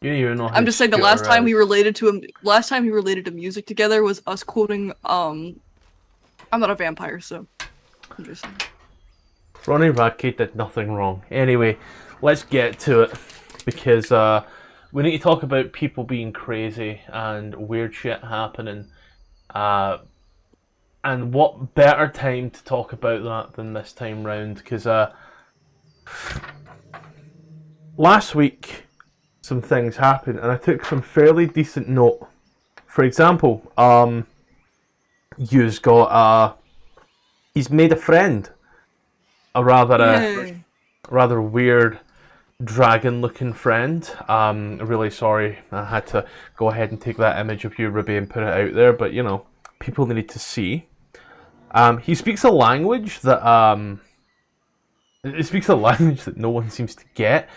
You don't even know how I'm to just saying the shoot last time a we related to him, last time he related to music together was us quoting. I'm not a vampire, so I'm just saying. Ronnie Radke did nothing wrong. Anyway, let's get to it because we need to talk about people being crazy and weird shit happening. Uh, and what better time to talk about that than this time round? Because last week some things happened, and I took some fairly decent note. For example, you've got he's made a friend, a Yay! rather weird dragon-looking friend. Really sorry I had to go ahead and take that image of you, Ruby, and put it out there, but you know, people need to see. He speaks a language that no one seems to get.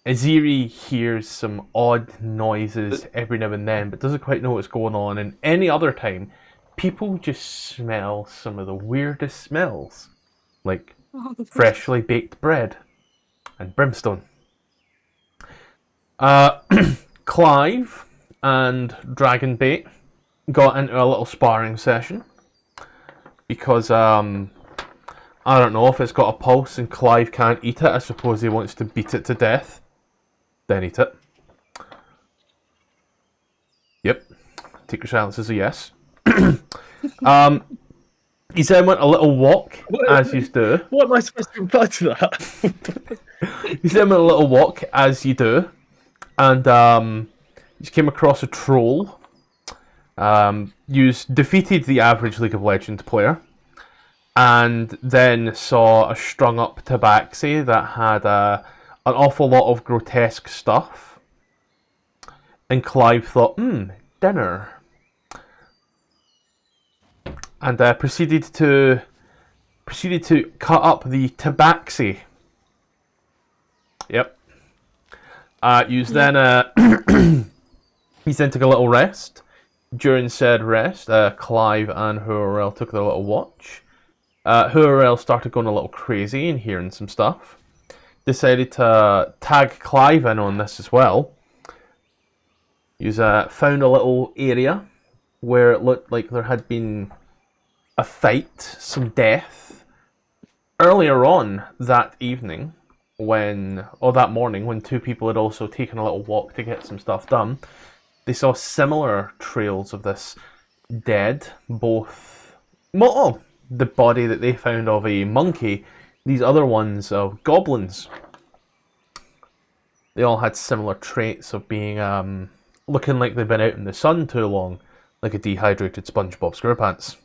Aziri hears some odd noises every now and then, but doesn't quite know what's going on. And any other time, people just smell some of the weirdest smells, like Oh, the first. freshly baked bread and brimstone. Uh, Clive and Dragonbait got into a little sparring session because I don't know if it's got a pulse and Clive can't eat it. I suppose he wants to beat it to death. Then eat it. Yep. Take your silence as a yes. He then went a little walk, as you do. What am I supposed to reply to that? He then went a little walk, as you do. And he came across a troll. You defeated the average League of Legends player. And then saw a strung up tabaxi that had an awful lot of grotesque stuff. And Clive thought, dinner. And proceeded to cut up the tabaxi. Yep. He's then took a little rest. During said rest, Clive and Hurrell took their little watch. Hurrell started going a little crazy and hearing some stuff. Decided to tag Clive in on this as well. He's found a little area where it looked like there had been a fight, some death. Earlier on that evening, that morning, when two people had also taken a little walk to get some stuff done, they saw similar trails of this dead, the body that they found of a monkey, these other ones of goblins. They all had similar traits of being looking like they've been out in the sun too long, like a dehydrated SpongeBob SquarePants.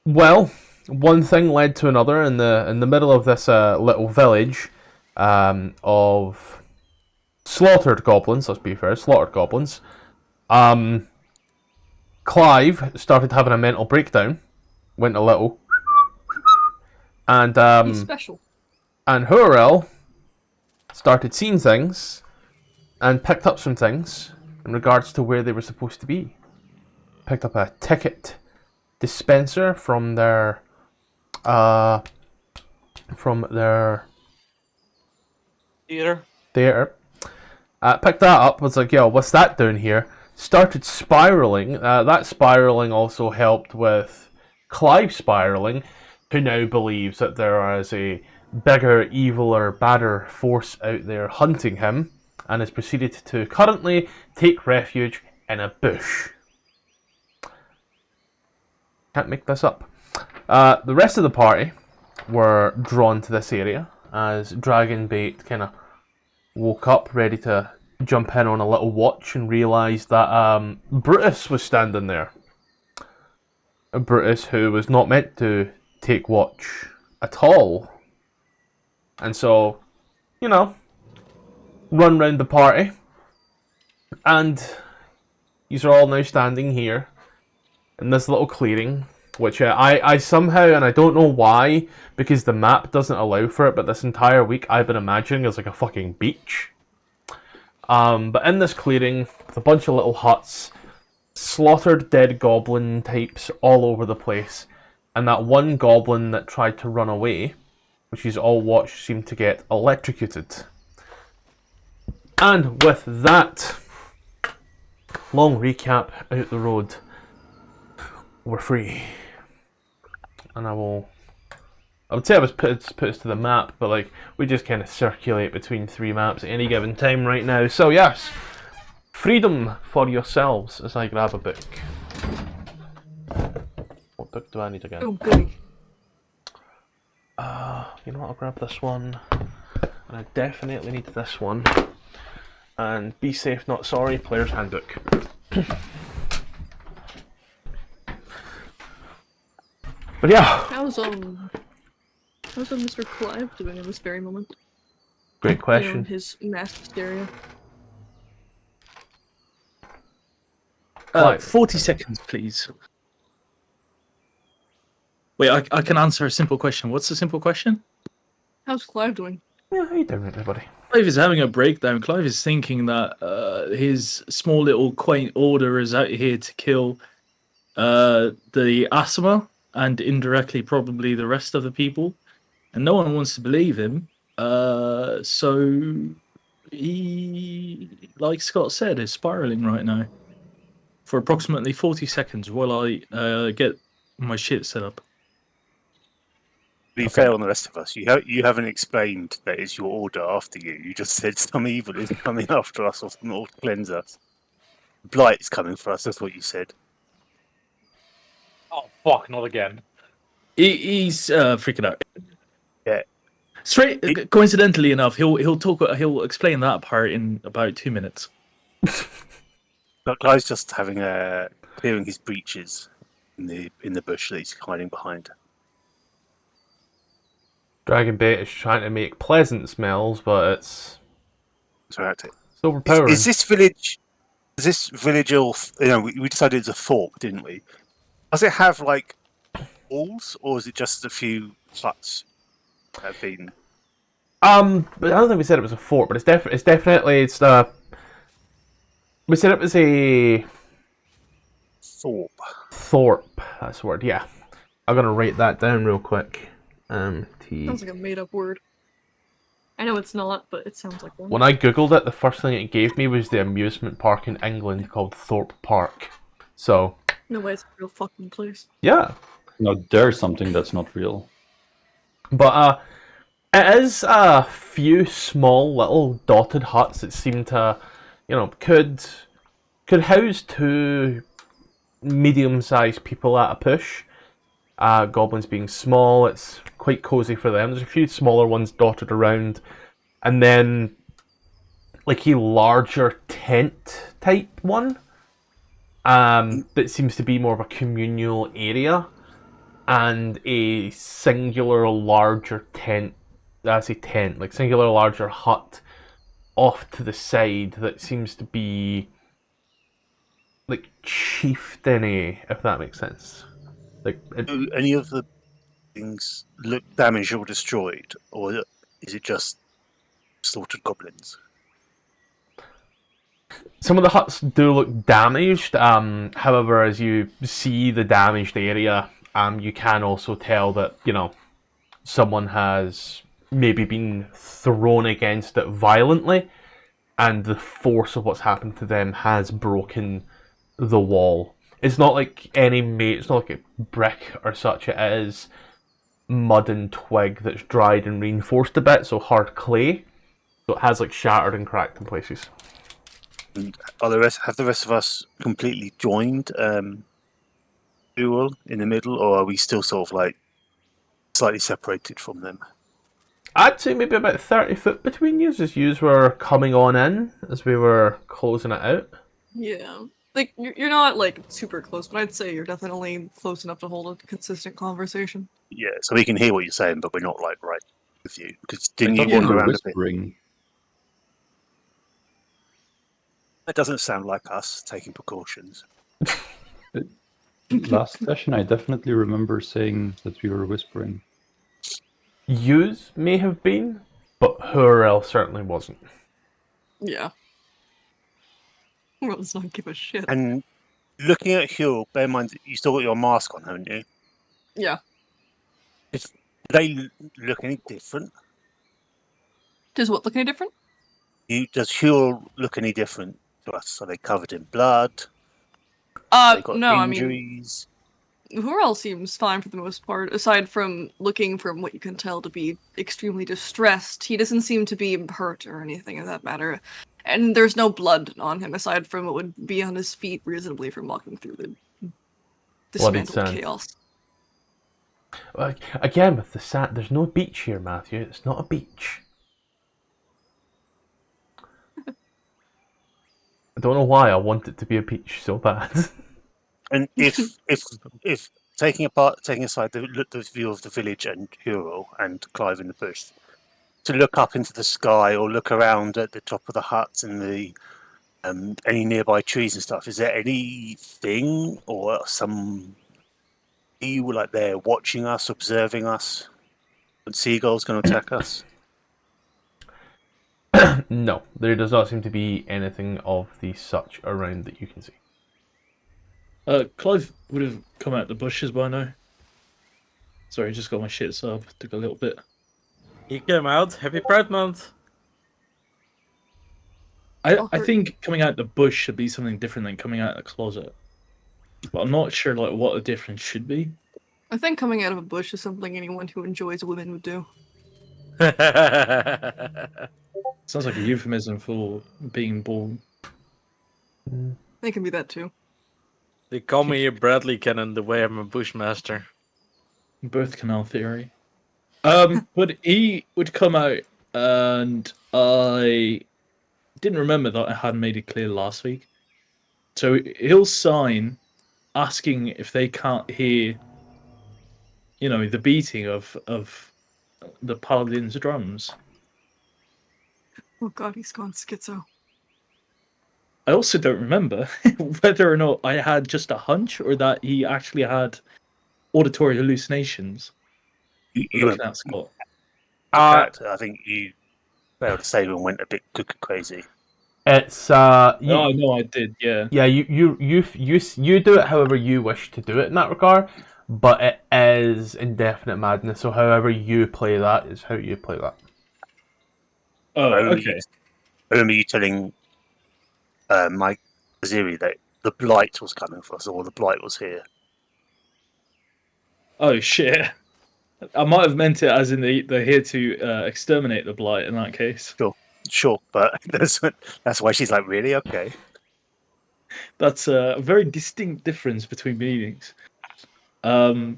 Well, one thing led to another in the middle of this little village of slaughtered goblins. Let's be fair, slaughtered goblins. Clive started having a mental breakdown, went a little, and He's special. and Hurrell started seeing things and picked up some things in regards to where they were supposed to be. Picked up a ticket dispenser from their Theater. theater. Picked that up, was like, yo, what's that doing here? Started spiraling. That spiraling also helped with Clive spiraling, who now believes that there is a bigger, eviler, badder force out there hunting him, and has proceeded to currently take refuge in a bush. Can't make this up. The rest of the party were drawn to this area as Dragonbait kind of woke up ready to jump in on a little watch and realised that Brutus was standing there. Brutus, who was not meant to take watch at all. And so, you know, run round the party. And these are all now standing here in this little clearing, which I somehow, and I don't know why, because the map doesn't allow for it, but this entire week I've been imagining as like a fucking beach. But in this clearing, with a bunch of little huts, slaughtered dead goblin types all over the place, and that one goblin that tried to run away, which is all watched, seemed to get electrocuted. And with that long recap out the road, we're free. And I would say I was put us to the map, but like we just kind of circulate between 3 maps at any given time right now. So yes, freedom for yourselves as I grab a book. What book do I need again? Oh, goody. You know what? I'll grab this one, and I definitely need this one. And Be Safe, Not Sorry, Player's Handbook. But yeah, How's Mr. Clive doing in this very moment? great You know, question. his mass hysteria. Clive. 40 seconds, please. Wait, I can answer a simple question. What's the simple question? How's Clive doing? Yeah, how you doing, everybody? Clive is having a breakdown. Clive is thinking that his small little quaint order is out here to kill the asthma and indirectly probably the rest of the people. And no one wants to believe him. So he, like Scott said, is spiraling right now for approximately 40 seconds while I get my shit set up. To be Okay. fair on the rest of us, you haven't explained that it's your order after you. You just said some evil is coming after us or something to cleanse us. Blight's coming for us, that's what you said. Oh fuck! Not again. He's freaking out. Yeah. Coincidentally enough, he'll explain that part in about 2 minutes. But Clive's just having clearing his breeches in the bush that he's hiding behind. Dragon Bait is trying to make pleasant smells, but it's Interactive. overpowering. Is this village? Is this village all? We decided it's a thorp, didn't we? Does it have like walls, or is it just a few huts that have been? But I don't think we said it was a fort, but it's definitely we said it was a Thorp. thorp. That's the word. Yeah, I'm gonna write that down real quick. Sounds like a made-up word. I know it's not, but it sounds like one. When I googled it, the first thing it gave me was the amusement park in England called Thorpe Park. So No way, it's a real fucking place. yeah, No, there's something that's not real. but it is a few small little dotted huts that seem to, could house 2 medium-sized people at a push. Goblins being small, it's quite cozy for them. There's a few smaller ones dotted around, and then like a larger tent type one that seems to be more of a communal area, and a singular larger tent. That's a tent, like singular larger hut off to the side that seems to be like chieftain-y, if that makes sense. Like Do any of the things look damaged or destroyed, or is it just slaughtered goblins? some of the huts do look damaged. However, as you see the damaged area, you can also tell that someone has maybe been thrown against it violently, and the force of what's happened to them has broken the wall. It's not like it's not like a brick or such. It is mud and twig that's dried and reinforced a bit, so hard clay. So it has like shattered and cracked in places. And have the rest of us completely joined duel in the middle, or are we still sort of like slightly separated from them? I'd say maybe about 30 foot between you as you were coming on in as we were closing it out. Yeah. Like, you're not, like, super close, but I'd say you're definitely close enough to hold a consistent conversation. Yeah, so we can hear what you're saying, but we're not like right with you. Because I didn't you thought wander you were around a bit? whispering. That doesn't sound like us taking precautions. Last session, I definitely remember saying that we were whispering. Yous may have been, but whoever else certainly wasn't. Yeah. Well, let's not give a shit. And looking at Huel, bear in mind that you still got your mask on, haven't you? Yeah. Do they look any different? Does what look any different? Does Huel look any different to us? Are they covered in blood? They got No, I mean, injuries? Hurrell seems fine for the most part, aside from looking from what you can tell to be extremely distressed. He doesn't seem to be hurt or anything of that matter. And there's no blood on him, aside from what would be on his feet reasonably from walking through the Bloody dismantled sand. chaos. Again, with the sand, there's no beach here, Matthew. It's not a beach. I don't know why I want it to be a beach so bad. And if taking aside the view of the village and Huel and Clive in the bush, to look up into the sky or look around at the top of the huts and the any nearby trees and stuff, is there anything or some you like there watching us, observing us? And seagulls going to attack us? No, there does not seem to be anything of the such around that you can see. Clive would have come out the bushes by now. Sorry, just got my shit sub. Took a little bit. He came out. Happy Pride Month. I think coming out the bush should be something different than coming out of the closet. But I'm not sure like what the difference should be. I think coming out of a bush is something anyone who enjoys women would do. Sounds like a euphemism for being born. They can be that too. They call me a Bradley Cannon the way I'm a Bushmaster. Birth canal theory. But he would come out, and I didn't remember that I hadn't made it clear last week. So he'll sign asking if they can't hear, the beating of the paladin's drums. Oh god, he's gone schizo. I also don't remember whether or not I had just a hunch or that he actually had auditory hallucinations. Looking at Scott. I think you failed to save and went a bit crazy. It's Oh no, I did. Yeah. Yeah, you do it however you wish to do it in that regard, but it is indefinite madness. So however you play that is how you play that. Oh, I okay. remember you telling Mike Aziri that the blight was coming for us, or the blight was here. Oh shit. I might have meant it as in they're here to exterminate the blight in that case. Sure, but that's why she's like, really? Okay. That's a very distinct difference between meanings. But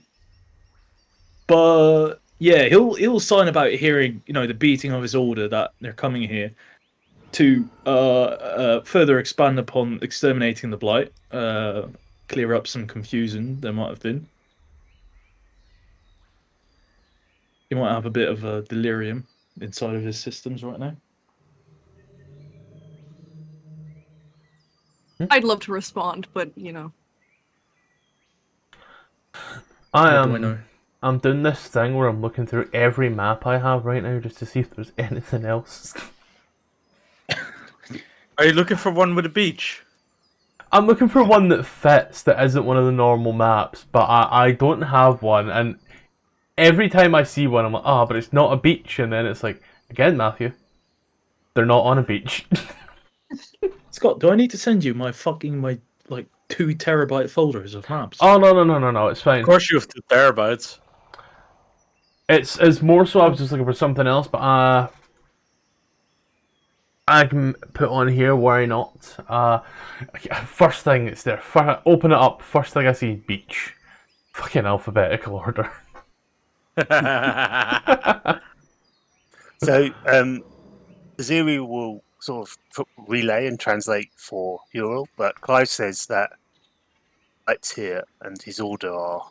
yeah, he'll sign about hearing, the beating of his order that they're coming here to further expand upon exterminating the blight, clear up some confusion there might have been. He might have a bit of a delirium inside of his systems right now. I'd love to respond, but I'm doing this thing where I'm looking through every map I have right now just to see if there's anything else. Are you looking for one with a beach? I'm looking for one that fits, that isn't one of the normal maps, but I don't have one, and every time I see one I'm like, but it's not a beach, and then it's like, again, Matthew, they're not on a beach. Scott, do I need to send you my 2 terabyte folders of maps? Oh, no, it's fine. Of course you have 2 terabytes. It's more so I was just looking for something else, but I can put on here, why not? First thing it's there. Open it up, first thing I see, beach. Fucking alphabetical order. So, Ziri will sort of relay and translate for Ural, but Clive says that it's here and his order are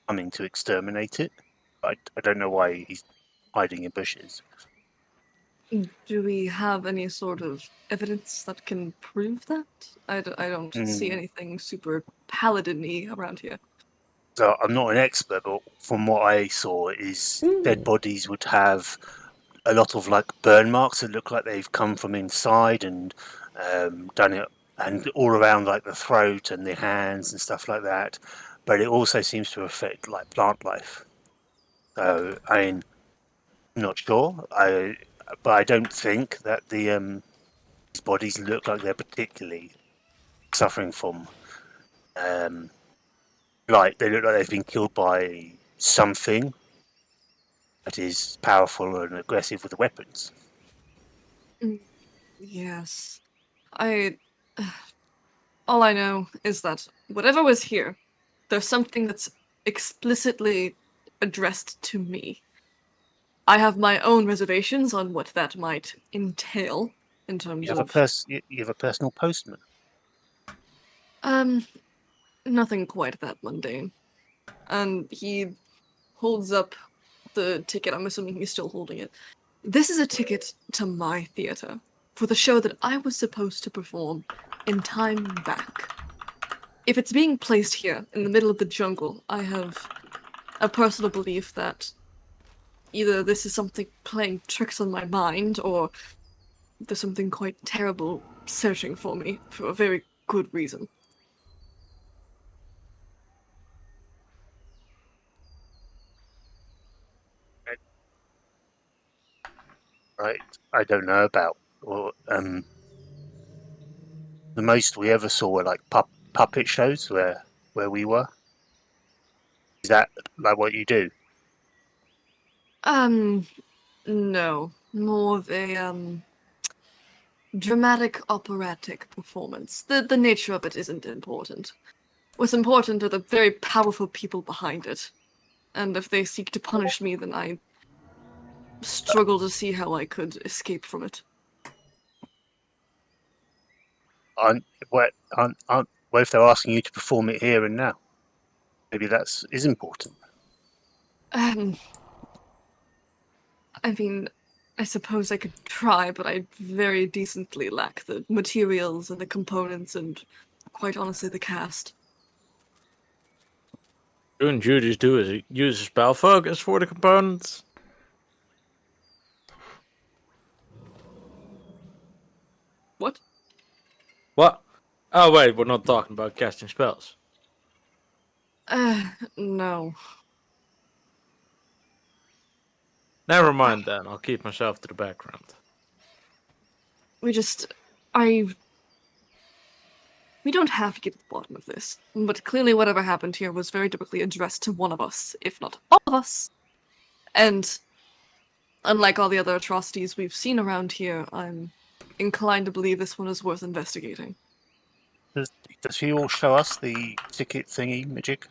coming to exterminate it. I don't know why he's hiding in bushes. do we have any sort of evidence that can prove that? I don't see anything super paladin-y around here. So I'm not an expert, but from what I saw is dead bodies would have a lot of burn marks that look like they've come from inside and done it, and all around the throat and the hands and stuff like that. But it also seems to affect plant life. So I'm not sure. but I don't think that the these bodies look like they're particularly suffering from like they look like they've been killed by something that is powerful and aggressive with the weapons. Yes. I. All I know is that whatever was here, there's something that's explicitly addressed to me. I have my own reservations on what that might entail in terms You have of. you have a personal postman. Nothing quite that mundane. And he holds up the ticket. I'm assuming he's still holding it. This is a ticket to my theater for the show that I was supposed to perform in time back. If it's being placed here in the middle of the jungle, I have a personal belief that either this is something playing tricks on my mind, or there's something quite terrible searching for me for a very good reason. Right, I don't know about. Or the most we ever saw were like puppet shows where we were. Is that like what you do? No. More of a, dramatic operatic performance. The nature of it isn't important. What's important are the very powerful people behind it. And if they seek to punish me, then I struggle to see how I could escape from it. What if they're asking you to perform it here and now? Maybe is important. I mean, I suppose I could try, but I very decently lack the materials and the components and, quite honestly, the cast. Couldn't you just use a spell focus for the components? What? What? Oh wait, we're not talking about casting spells. No. Never mind then, I'll keep myself to the background. We don't have to get to the bottom of this, but clearly whatever happened here was very directly addressed to one of us, if not all of us. And unlike all the other atrocities we've seen around here, I'm inclined to believe this one is worth investigating. Does he all show us the ticket thingy magic?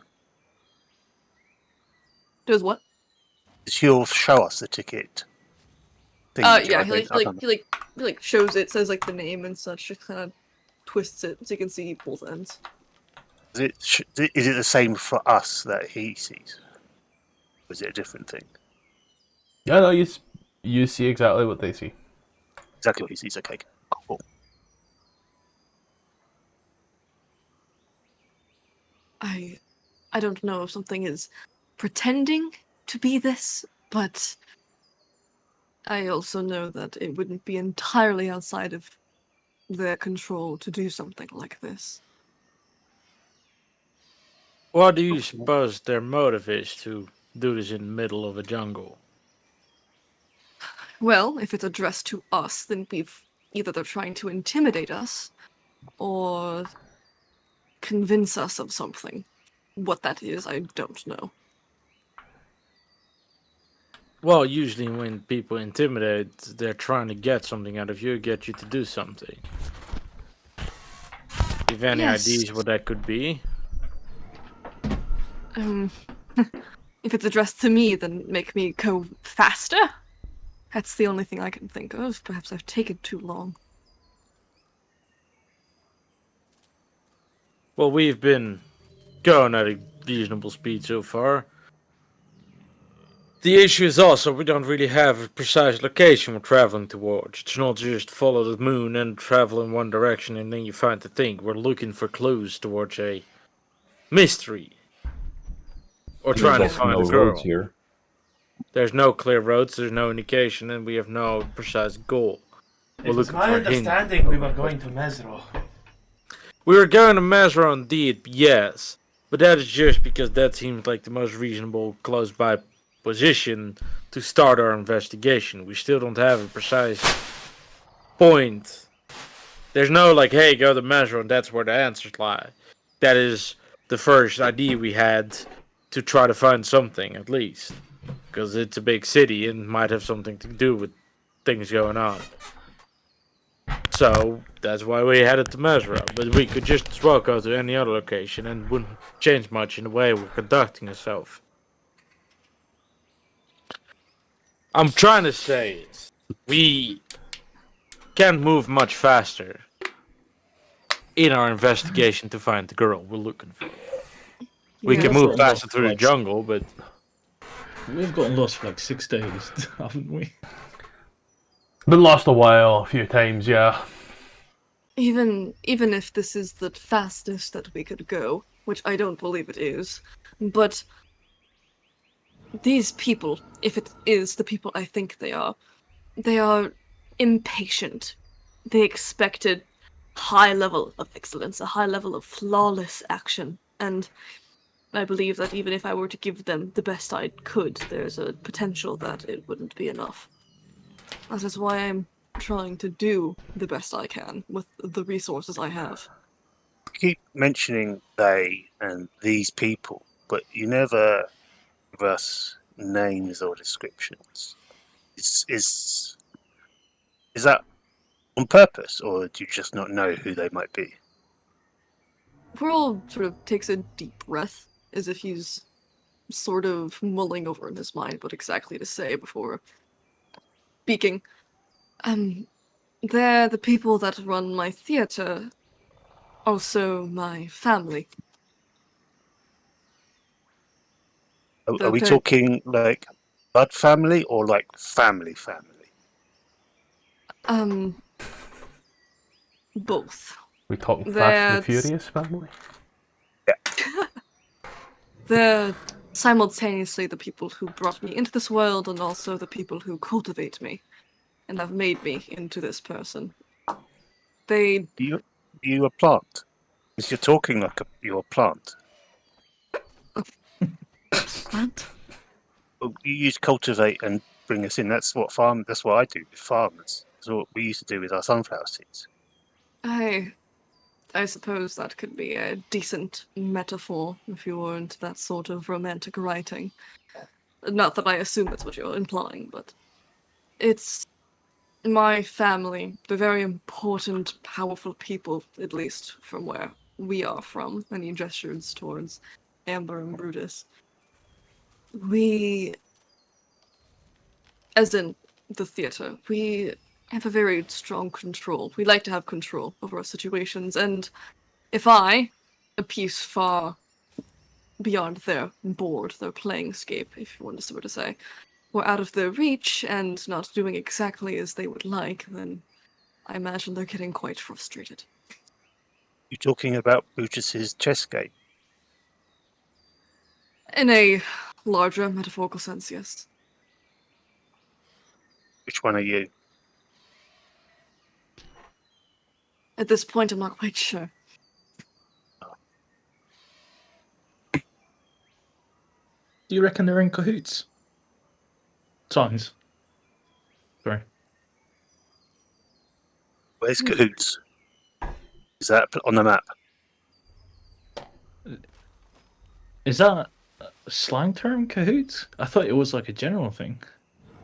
Does what? Does he all show us the ticket? Thingy Yeah, he shows it, says like the name and such, just kind of twists it so you can see both ends. Is it the same for us that he sees? Or is it a different thing? Yeah, no, you see exactly what they see. Exactly what he sees. Okay, cool. I don't know if something is pretending to be this, but I also know that it wouldn't be entirely outside of their control to do something like this. What do you suppose their motive is to do this in the middle of a jungle? Well, if it's addressed to us, then either they're trying to intimidate us, or convince us of something. What that is, I don't know. Well, usually when people intimidate, they're trying to get something out of you, get you to do something. Have any Yes. ideas what that could be? If it's addressed to me, then make me go faster? That's the only thing I can think of. Perhaps I've taken too long. Well, we've been going at a reasonable speed so far. The issue is also we don't really have a precise location we're traveling towards. It's not just follow the moon and travel in one direction and then you find the thing. We're looking for clues towards a mystery. Or trying to There's also find no a girl. roads here. There's no clear roads, there's no indication, and we have no precise goal. We're It was looking my for a hint. understanding we were going to Mesro. We were going to Mesro indeed, yes. But that is just because that seems like the most reasonable close by position to start our investigation. We still don't have a precise point. There's no like, hey, go to Mesro and that's where the answers lie. That is the first idea we had to try to find something, at least. Because it's a big city and might have something to do with things going on. So that's why we headed to Mesra. But we could just as well go to any other location and wouldn't change much in the way we're conducting ourselves. I'm trying to say is we can't move much faster in our investigation to find the girl we're looking for. We can Yeah. move faster through the jungle, but We've gotten lost for like 6 days, haven't we? Been lost a while, a few times, yeah. Even if this is the fastest that we could go, which I don't believe it is, but these people, if it is the people I think they are impatient. They expected high level of excellence, a high level of flawless action, and I believe that even if I were to give them the best I could, there's a potential that it wouldn't be enough. That is why I'm trying to do the best I can with the resources I have. Keep mentioning they and these people, but you never give us names or descriptions. Is that on purpose, or do you just not know who they might be? Pearl sort of takes a deep breath, as if he's sort of mulling over in his mind what exactly to say before speaking. They're the people that run my theater, also my family. Are we talking like blood family or like family? Both. We talking Fast and the That's- Furious family? They're simultaneously the people who brought me into this world and also the people who cultivate me and have made me into this person. They... You a plant? Because you're talking like you're a plant. Plant? You use cultivate and bring us in. That's what I do with farmers. That's what we used to do with our sunflower seeds. I suppose that could be a decent metaphor if you were into that sort of romantic writing. Not that I assume that's what you're implying, but it's my family. They're very important, powerful people, at least from where we are from. And he gestures towards Amber and Brutus. We, as in the theater, we have a very strong control. We like to have control over our situations, and if I, a piece far beyond their board, their playing scape, if you want to sort of say, were out of their reach and not doing exactly as they would like, then I imagine they're getting quite frustrated. You're talking about Brutus's chess game. In a larger metaphorical sense, yes. Which one are you? At this point, I'm not quite sure. Do you reckon they're in cahoots? Times. Sorry. Where's Cahoots? Is that on the map? Is that a slang term, cahoots? I thought it was like a general thing.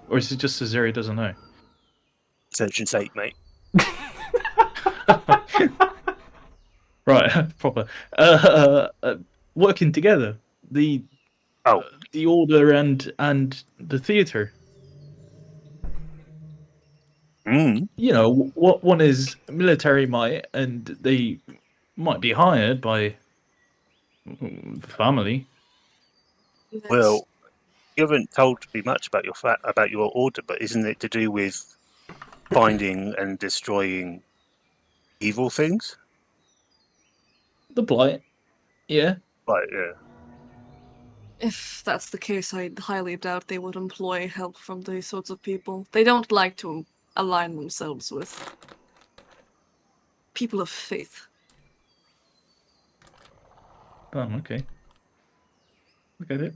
Or is it just Azeri doesn't know? Intelligence 8, mate. Right, proper. Working together. The order and the theatre. Mm. You know, what one is military might, and they might be hired by family. Well, you haven't told me much about your order, but isn't it to do with finding and destroying evil things? The Blight. Yeah. Right, yeah. If that's the case, I highly doubt they would employ help from these sorts of people. They don't like to align themselves with people of faith. Oh, okay. Look at it.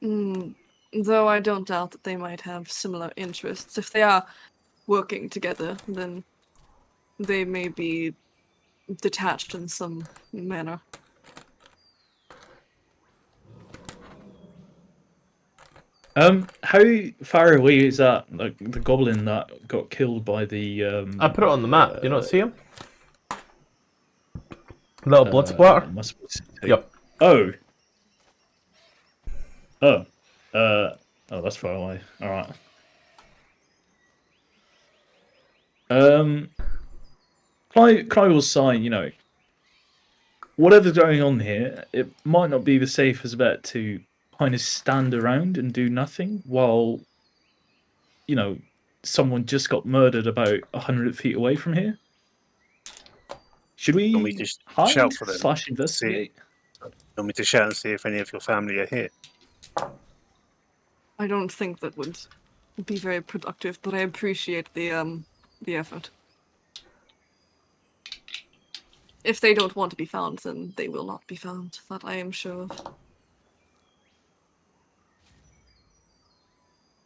Though I don't doubt that they might have similar interests. If they are working together, then they may be detached in some manner. How far away is that? Like the goblin that got killed by the I put it on the map. Do you not see him? Little blood splatter. must be Yep. Oh. Oh. Oh, that's far away. All right. Clive will say, you know, whatever's going on here, it might not be the safest bet to kind of stand around and do nothing while, you know, someone just got murdered about 100 feet away from here. Should Want me we to hide shout for them? / investigate? Want me to shout and see if any of your family are here? I don't think that would be very productive, but I appreciate the effort. If they don't want to be found, then they will not be found. That I am sure of.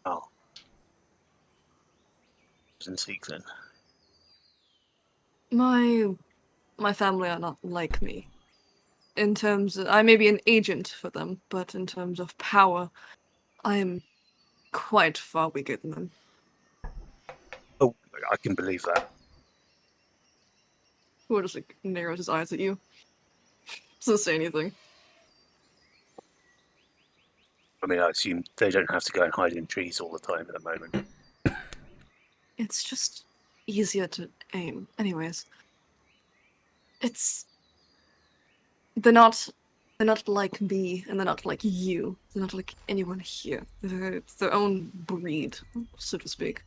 Oh. And seek then. My family are not like me. In terms of, I may be an agent for them, but in terms of power, I am quite far weaker than them. Oh, I can believe that. Who just like narrows his eyes at you. Doesn't say anything. I mean, I assume they don't have to go and hide in trees all the time at the moment. It's just easier to aim. Anyways. They're not like me, and they're not like you. They're not like anyone here. They're their own breed, so to speak.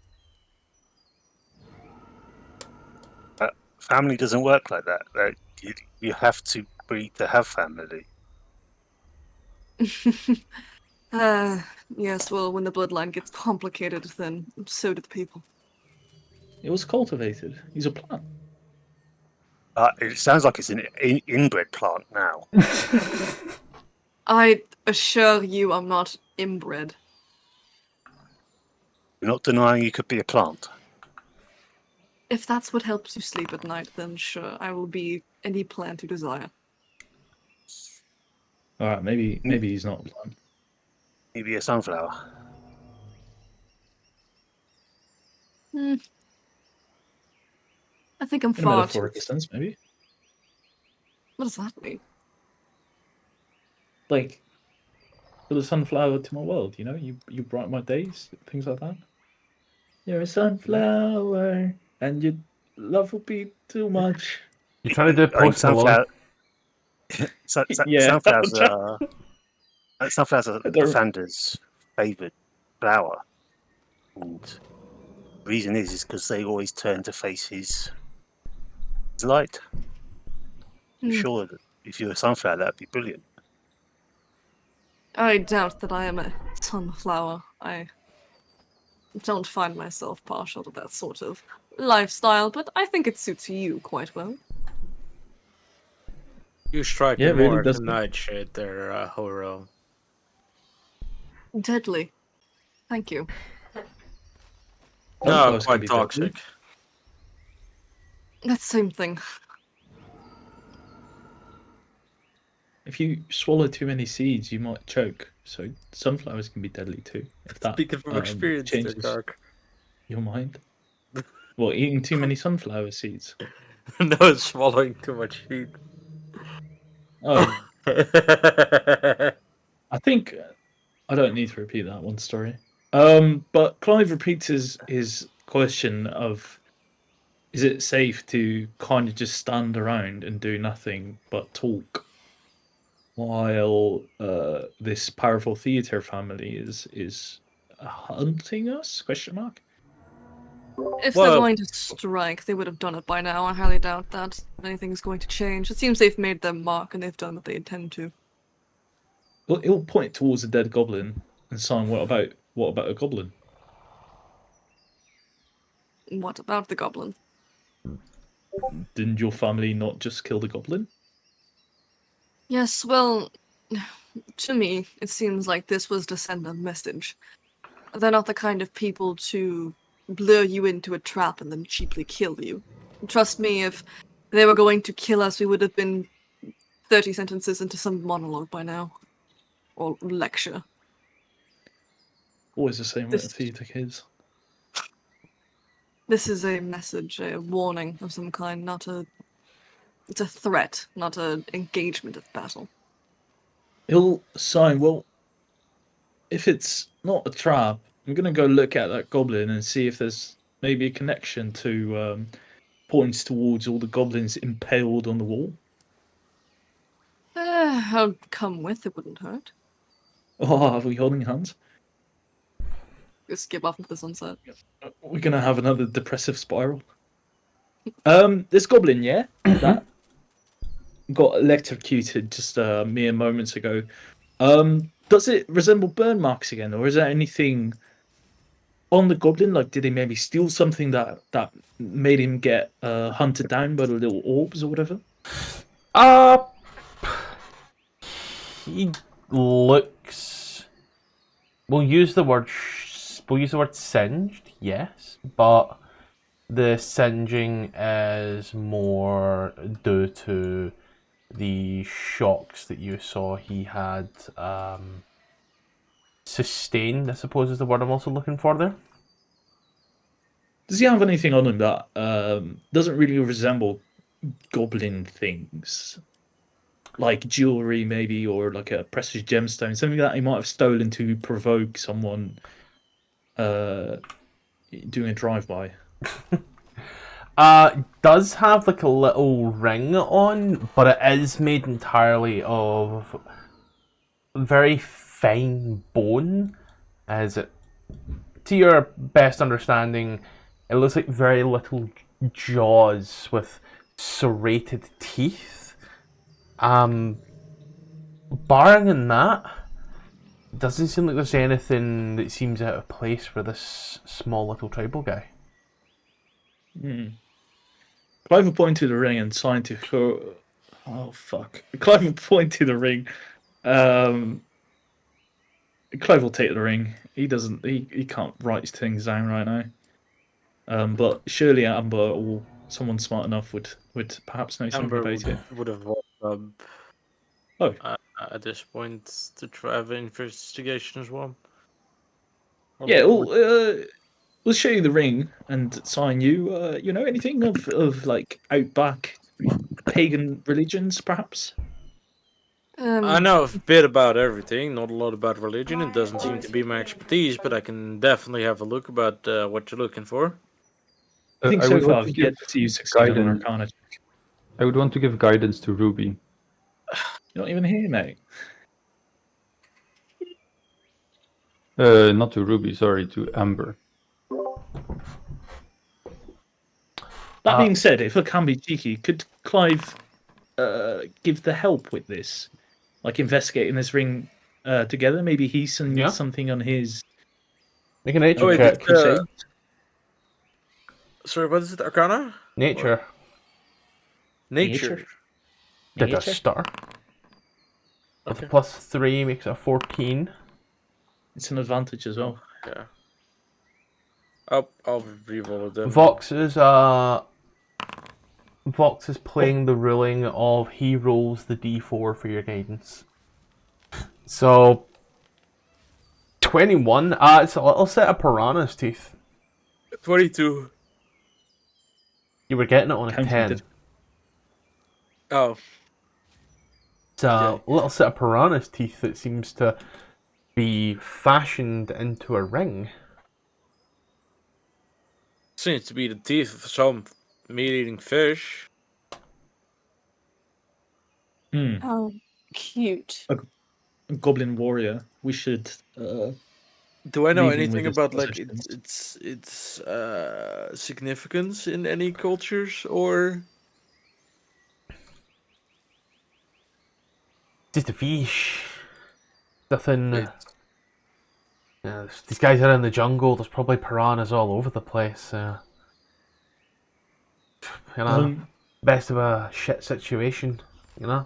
Family doesn't work like that. You have to breed to have family. Yes, well, when the bloodline gets complicated, then so do the people. It was cultivated. He's a plant. It sounds like it's an inbred plant now. I assure you I'm not inbred. You're not denying you could be a plant. If that's what helps you sleep at night, then sure, I will be any plant you desire. All right, maybe he's not a plant. Maybe a sunflower. I think I'm In a far too... metaphorical sense, maybe. What does that mean? Like, you're the sunflower to my world, you know? You brighten my days, things like that. You're a sunflower, and your love will be too much. You're trying to do I mean, Post Malone. Yeah. Sunflowers are the Fander's favoured flower. And the reason is because they always turn to face his light. I'm sure that if you're a sunflower, that'd be brilliant. I doubt that I am a sunflower. I don't find myself partial to that sort of lifestyle, but I think it suits you quite well. You strike Yeah, me really more does. than nightshade there, Horo. Deadly. Thank you. No, Sunflowers can quite be deadly. toxic. That same thing. If you swallow too many seeds, you might choke. So sunflowers can be deadly too. If that Speaking from experience, there, changes Kark. your mind. Well, eating too many sunflower seeds. No, swallowing too much heat. Oh, I think I don't need to repeat that one story. But Clive repeats his question of, is it safe to kind of just stand around and do nothing but talk while this powerful theater family is hunting us? Question mark. If Well- they're going to strike, they would have done it by now. I highly doubt that anything's going to change. It seems they've made their mark and they've done what they intend to. Well, it'll point towards a dead goblin and say, what about a goblin? What about the goblin? Didn't your family not just kill the goblin? Yes, well, To me, it seems like this was to send a message. They're not the kind of people to lure you into a trap and then cheaply kill you. Trust me, if they were going to kill us, we would have been 30 sentences into some monologue by now. Or lecture. Always the same with theatre kids. This is a message, a warning of some kind, not a... It's a threat, not an engagement of battle. He'll sign, well, if it's not a trap, I'm going to go look at that goblin and see if there's maybe a connection to points towards all the goblins impaled on the wall. I'll come with, it wouldn't hurt. Oh, are we holding hands? Just skip off into the sunset. We're going to have another depressive spiral. This goblin, yeah? That got electrocuted just mere moments ago. Does it resemble burn marks again, or is there anything on the goblin? Like, did he maybe steal something that made him get hunted down by the little orbs or whatever? He looks. We'll use the word singed, yes, but the singeing is more due to the shocks that you saw he had sustained, I suppose is the word I'm also looking for there. Does he have anything on him that doesn't really resemble goblin things? Like jewelry, maybe, or like a precious gemstone, something that he might have stolen to provoke someone doing a drive-by. Does have like a little ring on, but it is made entirely of very fine bone. As it, to your best understanding, it looks like very little jaws with serrated teeth. Barring in that, doesn't seem like there's anything that seems out of place for this small little tribal guy. Clive will point to the ring and sign to her. Oh fuck! Clive will point to the ring. Clive will take the ring. He doesn't. He can't write things down right now. But surely Amber or someone smart enough would perhaps know something Amber about it. would have walked up Oh, at this point to try have an investigation as well. Or yeah. would- We'll show you the ring and sign you. You know anything of like outback pagan religions, perhaps? I know a bit about everything, not a lot about religion. It doesn't seem to be my expertise, but I can definitely have a look about what you're looking for. I think I so would far want to I've yet give to see you succeed on an guidance. Arcana check. I would want to give guidance to Ruby. You're not even here, mate. Not to Ruby, sorry, to Amber. That being said, if I can be cheeky, could Clive give the help with this? Like investigating this ring together? Maybe he's seen Yeah. something on his Make a nature Oh, wait, check. crusade. Sorry, what is it? Arcana? Nature. Nature. Did a star. With Okay. a +3 makes it a 14. It's an advantage as well. Yeah. I'll re-roll it then. Vox is playing the ruling of he rolls the d4 for your guidance. So 21. It's a little set of piranha's teeth. 22. You were getting it on a Counting 10. diff- Oh, It's a Okay. little set of piranha's teeth that seems to be fashioned into a ring. seems to be the teeth of some meat-eating fish. Oh, cute. Goblin warrior. We should. Do I know Leave him anything with his about like possessions. its significance in any cultures or? Just a fish. Nothing. Wait. Yeah, these guys are in the jungle. There's probably piranhas all over the place. You know, best of a shit situation. You know.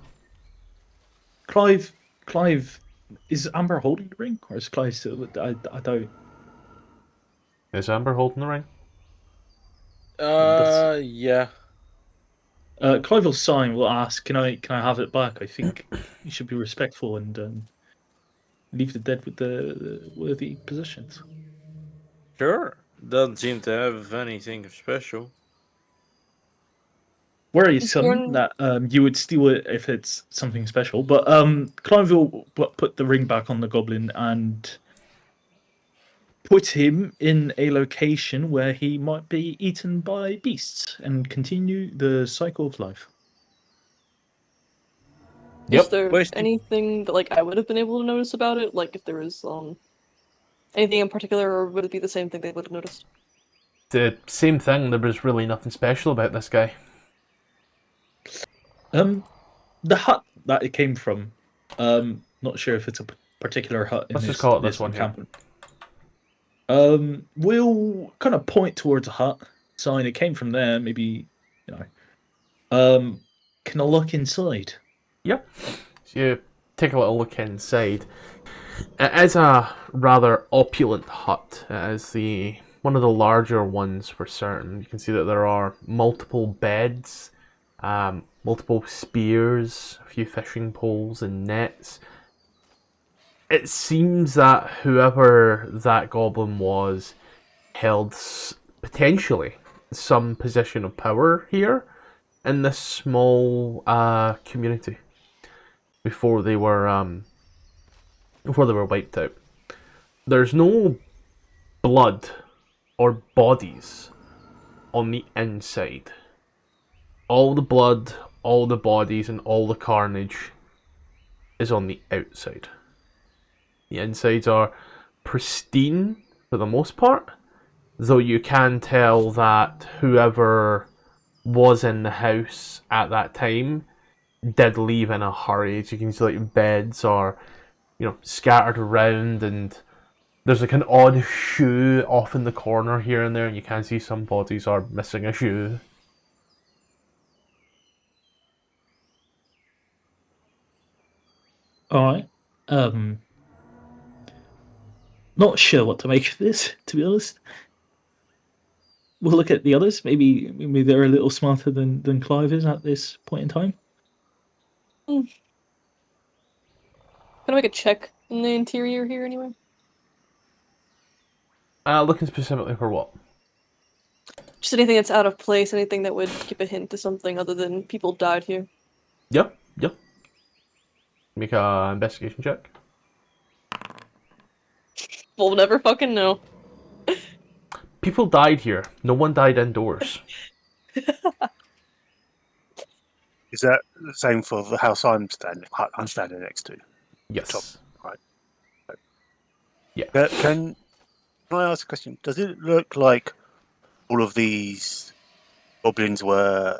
Clive Is Amber holding the ring, or is Clive still? I don't. Is Amber holding the ring? Yeah. Clive will sign. Will ask, "Can I have it back?" I think you should be respectful and leave the dead with the worthy possessions. Sure. Doesn't seem to have anything special. Worrisome that you would steal it if it's something special, but Clive will put the ring back on the goblin and put him in a location where he might be eaten by beasts and continue the cycle of life. Is there Wasting- anything that like I would have been able to notice about it? Like if there was anything in particular, or would it be the same thing they would have noticed? The same thing. There was really nothing special about this guy. The hut that it came from, not sure if it's a particular hut in Let's this, just call it this one here. encampment. We'll kind of point towards a hut, sign it came from there, maybe, can I look inside? Yep. So you take a little look inside. It is a rather opulent hut. It is one of the larger ones for certain. You can see that there are multiple beds, multiple spears, a few fishing poles and nets. It seems that whoever that goblin was held potentially some position of power here in this small community before they were wiped out. There's no blood or bodies on the inside. All the blood, all the bodies, and all the carnage is on the outside. The insides are pristine for the most part, though you can tell that whoever was in the house at that time did leave in a hurry. As you can see, like beds are, scattered around, and there's like an odd shoe off in the corner here and there, and you can see some bodies are missing a shoe. All right. Not sure what to make of this, to be honest. We'll look at the others. Maybe they're a little smarter than Clive is at this point in time. Can I make a check in the interior here anyway? Looking specifically for what? Just anything that's out of place, anything that would give a hint to something other than people died here. Yep. Make a investigation check. We'll never fucking know. People died here. No one died indoors. Is that the same for the house I'm standing next to? Yes. Top, right. Yeah. Can I ask a question? Does it look like all of these goblins were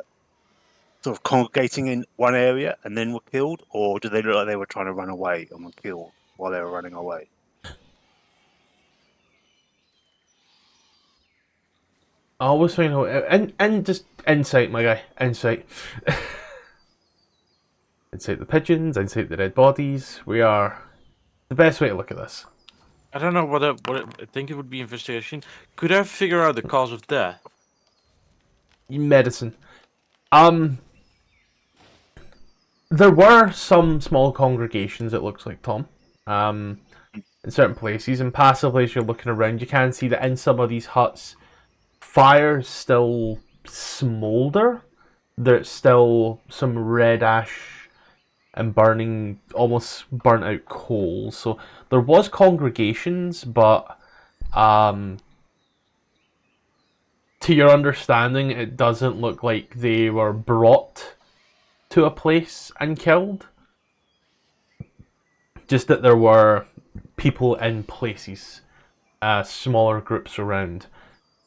sort of congregating in one area and then were killed, or do they look like they were trying to run away and were killed while they were running away? I always find out, and just insight, my guy, insight. Insight the pigeons, insight the dead bodies. We are the best way to look at this. I don't know what I think it would be investigation. Could I figure out the cause of death? Medicine. There were some small congregations, it looks like, Tom. In certain places, and passively as you're looking around, you can see that in some of these huts, fires still smolder. There's still some red ash and burning, almost burnt out coals. So there was congregations, but to your understanding, it doesn't look like they were brought to a place and killed. Just that there were people in places, smaller groups around.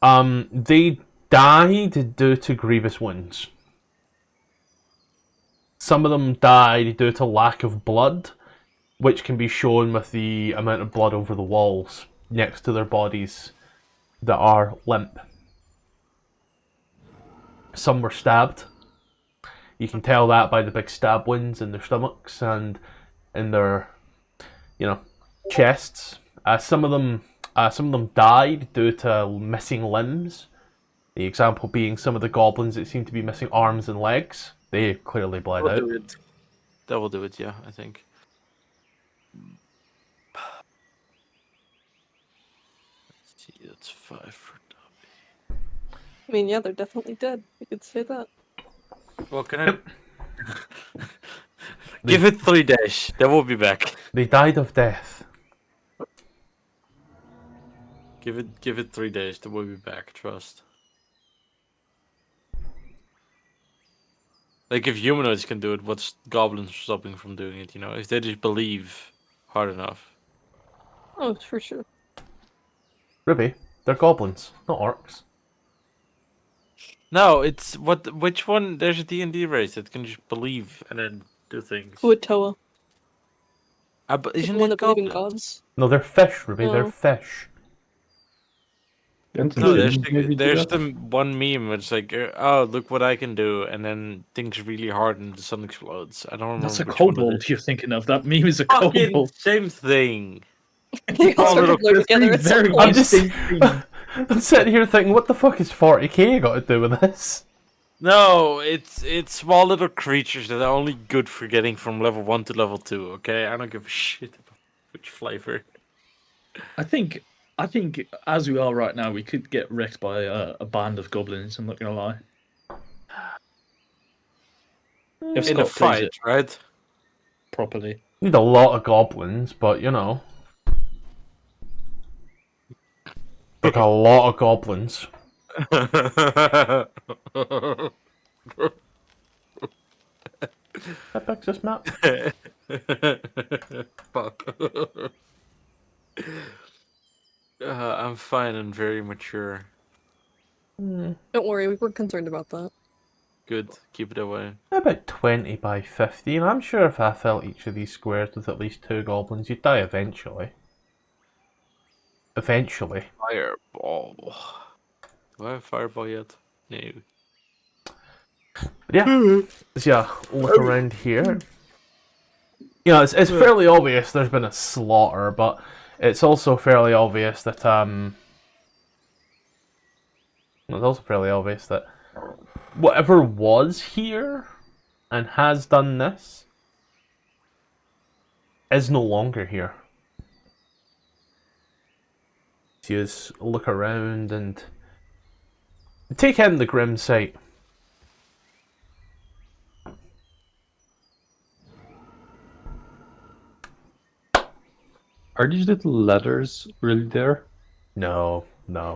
They died due to grievous wounds. Some of them died due to lack of blood, which can be shown with the amount of blood over the walls next to their bodies that are limp. Some were stabbed. You can tell that by the big stab wounds in their stomachs and in their chests. Some of them died due to missing limbs. The example being some of the goblins that seem to be missing arms and legs. They clearly bled That'll out. do it. That will do it, yeah, I think. Let's see, that's 5 for Dobby. I mean, yeah, they're definitely dead. You could say that. Well, can I... Give it 3 days, then we'll be back. They died of death. Give it 3 days, then we'll be back, trust. Like, if humanoids can do it, what's goblins stopping from doing it, If they just believe hard enough. Oh, for sure. Ruby, they're goblins, not orcs. No, it's which one? There's a D&D race that can just believe and then do things. Uatoa. But The isn't one it that believe in goblin? gods. No, they're fish, Ruby, they're No. fish. No, there's the one meme. It's like, oh, look what I can do, and then things really hard and the sun explodes. I don't remember. That's a which one it kobold is. you're thinking of. That meme is a Fucking kobold. same thing. They all start to little- blur together. It's so very cool. I'm just- distinct themes. I'm sitting here thinking, what the fuck is 40k got to do with this? No, it's small little creatures that are only good for getting from level 1 to level 2. Okay, I don't give a shit about which flavor. I think as we are right now, we could get wrecked by a band of goblins. I'm not gonna lie. If In a Scott plays fight, it right? properly. Need a lot of goblins, but like a lot of goblins. That big's this map? Fuck. I'm fine and very mature. Don't worry, we weren't concerned about that. Good, keep it away. About 20 by 15. I'm sure if I filled each of these squares with at least 2 goblins, you'd die eventually. Eventually. Fireball. Do I have fireball yet? No. But yeah, look around here. It's fairly obvious there's been a slaughter, but it's also fairly obvious that whatever was here and has done this is no longer here. So you just look around and take in the grim sight. Are these little letters really there? No.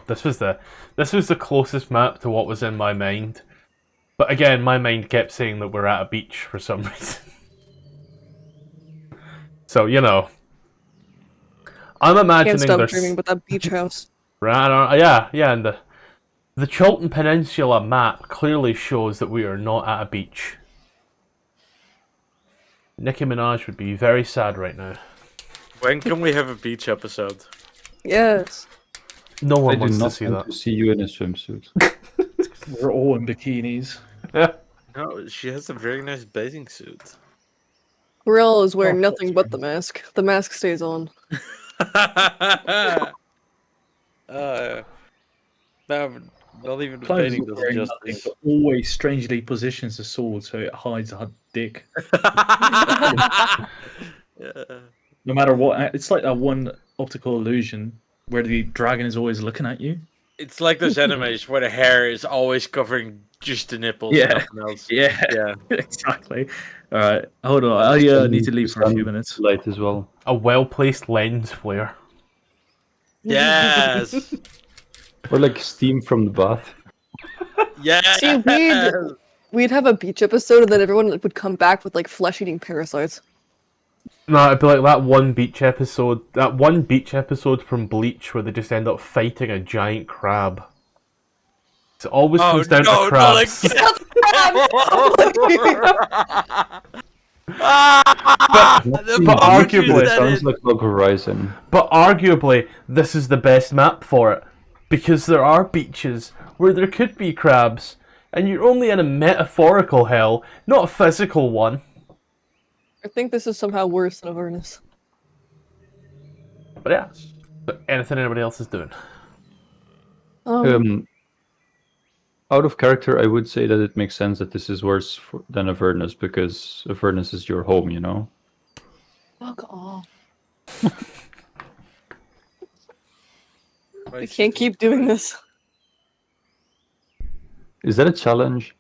This was the closest map to what was in my mind. But again, my mind kept saying that we're at a beach for some reason. So, I'm imagining Can't stop there's... dreaming about that beach house. Yeah, and the Chiltern Peninsula map clearly shows that we are not at a beach. Nicki Minaj would be very sad right now. When can we have a beach episode? Yes. No I one do wants to not see want that. to see you in a swimsuit. We're all in bikinis. No, she has a very nice bathing suit. Gorilla is wearing Oh, nothing but the mask. The mask stays on. No, not even the Clive is bathing does wearing nothing, justice. but always strangely positions the sword so it hides her dick. No matter what, it's like that one optical illusion where the dragon is always looking at you. It's like those animes where the hair is always covering just the nipples. Yeah. Nothing else. Yeah, Yeah. exactly. All right, hold on. I need to leave for a few minutes. Light as well. A well-placed lens flare. Yes. Or like steam from the bath. Yes. See, we'd have a beach episode and then everyone would come back with like flesh-eating parasites. No, it'd be like that one beach episode from Bleach where they just end up fighting a giant crab. It always comes down to crabs. But arguably- Sounds like Log Horizon. But arguably, this is the best map for it. Because there are beaches where there could be crabs, and you're only in a metaphorical hell, not a physical one. I think this is somehow worse than Avernus. But yeah, so anything anybody else is doing? Out of character, I would say that it makes sense that this is worse than Avernus, because Avernus is your home, you know? Fuck off. Right, We can't keep doing this. Is that a challenge?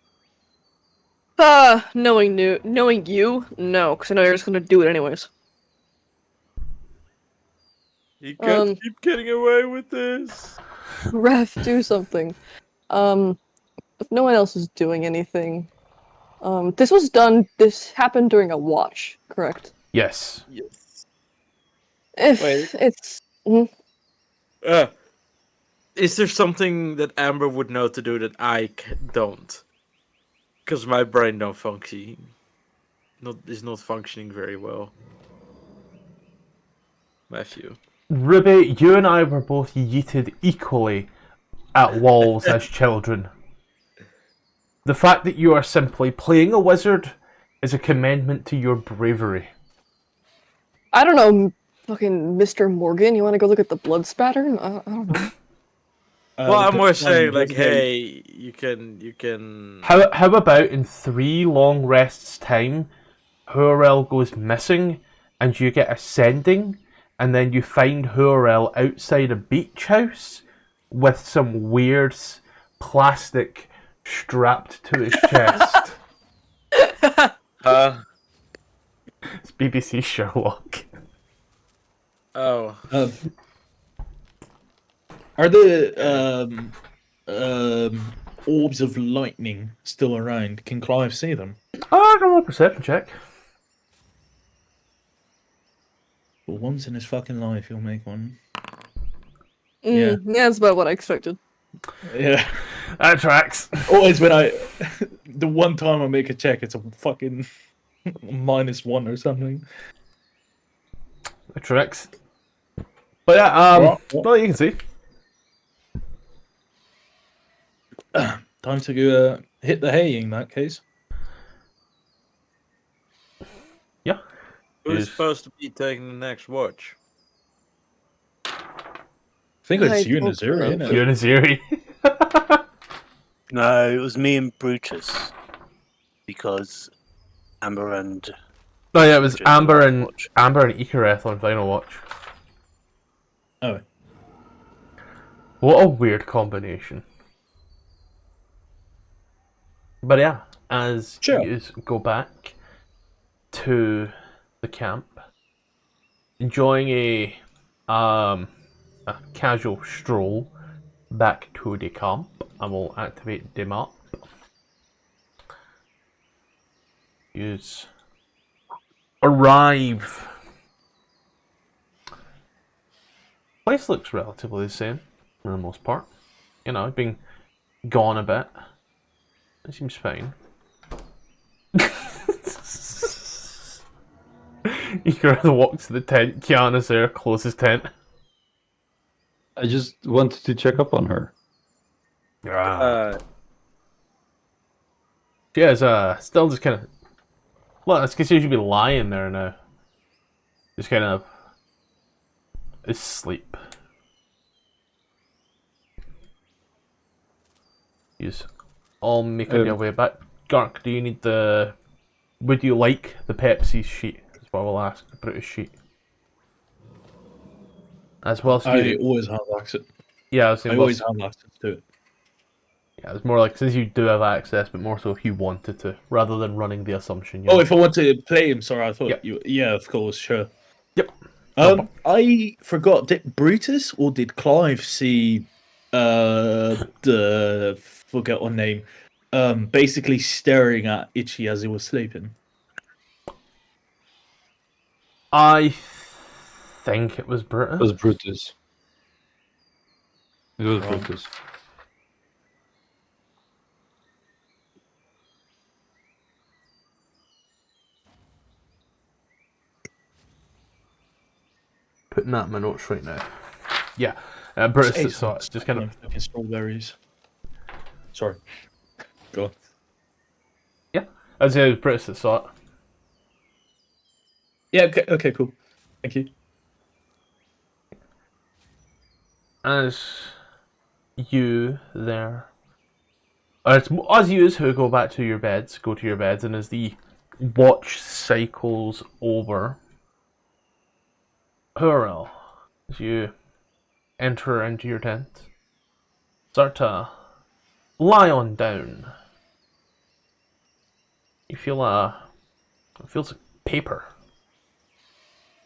Knowing you, no, because I know you're just gonna do it anyways. You can't keep getting away with this. Ref, do something. If no one else is doing anything, this happened during a watch, correct? Yes. Yes. If Wait. it's Is there something that Amber would know to do that I don't? Because my brain don't function. Is not functioning very well. Matthew. Ruby, you and I were both yeeted equally at walls as children. The fact that you are simply playing a wizard is a commendment to your bravery. I don't know, fucking Mr. Morgan, you want to go look at the blood spatter? I don't know. Well, I'm more saying like, hey, you can. How about in 3 long rests time, Huarel goes missing, and you get a sending, and then you find Huarel outside a beach house with some weird plastic strapped to his chest. It's BBC Sherlock. Oh. Are the orbs of lightning still around? Can Clive see them? Oh, I can roll a perception check. For once in his fucking life, he'll make one. Yeah, that's about what I expected. Yeah. That tracks. Always when the one time I make a check, it's a fucking -1 or something. That tracks. But yeah, well, you can see. Time to go hit the hay in that case. Yeah. Who's supposed to be taking the next watch? I think it's I you and hope Azuri, so. isn't it? You and Aziri. No, it was me and Brutus. Because Amber and... No, yeah, it was During the Amber last and watch. Icareth on Final Watch. Oh. What a weird combination. But yeah, as Sure. you go back to the camp, enjoying a casual stroll back to the camp, I will activate the map. Use arrive. Place looks relatively the same for the most part. You know, being gone a bit. It seems fine. Icarus walks to the tent. Kiana's there, closes tent. I just wanted to check up on her. She is still just kind of. Well, it's because she should be lying there now. Just kind of asleep. Use all making your way back. Gark, do you need the? Would you like the Pepsi sheet? That's what I will ask. The British sheet. As well as I you. always have access. Yeah, I was saying. I always have access to it. Yeah, it's more like since you do have access, but more so if you wanted to, rather than running the assumption. Oh, if I want to play him, sorry, I thought Yep. you. Yeah, of course, sure. Yep. I forgot. Did Brutus or did Clive see the forget what name? Basically staring at Itchy as he was sleeping. I think it was British. It was Brutus. It was Wrong. Brutus. Putting that in my notes right now. Yeah, Brutus that saw it. Just kind of. Fucking strawberries. Sorry. Go on. Yeah, I'd say it was Brutus that saw it. Yeah. Okay. Okay. Cool. Thank you. as you there, or it's as you who go back to your beds, go to your beds, and as the watch cycles over, Hurl, as you enter into your tent, start to lie on down. You feel it feels like paper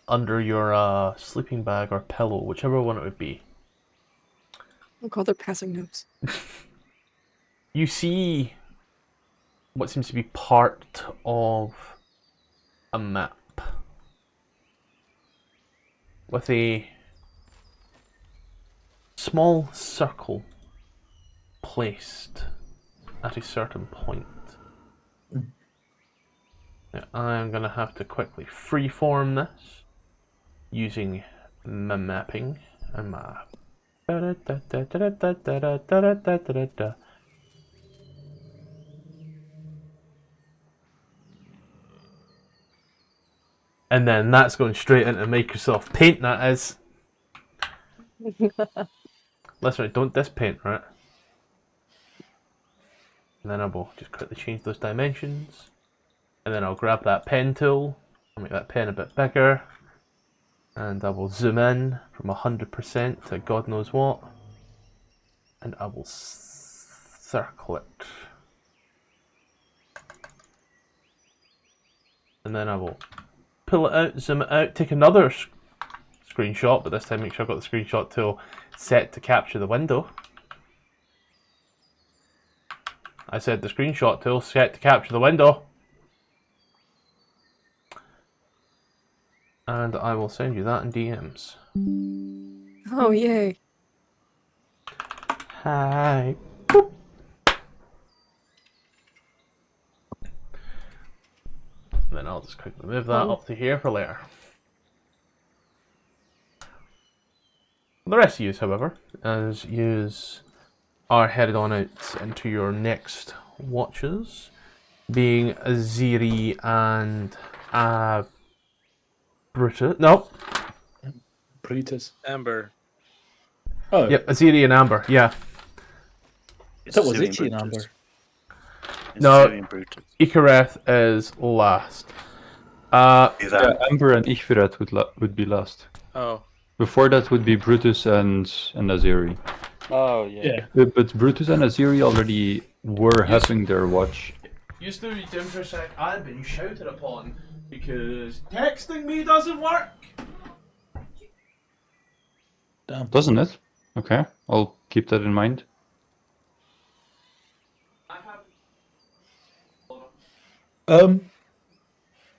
under your sleeping bag or pillow, whichever one it would be. I'll call their passing notes. You see what seems to be part of a map with a small circle placed at a certain point. Now, I'm going to have to quickly freeform this using my mapping and my... And then that's going straight into Microsoft Paint, that is. That's right, don't dispaint, right? And then I will just quickly change those dimensions. And then I'll grab that pen tool, I'll make that pen a bit bigger. And I will zoom in from 100% to God knows what. And I will circle it. And then I will pull it out, zoom it out, take another screenshot, but this time make sure I've got the screenshot tool set to capture the window. I said the screenshot tool set to capture the window. And I will send you that in DMs. Oh, yay. Hi. Boop. Then I'll just quickly move that up to here for later. The rest of you, however, as you are headed on out into your next watches, being Aziri and Brutus. No. Brutus. Amber. Oh, Yep, Aziri and Amber. Yeah. that was Syrian Itchy and Brutus. Amber. It's No. Syrian Brutus. Ikareth is last. Is Yeah, that Amber and Ichvirat would be last. Oh. Before that would be Brutus and Aziri. Oh, yeah. Yeah. But Brutus and Aziri already were having their watch. You still need to for a sec. I've been shouted upon because texting me doesn't work. Damn. Doesn't it? Okay, I'll keep that in mind.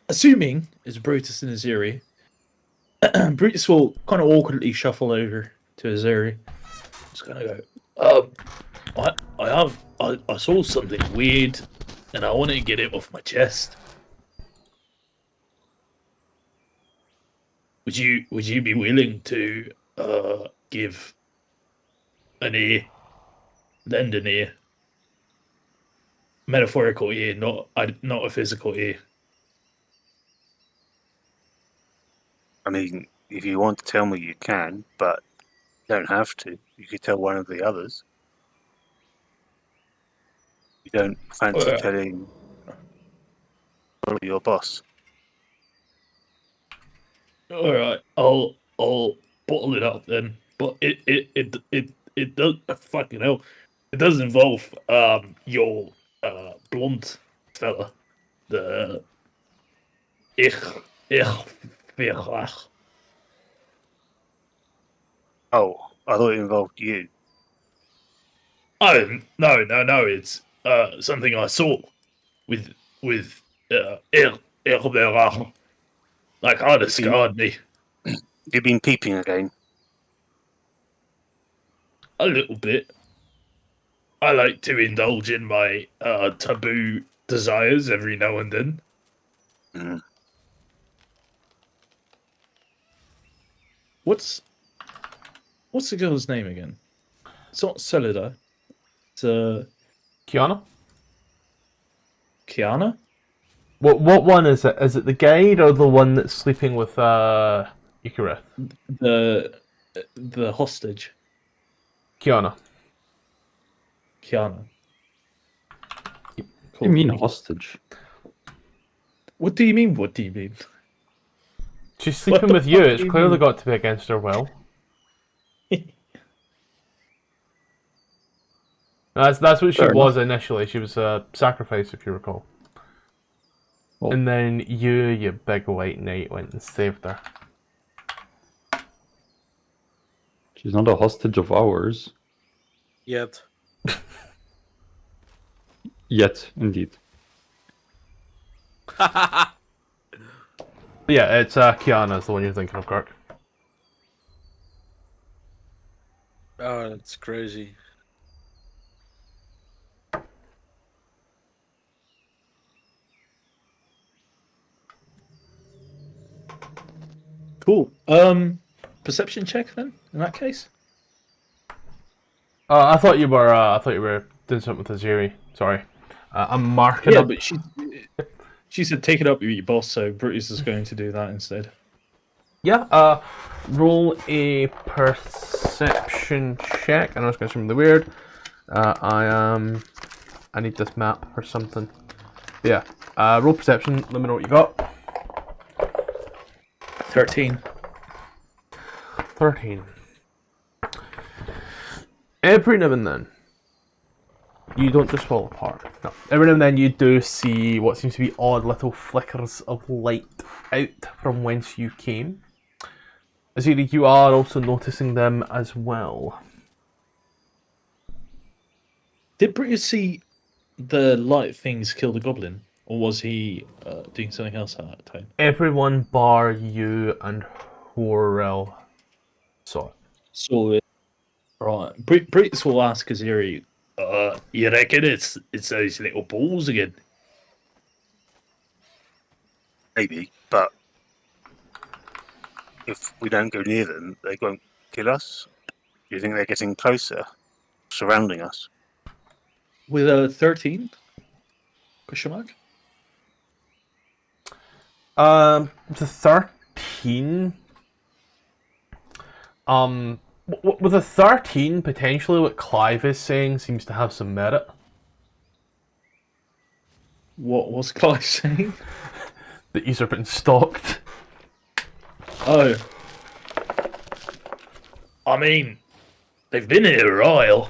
Assuming it's Brutus and Aziri, Brutus will kind of awkwardly shuffle over to Aziri. Just gonna go. I saw something weird, and I want to get it off my chest. Would you be willing to give an ear, lend an ear, metaphorical ear, not a physical ear? I mean, if you want to tell me, you can, but you don't have to. You could tell one of the others. You don't fancy Well, telling your boss. All right, I'll bottle it up then. But it does fucking hell. It does involve your blonde fella, the ich. Oh, I thought it involved you. Oh no! It's something I saw with Erberer. Like I scarred me You've been peeping again. a little bit. I like to indulge in my taboo desires every now and then. Mm. What's the girl's name again? It's not Celida. It's Kiana? Kiana. What one is it? Is it the guide or the one that's sleeping with Ikareth? The hostage. Kiana. Kiana. What do you mean thank hostage? What do you mean? What do you mean? She's What sleeping the with you. fuck It's do you clearly mean? got to be against her will. That's what she Fair was initially. She was a sacrifice, if you recall. Well- And then you big white knight, went and saved her. She's not a hostage of ours. Yet. Yet, indeed. But yeah, it's Kiana's the one you're thinking of, Kirk. Oh, that's crazy. Cool. Perception check then. In that case. I thought you were doing something with Aziri. Sorry, I'm marking Yeah, up. but she said take it up with your boss, so Brutus is going to do that instead. Yeah. Roll a perception check. I know it's going to seem really weird. I need this map or something. But yeah. Roll perception. Let me know what you got. 13. 13. Every now and then, you don't just fall apart. No. Every now and then you do see what seems to be odd little flickers of light out from whence you came. Aziri, you are also noticing them as well. Did Brutus see the light things kill the goblin? Or was he doing something else at that time? Everyone bar you and Horrell saw it. So it. Right. Brutus will ask Aziri, you reckon it's those little balls again? Maybe, but if we don't go near them, they won't kill us. Do you think they're getting closer, surrounding us? With a 13? Question mark? The 13. With a 13, potentially what Clive is saying seems to have some merit. What was Clive saying? That you've been stalked. Oh. I mean, they've been here a while.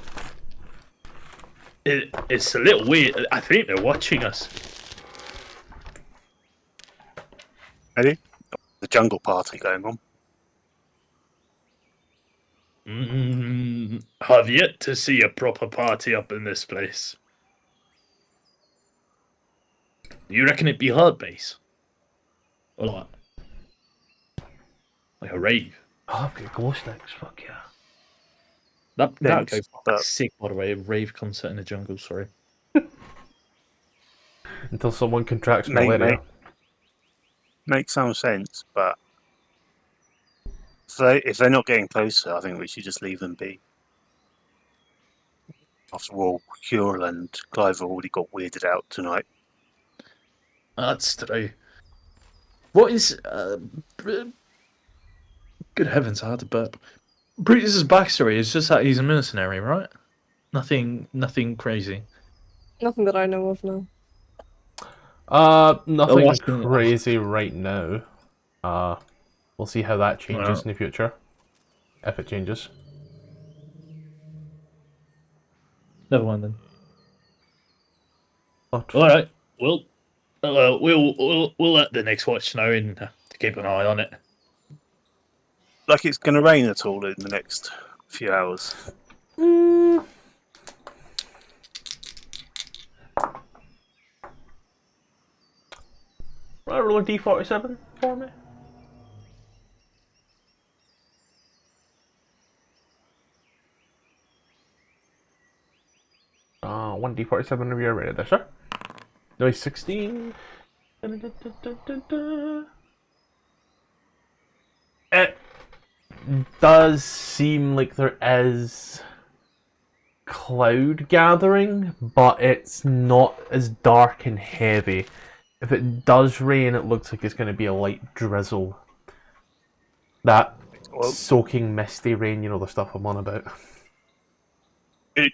It's a little weird. I think they're watching us. Maybe? The jungle party going on. I've yet to see a proper party up in this place. You reckon it'd be hard base? Or like a rave? Oh, I've got glow sticks, fuck yeah. That'd go Thanks, fucking but- sick, by the way. A rave concert in the jungle, sorry. Until someone contracts Mate, malaria. Makes some sense, but if they're not getting closer, I think we should just leave them be. After all, Cure and Clive have already got weirded out tonight. That's true. What is... good heavens, I had to burp. Brutus's backstory is just that he's a mercenary, right? Nothing crazy. Nothing that I know of, no. Nothing last thing- crazy right now. We'll see how that changes Wow. in the future. If it changes. Never mind then. But All right. Well, we'll let the next watch know and to keep an eye on it. Like it's going to rain at all in the next few hours. Right, roll a D47 for me. One D47 if you're ready there, sir. Nice 16. It does seem like there is cloud gathering, but it's not as dark and heavy. If it does rain, it looks like it's going to be a light drizzle. That Well, soaking misty rain, you know, the stuff I'm on about.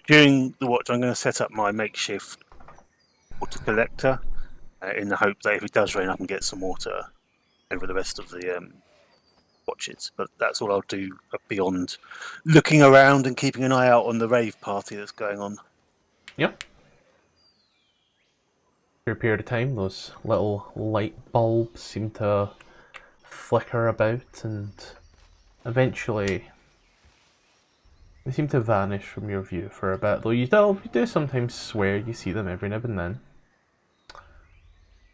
During the watch, I'm going to set up my makeshift water collector in the hope that if it does rain, I can get some water over the rest of the watches. But that's all I'll do beyond looking around and keeping an eye out on the rave party that's going on. Yep. For a period of time, those little light bulbs seem to flicker about, and eventually they seem to vanish from your view for a bit. Though you do sometimes swear you see them every now and then.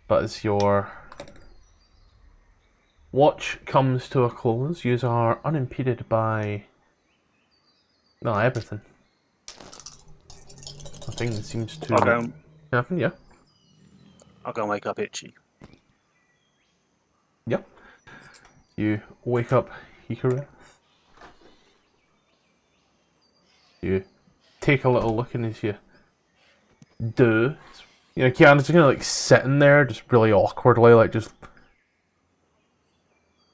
But as your watch comes to a close, you are unimpeded by everything. Nothing seems to happen. Yeah. I'll go and wake up Itchy. Yep. You wake up Icarus. You take a little look, and as you do, Kiana's just kind of like sitting there, just really awkwardly, like just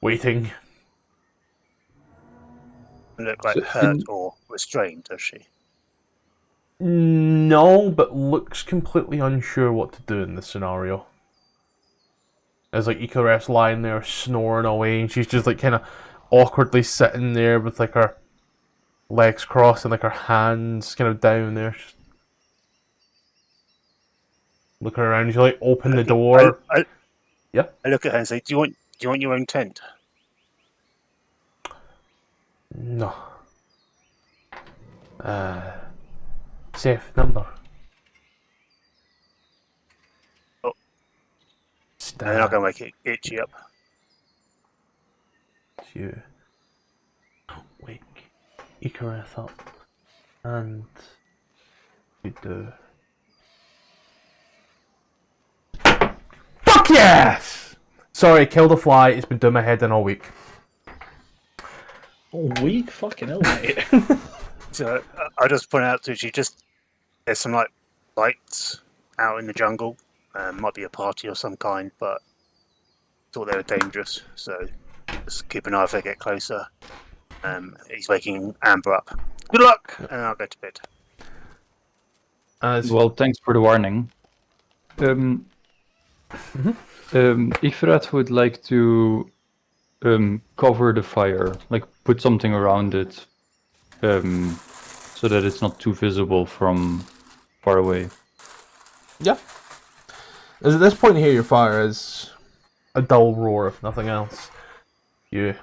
waiting. Look like hurt or restrained, does she? No, but looks completely unsure what to do in this scenario. As like Icarus lying there snoring away, and she's just like kind of awkwardly sitting there with like her legs crossed and like her hands kind of down there. Just looking around, you like open the door. Yeah. I look at her and say, "Do you want your own tent?" No. Safe number. Oh. And then I'll go make it Itchy up. You wake Icarus up, and you do. Fuck yes! Sorry, killed a fly. It's been doing my head in all week. All week? Fucking hell, mate. So I'll just point out to you, there's some like lights out in the jungle. Might be a party of some kind, but thought they were dangerous. So just keep an eye if they get closer. He's waking Amber up. Good luck, and I'll go to bed. Well, thanks for the warning. Ifrat would like to cover the fire, like put something around it, so that it's not too visible from far away. Yeah. As at this point here, your fire is a dull roar, if nothing else. You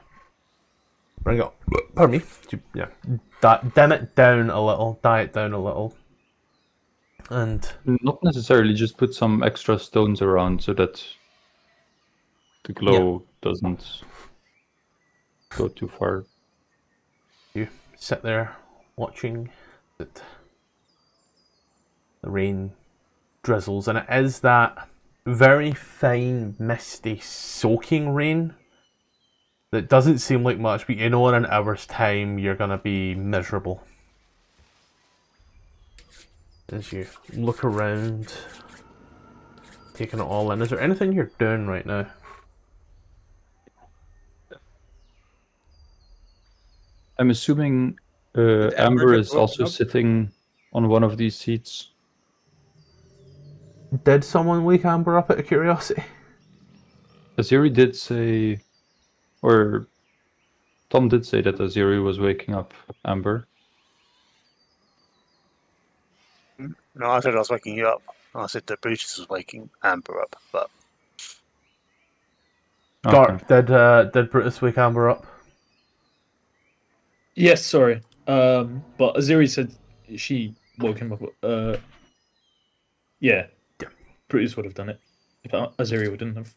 bring it. Pardon me. Dim it down a little. Die it down a little. And Not necessarily, just put some extra stones around so that the glow doesn't go too far. you sit there watching it. The rain drizzles, and it is that very fine, misty, soaking rain that doesn't seem like much, but in an hour's time you're gonna be miserable. As you look around, taking it all in, is there anything you're doing right now? I'm assuming Amber Amber get is woken also up? sitting on one of these seats. Did someone wake Amber up out of curiosity? Aziri did say, or Tom did say that Aziri was waking up Amber. No, I said I was waking you up. I said that Brutus was waking Amber up, but Dark, did Brutus wake Amber up? Yes, sorry. But Aziri said she woke him up. Yeah. Brutus would have done it if Aziri wouldn't have.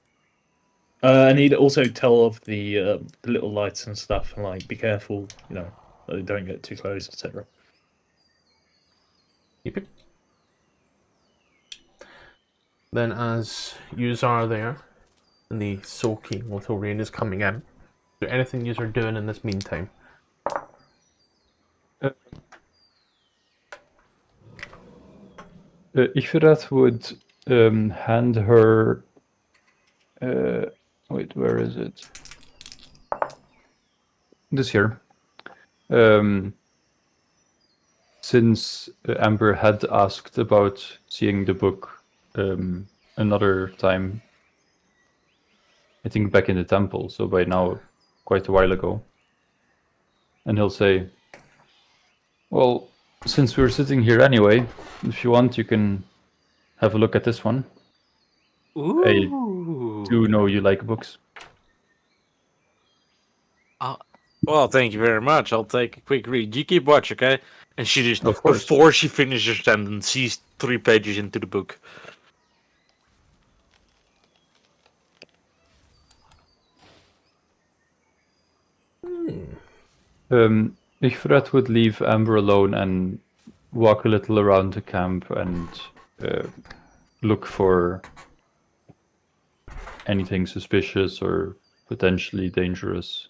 And he'd also tell of the little lights and stuff, and like be careful, that they don't get too close, etc. Keep it. Then as yous are there, and the soaking little rain is coming in, is there anything yous are doing in this meantime? Ifrat would hand her. Wait, where is it? This here. since Amber had asked about seeing the book another time, I think back in the temple, so by now quite a while ago. And he'll say, well, since we're sitting here anyway, if you want, you can have a look at this one. I do know you like books. Well, thank you very much. I'll take a quick read. You keep watch, okay? And she just, Of course. before she finishes her sentence, sees 3 pages into the book. Ifrit would leave Amber alone and walk a little around the camp and look for anything suspicious or potentially dangerous.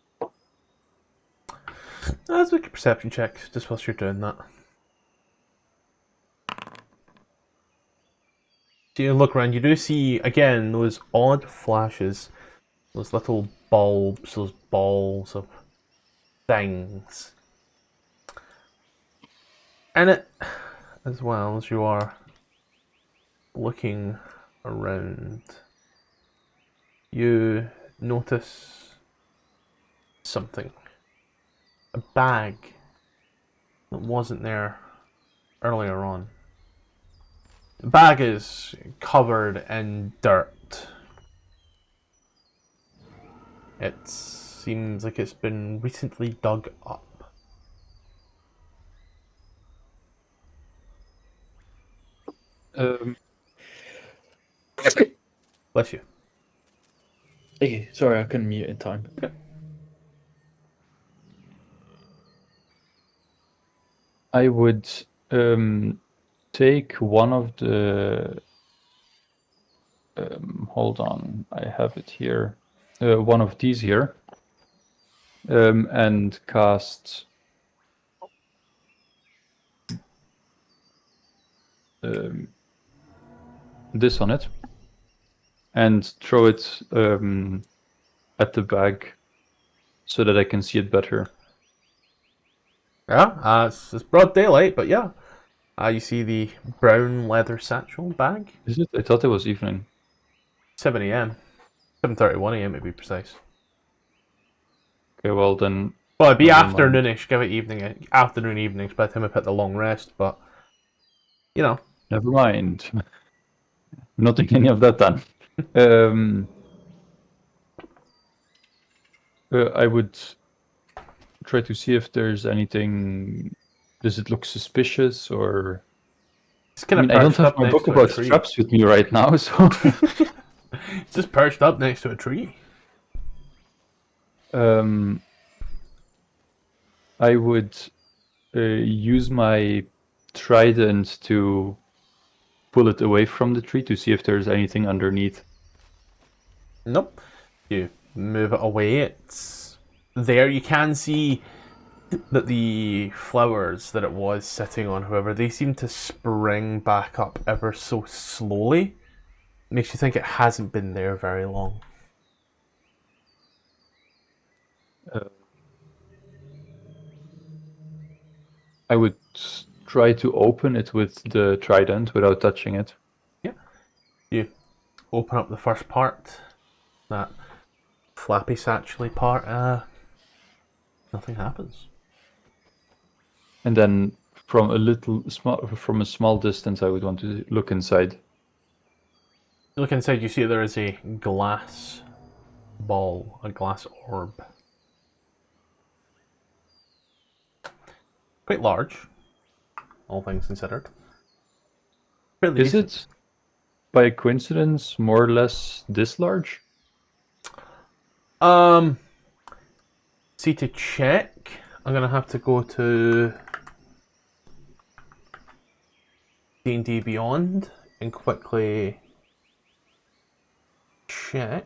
Let's make a perception check just whilst you're doing that. So you look around, you do see, again, those odd flashes, those little bulbs, those balls of things. And it, as well as you are looking around, you notice something. A bag that wasn't there earlier on. The bag is covered in dirt. It seems like it's been recently dug up. Bless you. Okay, sorry, I couldn't mute in time. Okay. I would take one of the. Hold on, I have it here. One of these here, and cast this on it, and throw it at the bag so that I can see it better. Yeah, it's broad daylight, but yeah. You see the brown leather satchel bag. Is it? I thought it was evening. 7 a.m. 7:31 a.m. to be precise. Okay, well then. Well, it'd be Never mind. afternoonish. Give it evenings by the time I put the long rest. But you know, Never mind. Not doing any of that then. I would try to see if there's anything. Does it look suspicious or? it's kind of I don't perched have up my next book to a about tree. traps with me right now, so. It's just perched up next to a tree. I would use my trident to pull it away from the tree to see if there's anything underneath. Nope. You move it away. It's there. You can see that the flowers that it was sitting on, however, they seem to spring back up ever so slowly. Makes you think it hasn't been there very long. I would try to open it with the trident without touching it. Yeah. You open up the first part, that flappy satchely part. Nothing happens. And then from a small distance, I would want to look inside. You look inside. You see there is a glass ball, a glass orb. Quite large, all things considered. Fairly Is decent. it, by coincidence, more or less this large? See, to check, I'm gonna have to go to D&D Beyond and quickly check.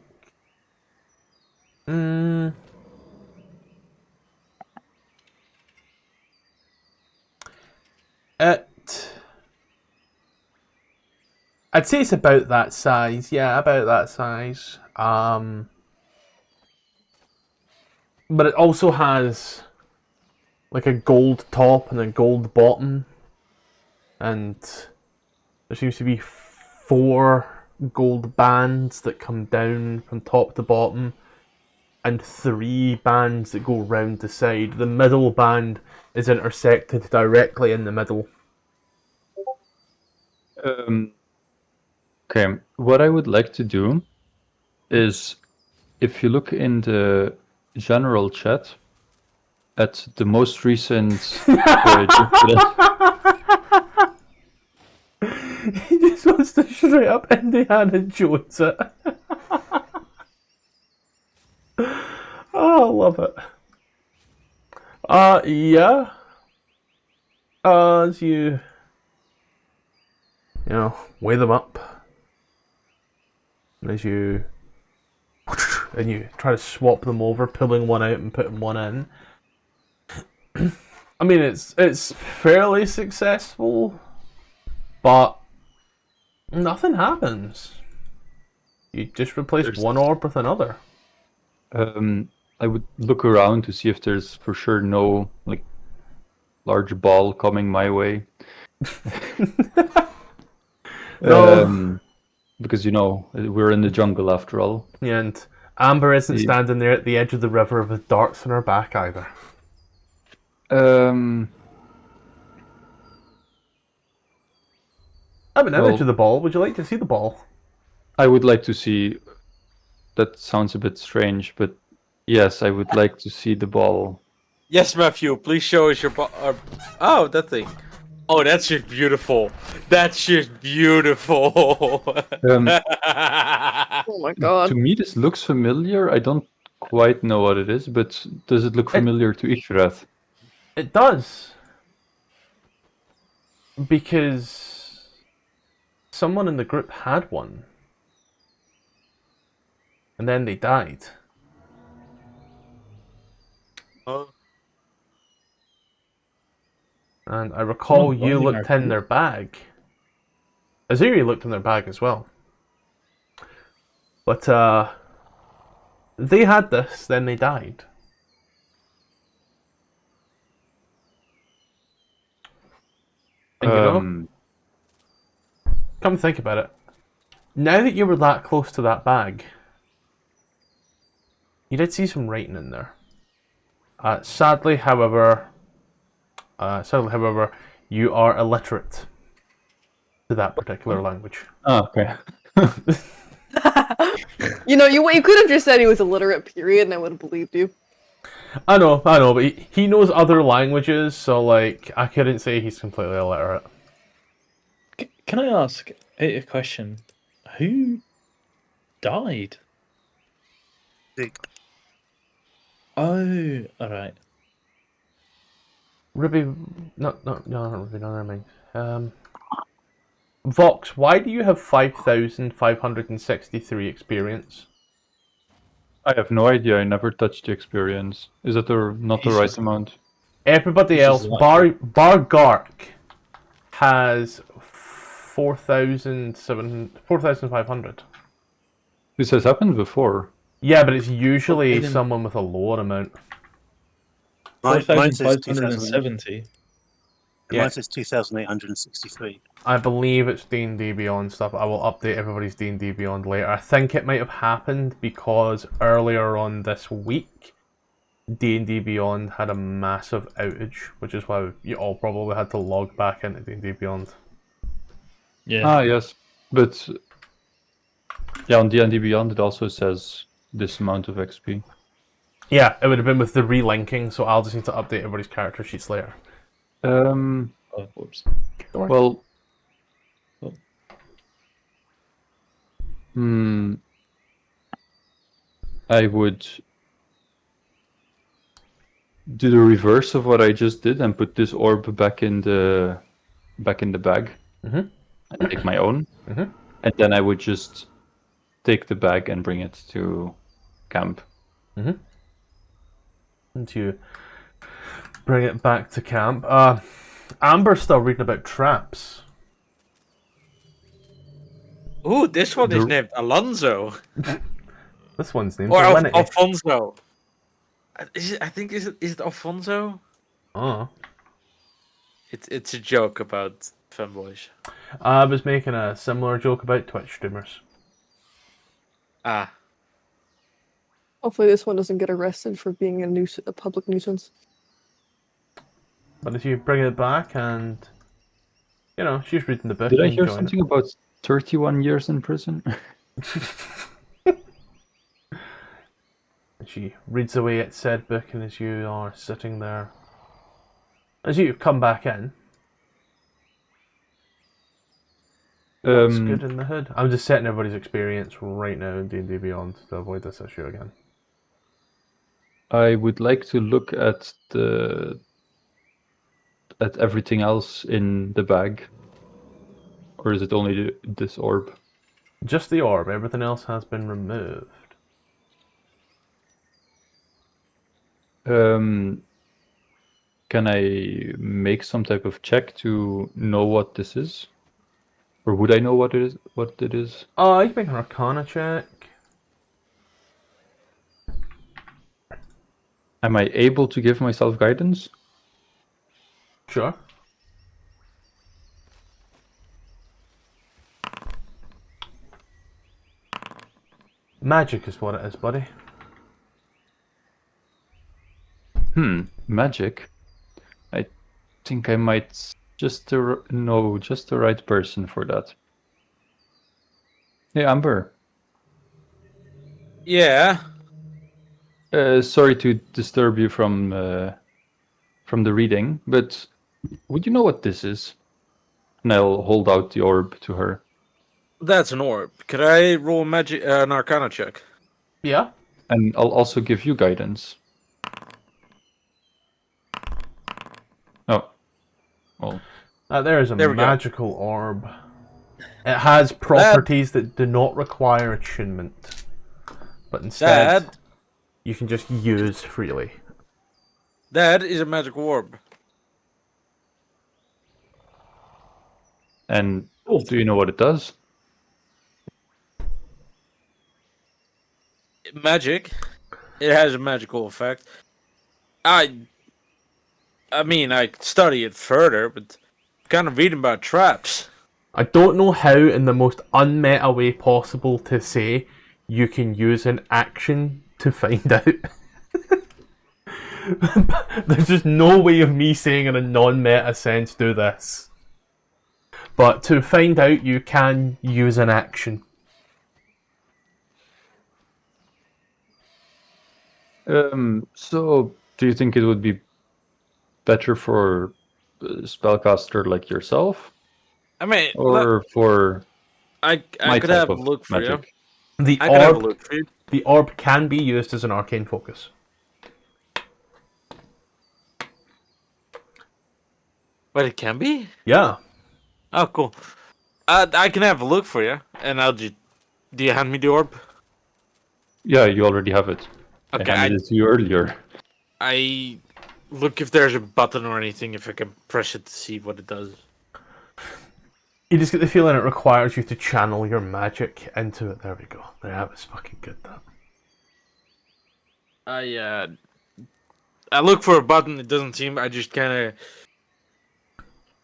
I'd say it's about that size. Yeah, about that size. But it also has like a gold top and a gold bottom and there seems to be 4 gold bands that come down from top to bottom, and 3 bands that go round the side. The middle band is intersected directly in the middle. Okay, what I would like to do is, if you look in the general chat at the most recent He just wants to straight up Indiana Jones it. Oh, I love it. Yeah. As you weigh them up, and as you try to swap them over, pulling one out and putting one in. I mean, it's fairly successful, but nothing happens. You just replace one orb with another. I would look around to see if there's for sure no large ball coming my way. No. Because we're in the jungle after all. Yeah, and Amber isn't standing there at the edge of the river with darts on her back either. I have an image of the ball. Would you like to see the ball? I would like to see. That sounds a bit strange, but yes, I would like to see the ball. Yes, Matthew, please show us your oh, that thing. Oh, that's just beautiful. That's just beautiful. Oh my god. To me, this looks familiar. I don't quite know what it is, but does it look familiar to Ishrath? It does. Because someone in the group had one. And then they died. Oh. And I recall you looked in their bag. Azuri looked in their bag as well. But they had this, then they died. And come think about it. Now that you were that close to that bag, you did see some writing in there. Sadly, however, you are illiterate to that particular language. Oh, okay. You could have just said he was illiterate, period, and I would have believed you. I know, but he knows other languages, so I couldn't say he's completely illiterate. Can I ask a question? Who died? Dig. Oh, alright. Ruby, not Ruby, no, never mind. Vox, why do you have 5,563 experience? I have no idea. I never touched the experience. Is that not the right amount? Everybody else, bar Gark, has 4,500. This has happened before. Yeah, but it's usually someone with a lower amount. Mine says 4,570. Mine says 2,863. I believe it's D&D Beyond stuff. I will update everybody's D&D Beyond later. I think it might have happened because earlier on this week, D&D Beyond had a massive outage, which is why you all probably had to log back into D&D Beyond. Yeah. Ah, yes. But yeah, on D&D Beyond it also says this amount of XP. Yeah, it would have been with the relinking, so I'll just need to update everybody's character sheets later. Oh, whoops. Well, I would do the reverse of what I just did and put this orb back in the bag and take my own, and then I would just take the bag and bring it to camp. And you bring it back to camp. Amber's still reading about traps. Ooh, this one is named Alonso. This one's named Or Serenity. Alfonso. Is it Alfonso? Oh. It's a joke about TTFN boys? I was making a similar joke about Twitch streamers. Ah, Hopefully this one doesn't get arrested for being a public nuisance. But if you bring it back and, you know, she's reading the book Did I and hear enjoying something about 31 years in prison? it. And she reads away at said book, and as you are sitting there, as you come back in, what's good in the hood? I'm just setting everybody's experience right now in D&D Beyond to avoid this issue again. I would like to look at everything else in the bag. Or is it only this orb? Just the orb. Everything else has been removed. Can I make some type of check to know what this is? Or would I know what it is? Oh, you can make an Arcana check. Am I able to give myself guidance? Sure. Magic is what it is, buddy. Magic. I think I might know just the right person for that. Hey, Amber. yeah. Sorry to disturb you from the reading, but would you know what this is? And I'll hold out the orb to her. That's an orb. Could I roll an Arcana check? Yeah. And I'll also give you guidance. Oh. Well. There is a There we go. magical orb. It has properties that do not require attunement, but instead Dad, you can just use freely. that is a magical orb. And do you know what it does? Magic. It has a magical effect. I mean, I could study it further, but kind of reading about traps. I don't know how, in the most unmeta way possible, to say you can use an action to find out. There's just no way of me saying in a non-meta sense do this. But to find out, you can use an action. So do you think it would be better for a spellcaster like yourself? I mean, Or for I my could type have a of look for you. magic? The I could have a orb, look for you. the orb can be used as an arcane focus. But it can be? Yeah. Oh, cool. I can have a look for you, and I'll just... Do you hand me the orb? Yeah, you already have it. Okay, I handed it to you earlier. I look if there's a button or anything, if I can press it to see what it does. You just get the feeling it requires you to channel your magic into it. There we go. That was fucking good, that. I look for a button, it doesn't seem... I just kind of...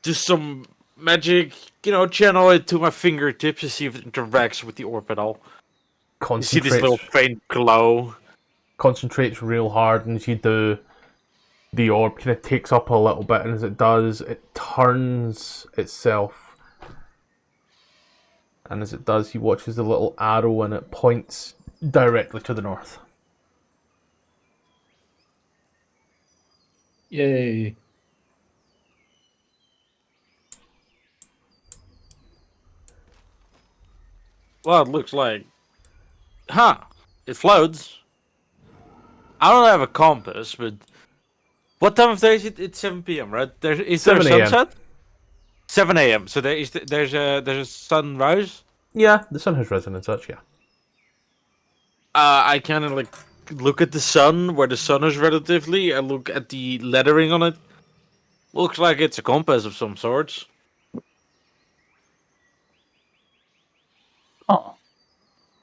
Just some magic, you know, channel it to my fingertips to see if it interacts with the orb at all. You see this little faint glow. Concentrates real hard, and as you do, the orb kind of takes up a little bit, and as it does, it turns itself. And as it does, he watches the little arrow, and it points directly to the north. Yay. Well, it looks like... Huh. It floats. I don't have a compass, but... What time of day is it? It's 7 p.m., right? Is there a 7 a.m. sunset? 7 a.m. So there's a sunrise? Yeah, the sun has risen and such, yeah. I kind of like look at the sun, where the sun is relatively. I look at the lettering on it. Looks like it's a compass of some sorts. Oh.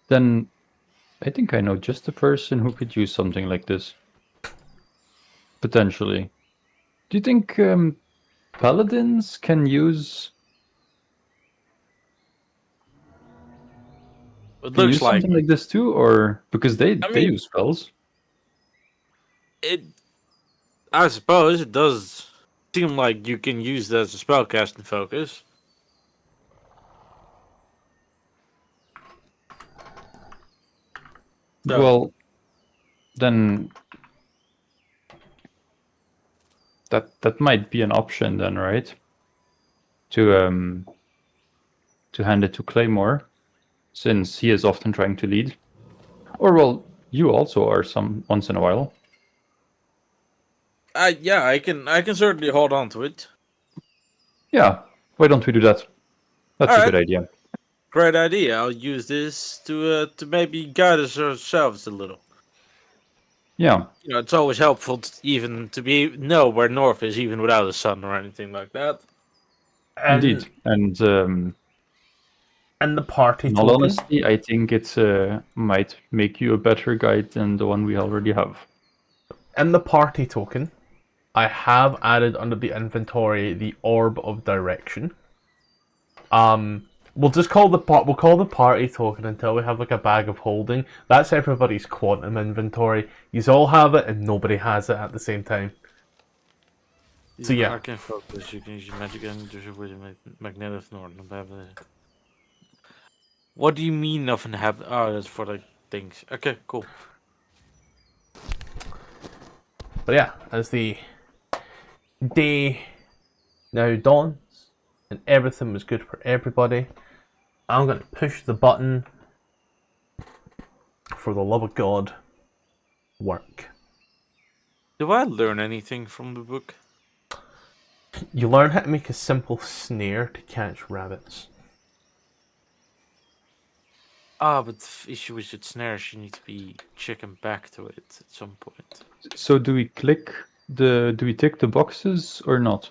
Then I think I know just the person who could use something like this. Potentially. Do you think paladins can use It Can you looks use like something like this too, or because they mean- use spells? it. I suppose it does seem like you can use that as a spellcasting focus. So- Well, then that might be an option then, right? To hand it to Claymore, since he is often trying to lead. Or well, you also are some once in a while. Yeah, I can certainly hold on to it. Yeah, why don't we do that? That's a Alright. good idea. Great idea. I'll use this to maybe guide us ourselves a little. Yeah, You know, it's always helpful even to know where north is, even without a sun or anything like that. indeed. And And the party in all token. honesty, I think it might make you a better guide than the one we already have. And the party token, I have added under the inventory the Orb of Direction. We'll just call we'll call the party token until we have like a bag of holding. That's everybody's quantum inventory. You all have it and nobody has it at the same time. So yeah. Arcane focus. You can use your magic energy with magnetic north. What do you mean nothing happened? Oh, that's for the things. Okay, cool. But yeah, as the day now dawns and everything was good for everybody, I'm going to push the button for the love of God. Work. Do I learn anything from the book? You learn how to make a simple snare to catch rabbits. But the issue is with snares, you need to be checking back to it at some point. So do we tick the boxes or not?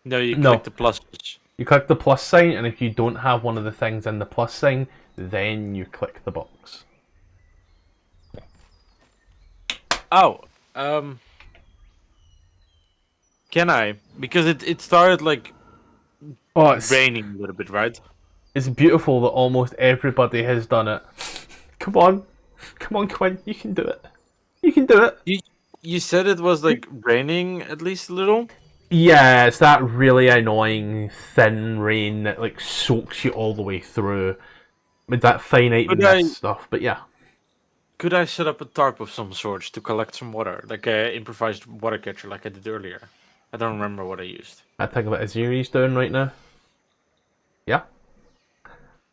No, you No. click the pluses. You click the plus sign, and if you don't have one of the things in the plus sign, then you click the box. Oh, can I? Because it started like Oh, it's raining a little bit, right? beautiful that almost everybody has done it. Come on, Quinn, you can do it. You can do it. You said it was like raining at least a little. Yeah, it's that really annoying thin rain that like soaks you all the way through with that finite mist stuff. But yeah, Could I set up a tarp of some sorts to collect some water, like a improvised water catcher, like I did earlier? I don't remember what I used. I think about Aziri's doing right now. Yeah.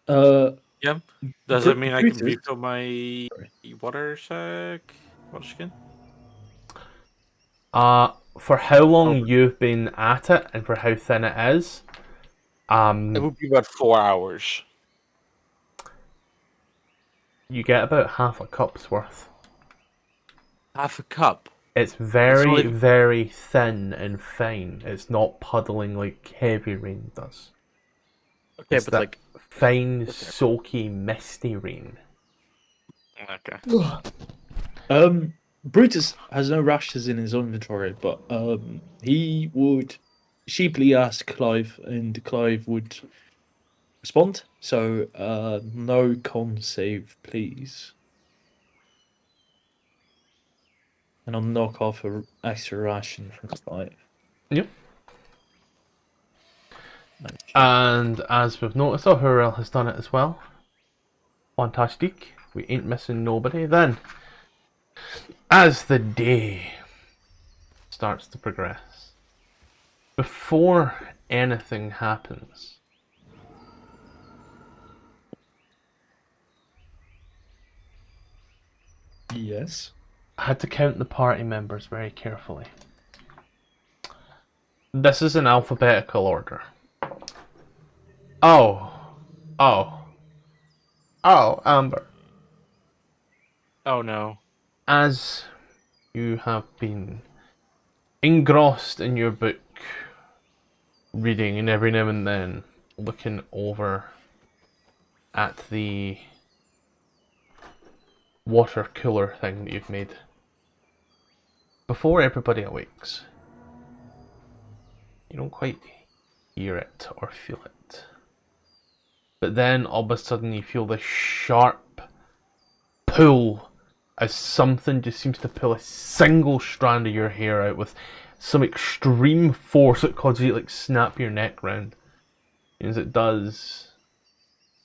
Yeah. Does that mean I can Brutus? refill my water skin? For how long you've been at it and for how thin it is, It would be about 4 hours. you get about half a cup's worth. Half a cup. It's very, only- very thin and fine. It's not puddling like heavy rain does. Okay, It's but that like fine, soaky, misty rain. okay. Brutus has no rashes in his inventory, but he would sheepily ask Clive, and Clive would respond. So no con save, please. And I'll knock off an extra ration from Clive. Yep. And as we've noticed, Hurrell has done it as well. Fantastic. We ain't missing nobody then. As the day starts to progress, before anything happens, Yes. I had to count the party members very carefully. This is in alphabetical order. Oh, Amber. Oh no. As you have been engrossed in your book, reading and every now and then looking over at the water cooler thing that you've made, before everybody awakes, you don't quite hear it or feel it. But then all of a sudden you feel this sharp pull as something just seems to pull a single strand of your hair out with some extreme force that causes you to like snap your neck round. And as it does,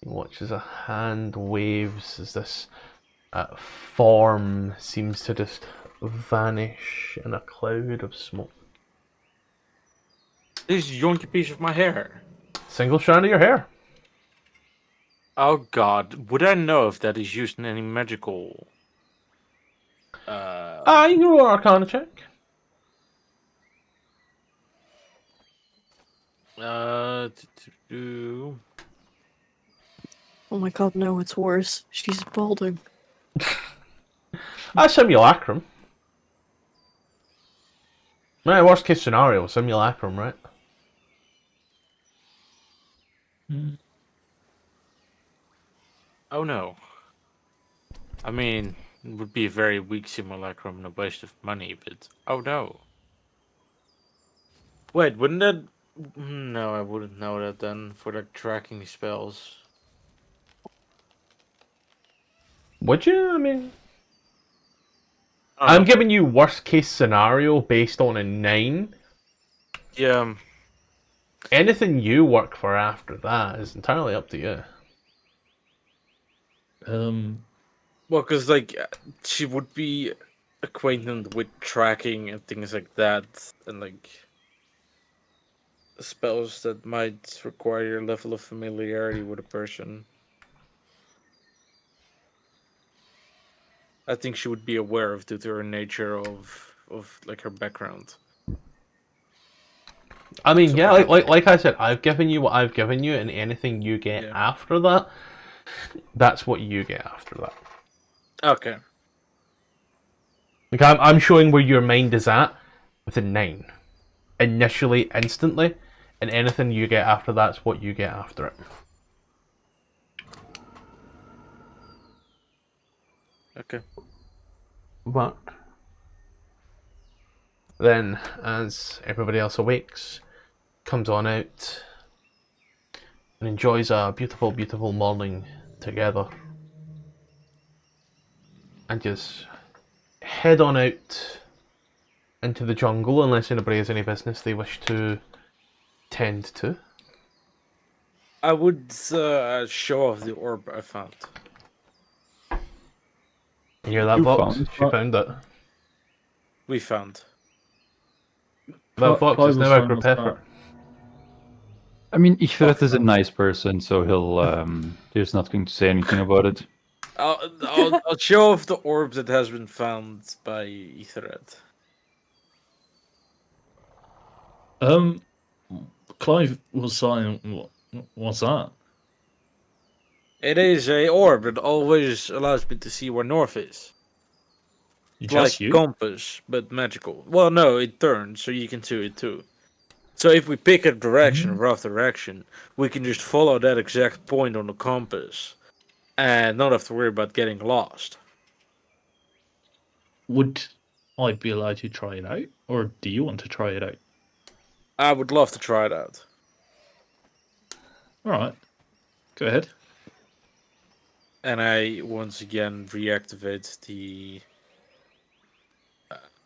you watch as a hand waves as this form seems to just vanish in a cloud of smoke. This yonky piece of my hair. Single strand of your hair. Oh god, would I know if that is used in any magical... You can roll an Arcana check. Do... Oh my god, no, it's worse. She's balding. Simulacrum. Right, worst case scenario, simulacrum, right? Oh no. I mean, it would be a very weak simulacrum and a waste of money, but oh no. Wait, wouldn't that... No, I wouldn't know that then, for like tracking spells. Would you? I mean... I'm giving you worst case scenario based on a 9. Yeah. Anything you work for after that is entirely up to you. Well, because like she would be acquainted with tracking and things like that, and like spells that might require a level of familiarity with a person. I think she would be aware of due to her nature of like her background. I mean, So yeah, perhaps- like I said, I've given you what I've given you, and anything you get after that, that's what you get after that. Okay. Like I'm showing where your mind is at with a 9. Initially, instantly, and anything you get after that's what you get after it. Okay. But then, as everybody else awakes, comes on out and enjoys a beautiful, beautiful morning together, and just head on out into the jungle, unless anybody has any business they wish to tend to. I would show off the orb I found. You hear that, You Vox? found She what? found it. We found. That Vox Clive is was now a fine group with that. effort. I mean, Ifrit is a nice person, so he's not going to say anything about it. I'll show off the orb that has been found by Etherred. Clive was saying, what's that? It is a orb that always allows me to see where north is. It's like Just you? compass, but magical. Well, no, it turns, so you can see it too. So if we pick a direction, a rough direction, we can just follow that exact point on the compass and not have to worry about getting lost. Would I be allowed to try it out? Or do you want to try it out? I would love to try it out. Alright. Go ahead. And I once again reactivate the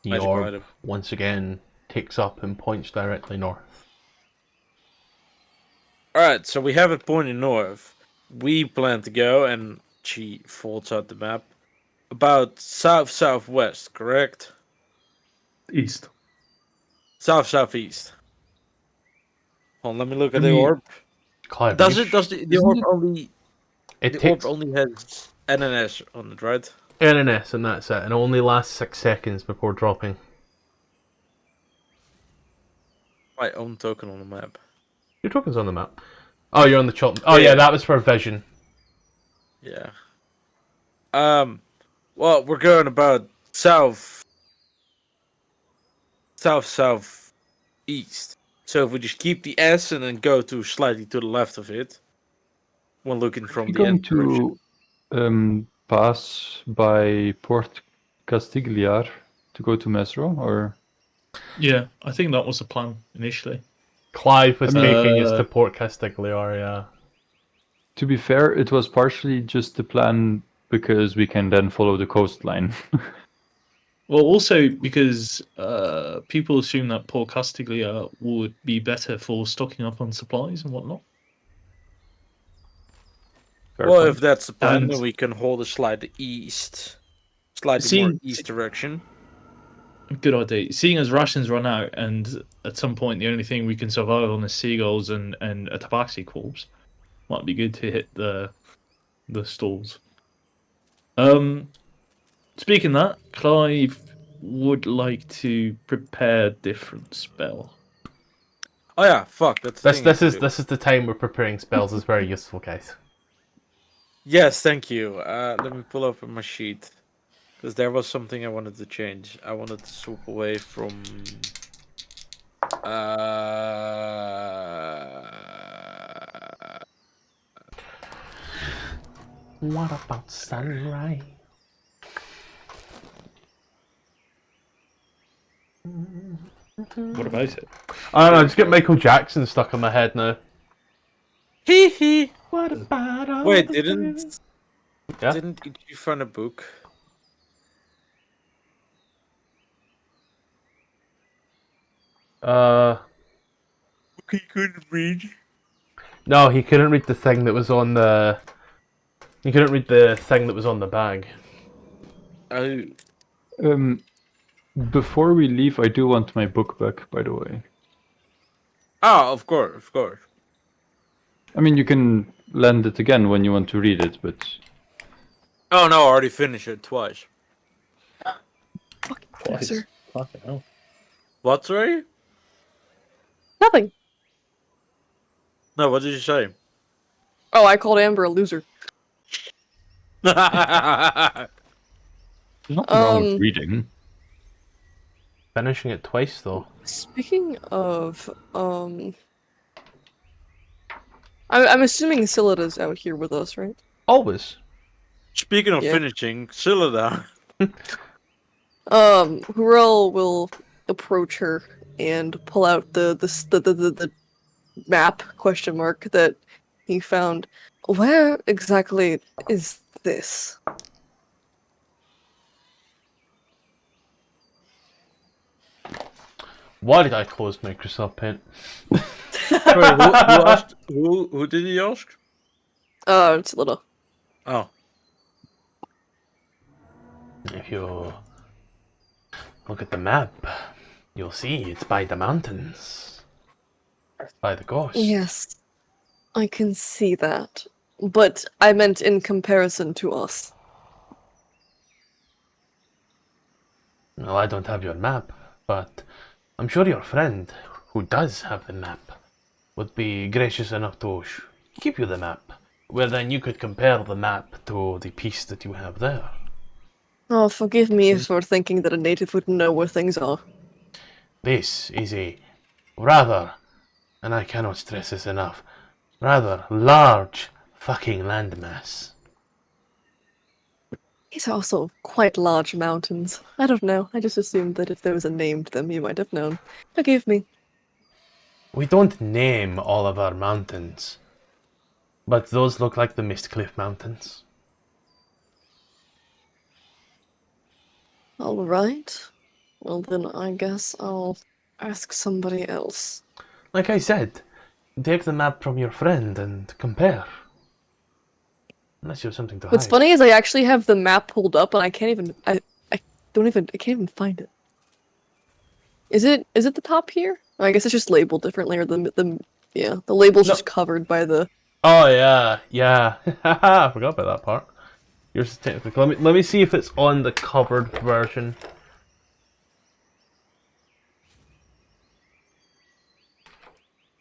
The magical orb, item. once again, takes up and points directly north. Alright, so we have it pointing north. We plan to go, and she folds out the map, about south-southwest, correct? East. South-southeast. Hold on, let me look at I the mean, orb. Clive, Does reach. it? Does the Isn't orb it- only? It The takes orb only has NNS on it, right? NNS and that's it, and it only lasts 6 seconds before dropping. My own token on the map. Your token's on the map. Oh, you're on the chop. Oh yeah, that was for vision. Yeah. Well, we're going about south east. So if we just keep the S and then go to slightly to the left of it, when looking from We're the going end direction. to pass by Port Castigliar to go to Mesro, or Yeah, I think that was the plan initially. Clive was taking us Uh, to Port Castigliar, yeah. to be fair, it was partially just the plan because we can then follow the coastline. Well, also because people assume that Port Castiglia would be better for stocking up on supplies and whatnot. Fair Well, point. if that's the plan, And- then we can hold a slightly more Seeing- east direction. Good idea. Seeing as rations run out, and at some point the only thing we can survive on is seagulls and a tabaxi corpse, might be good to hit the stalls. Speaking of that, Clive would like to prepare a different spell. Oh yeah, fuck. That's the thing I can do. This is the time where preparing spells is very useful, guys. Yes, thank you. Let me pull up my sheet. Because there was something I wanted to change. I wanted to swap away from... What about sunrise? What about it? I don't know, just get Michael Jackson stuck in my head now. Hee hee! What about all Wait, the didn't Yeah? you find a book? He couldn't read. No, he couldn't read the thing that was on the... He couldn't read the thing that was on the bag. Oh, Before we leave, I do want my book back, by the way. of course, of course. I mean, you can lend it again when you want to read it, but Oh no, I already finished it twice. Twice. Sir. Fucking hell. What, sorry? Nothing. No, what did you say? Oh, I called Amber a loser. there's nothing wrong with reading. Finishing it twice, though. Speaking of, I'm assuming Scylla's out here with us, right? Always. Speaking of Yeah. finishing, Scylla. Hurrell will approach her and pull out the map question mark that he found. Where exactly is this? Why did I close Microsoft Paint? Wait, who did he ask? It's a little. Oh. If you look at the map, you'll see it's by the mountains. By the coast. Yes, I can see that. But I meant in comparison to us. Well, I don't have your map, but I'm sure your friend, who does have the map, would be gracious enough to give you the map. Well, then you could compare the map to the piece that you have there. Oh, forgive me for thinking that a native would know where things are. This is a rather, and I cannot stress this enough, rather large fucking landmass. These are also quite large mountains. I don't know. I just assumed that if there was a name to them, you might have known. Forgive me. We don't name all of our mountains, but those look like the Mistcliff Mountains. All right. Well, then I guess I'll ask somebody else. Like I said, take the map from your friend and compare. Unless you have something to What's hide. funny is I actually have the map pulled up and I can't even I can't even find it. Is it the top here? I guess it's just labeled differently, or the label's No. just covered by the. Oh yeah. I forgot about that part. Yours is technically. Let me see if it's on the covered version.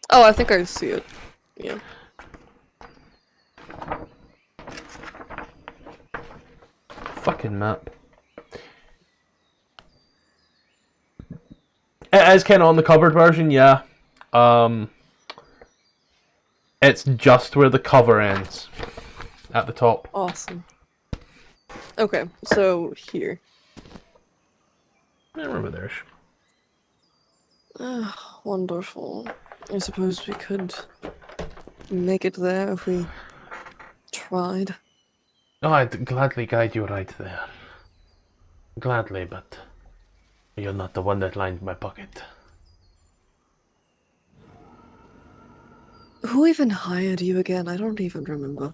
Oh, I think I see it. Yeah. Fucking map. It is kind of on the covered version, yeah. It's just where the cover ends, at the top. Awesome. Okay, so here. I remember there's. Wonderful. I suppose we could make it there if we tried. Oh, I'd gladly guide you right there. Gladly, but you're not the one that lined my pocket. Who even hired you again? I don't even remember.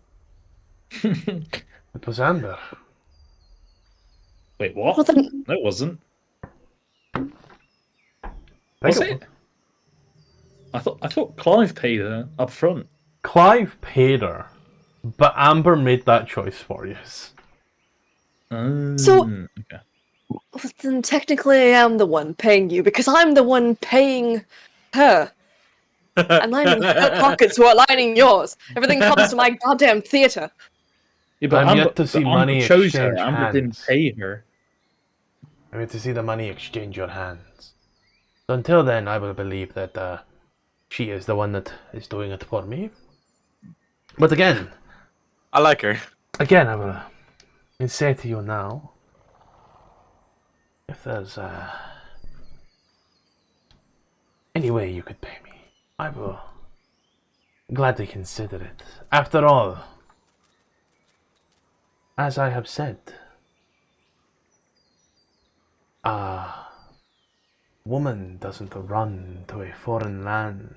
It was Amber. Wait, what? Well, then, No, it wasn't. I Was think it? I thought Clive paid her up front. Clive paid her, but Amber made that choice for you. So- Okay. well, then technically I am the one paying you because I'm the one paying her. I'm lining her pockets who are lining yours. Everything comes to my goddamn theater. Yeah, but I'm Amber, yet to see but money Amber chose her. exchange Amber didn't hands. pay her. I'm yet to see the money exchange your hands. So until then, I will believe that she is the one that is doing it for me. But again, I like her. I will say to you now, if there's any way you could pay me, I will gladly consider it. After all, as I have said, a woman doesn't run to a foreign land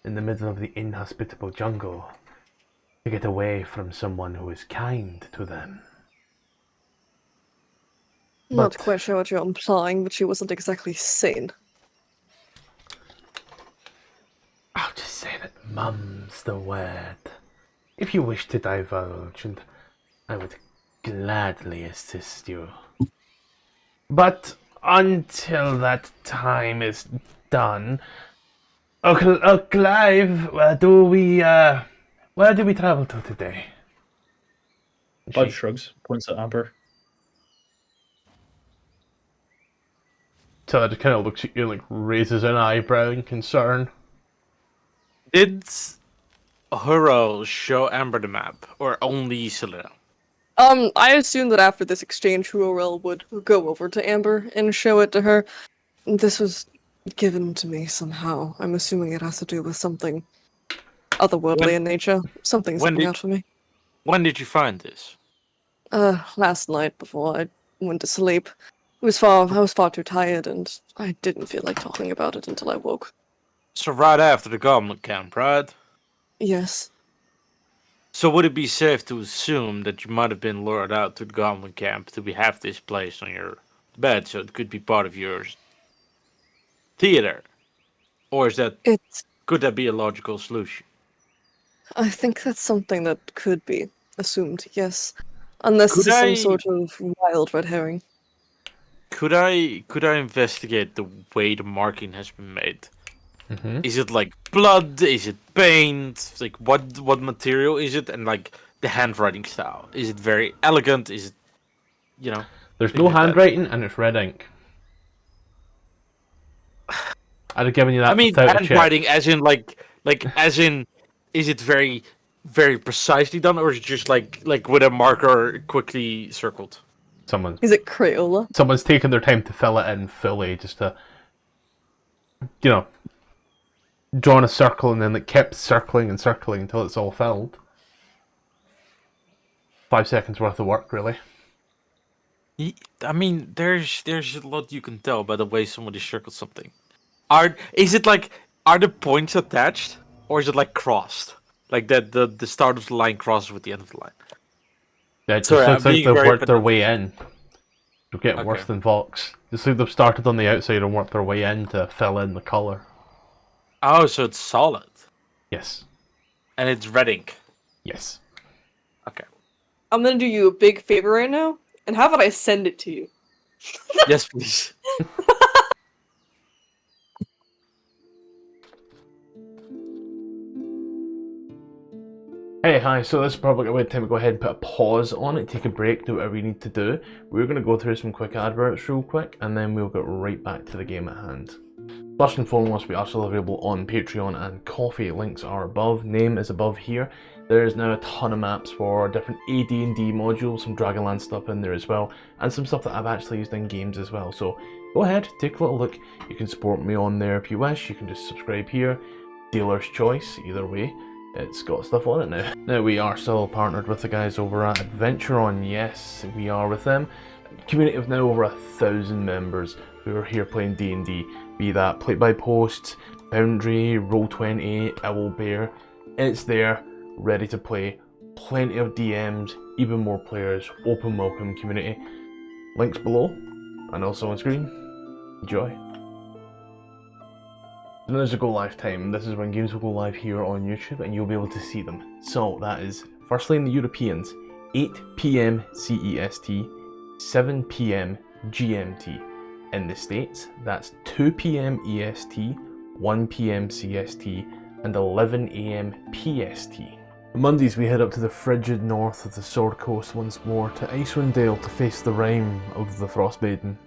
in the middle of the inhospitable jungle to get away from someone who is kind to them. Not But- quite sure what you're implying, but she wasn't exactly sane. I'll just say that mum's the word. If you wish to divulge, and I would gladly assist you. But until that time is done, Clive, where do we travel to today? Clive shrugs, points at Amber. So just kind of looks at you, like raises an eyebrow in concern. Did Huro show Amber the map, or only Selena? I assume that after this exchange, Huorel would go over to Amber and show it to her. This was given to me somehow. I'm assuming it has to do with something otherworldly in nature. Something's when looking did- out for me. When did you find this? Last night before I went to sleep. I was far too tired, and I didn't feel like talking about it until I woke. So right after the goblin camp, right? Yes. So would it be safe to assume that you might have been lured out to the goblin camp to have this placed on your bed, so it could be part of your theater? Or could that be a logical solution? I think that's something that could be assumed, yes. Unless Could this is some I- sort of wild red herring. Could I investigate the way the marking has been made? Mm-hmm. Is it like blood? Is it paint? Like what material is it? And like the handwriting style. Is it very elegant? Is it, There's Things no like that. handwriting and it's red ink. I'd have given you that I mean without a check. handwriting as in as in, is it very very precisely done, or is it just like with a marker quickly circled? Is it Crayola? Someone's taken their time to fill it in fully, just to, drawn a circle and then it kept circling and circling until it's all filled. 5 seconds worth of work, really. I mean, there's a lot you can tell by the way somebody circled something. Are the points attached, or is it like crossed? Like that the start of the line crosses with the end of the line. Yeah, it just Sorry, looks I'm like being they've very worked their way in. They're getting Okay. worse than Vox. Just like they've started on the outside and worked their way in to fill in the colour. Oh, so it's solid. Yes. And it's red ink. Yes. Okay. I'm gonna do you a big favor right now, and how about I send it to you? Yes, please. Hey, hi, so this is probably a good time to go ahead and put a pause on it, take a break, do whatever we need to do. We're going to go through some quick adverts real quick, and then we'll get right back to the game at hand. First and foremost, we are still available on Patreon and Coffee. Links are above, name is above here. There is now a ton of maps for different AD&D modules, some Dragonland stuff in there as well, and some stuff that I've actually used in games as well. So go ahead, take a little look. You can support me on there if you wish. You can just subscribe here. Dealer's choice, either way. It's got stuff on it now. Now we are still partnered with the guys over at AdverntureOn. Yes, we are with them. Community of now over 1,000 members who are here playing D&D. Be that Play by Post, Boundary, Roll20, Owlbear. It's there, ready to play. Plenty of DMs, even more players. Open welcome community. Links below and also on screen. Enjoy. And there's a go live time. This is when games will go live here on YouTube and you'll be able to see them. So that is firstly in the Europeans, 8 PM CEST, 7 PM GMT. In the States, that's 2 PM EST, 1 PM CST, and 11 AM PST. On Mondays we head up to the frigid north of the Sword Coast once more to Icewind Dale to face the rime of the Frostmaiden.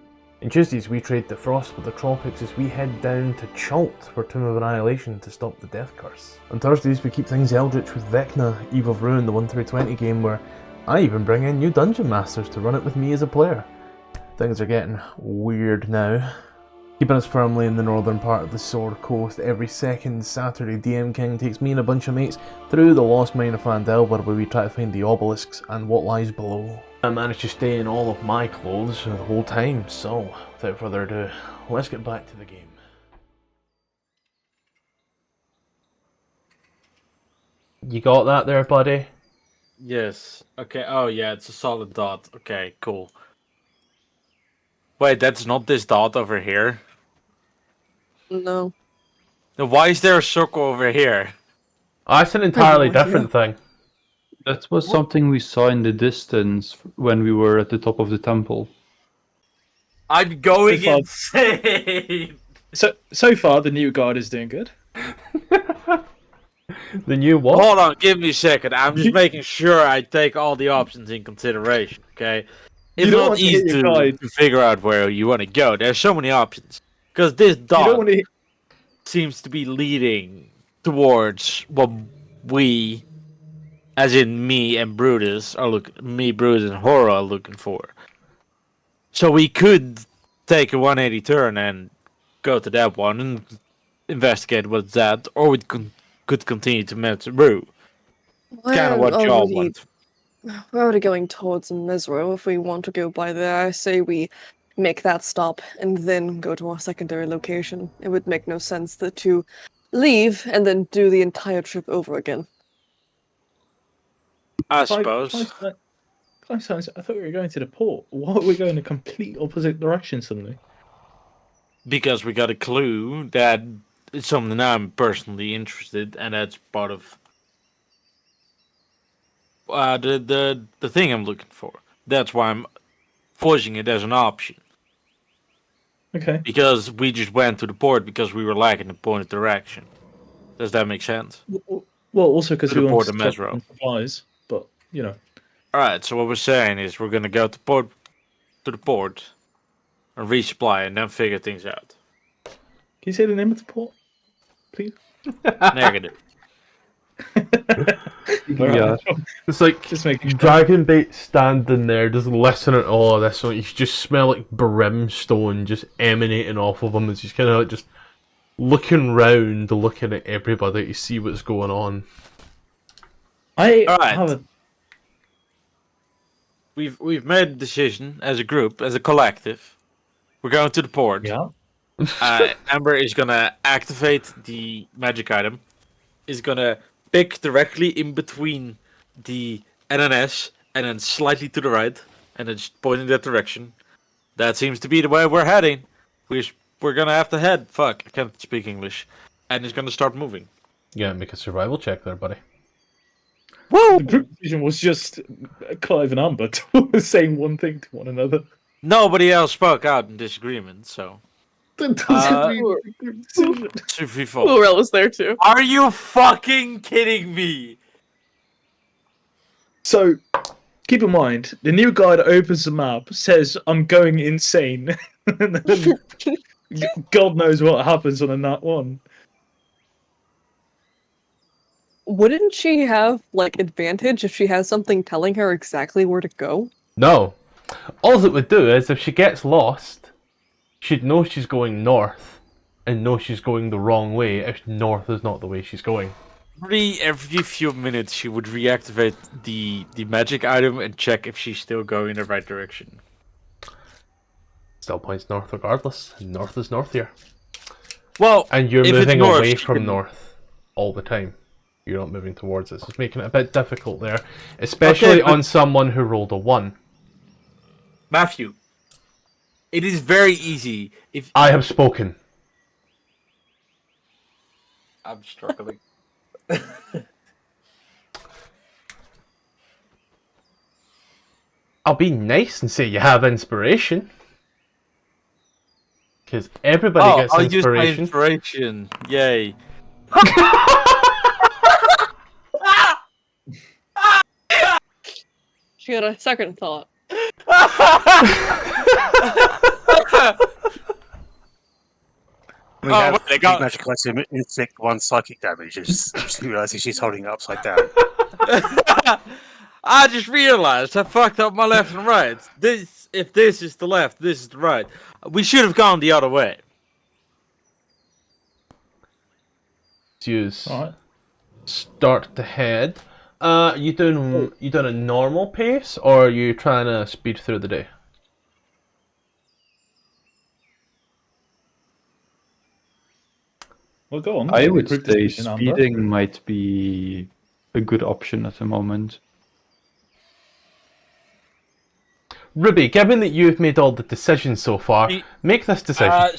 On Tuesdays we trade the frost with the tropics as we head down to Chult for Tomb of Annihilation to stop the death curse. On Thursdays we keep things eldritch with Vecna, Eve of Ruin, the 1-20 game where I even bring in new dungeon masters to run it with me as a player. Things are getting weird now. Keeping us firmly in the northern part of the Sword Coast, every second Saturday DM King takes me and a bunch of mates through the lost mine of Phandelver where we try to find the obelisks and what lies below. I managed to stay in all of my clothes the whole time, so without further ado, let's get back to the game. You got that there, buddy? Yes. Okay. Oh yeah, it's a solid dot. Okay, cool. Wait, that's not this dot over here. No. Then why is there a circle over here? Oh, that's an entirely idea. different thing. That was something we saw in the distance when we were at the top of the temple. I'm going So far- insane. So far, the new guard is doing good. The new what? Hold on, give me a second. I'm just making sure I take all the options in consideration. Okay, it's You don't not want to easy hit your guide. to figure out where you want to go. There's so many options because this You don't dot want to. seems to be leading towards what we, as in me and Brutus, Brutus and Horror are looking for. So we could take a 180 turn and go to that one and investigate what's that, or we could continue to mess through. Kind of what y'all want. We're already going towards Mesro. If we want to go by there, I say we make that stop and then go to our secondary location. It would make no sense to leave and then do the entire trip over again. I suppose. Clive, I thought we were going to the port. Why are we going in a complete opposite direction suddenly? Because we got a clue that it's something I'm personally interested, and that's part of the thing I'm looking for. That's why I'm forcing it as an option. Okay. Because we just went to the port because we were lacking the point of direction. Does that make sense? Well, also because To we the want port to of stop Mesro. on supplies, but you know. Alright, so what we're saying is we're gonna go to the port and resupply and then figure things out. Can you say the name of the port, please? Negative. Yeah. It's like Just making sure. Dragonbait standing there just listening to all of this, so you just smell like brimstone just emanating off of him as he's kind of like just looking round, looking at everybody to see what's going on. I Alright. have a We've made a decision as a group, as a collective. We're going to the port. yeah. Amber is gonna activate the magic item. Is gonna pick directly in between the NNS and then slightly to the right, and then just point in that direction. That seems to be the way we're heading. We're gonna have to head. Fuck, I can't speak English. And it's gonna start moving. Yeah, make a survival check there, buddy. Woo! The group decision was just Clive and Amber saying one thing to one another. Nobody else spoke out in disagreement, so That doesn't mean Who- it's a group decision. 2v4. Lorel was there too. Are you fucking kidding me? So, keep in mind, the new guide opens the map, says, "I'm going insane," and then God knows what happens on a nat one. Wouldn't she have like advantage if she has something telling her exactly where to go? No. All it would do is if she gets lost, she'd know she's going north and know she's going the wrong way if north is not the way she's going. Every few minutes, she would reactivate the magic item and check if she's still going in the right direction. Still points north regardless. North is north here. Well, And you're if it's moving north, away she from can- north all the time. You're not moving towards it, so it's making it a bit difficult there. Especially but- on someone who rolled a 1. Matthew, it is very easy. If I have spoken. I'm struggling. I'll be nice and say you have inspiration. Because everybody gets I'll use my inspiration. inspiration. Yay. She had a second thought. I mean, Oh, have well, they three got- magic item, inflict 1 psychic damage. Just realizing she's holding it upside down. I just realized I fucked up my left and right. If this is the left, this is the right. We should have gone the other way. Use Alright. start to head. You doing a normal pace, or are you trying to speed through the day? Well, go on. I make a would quick say decision, Amber. speeding might be a good option at the moment. Ruby, given that you've made all the decisions so far, Me- make this decision.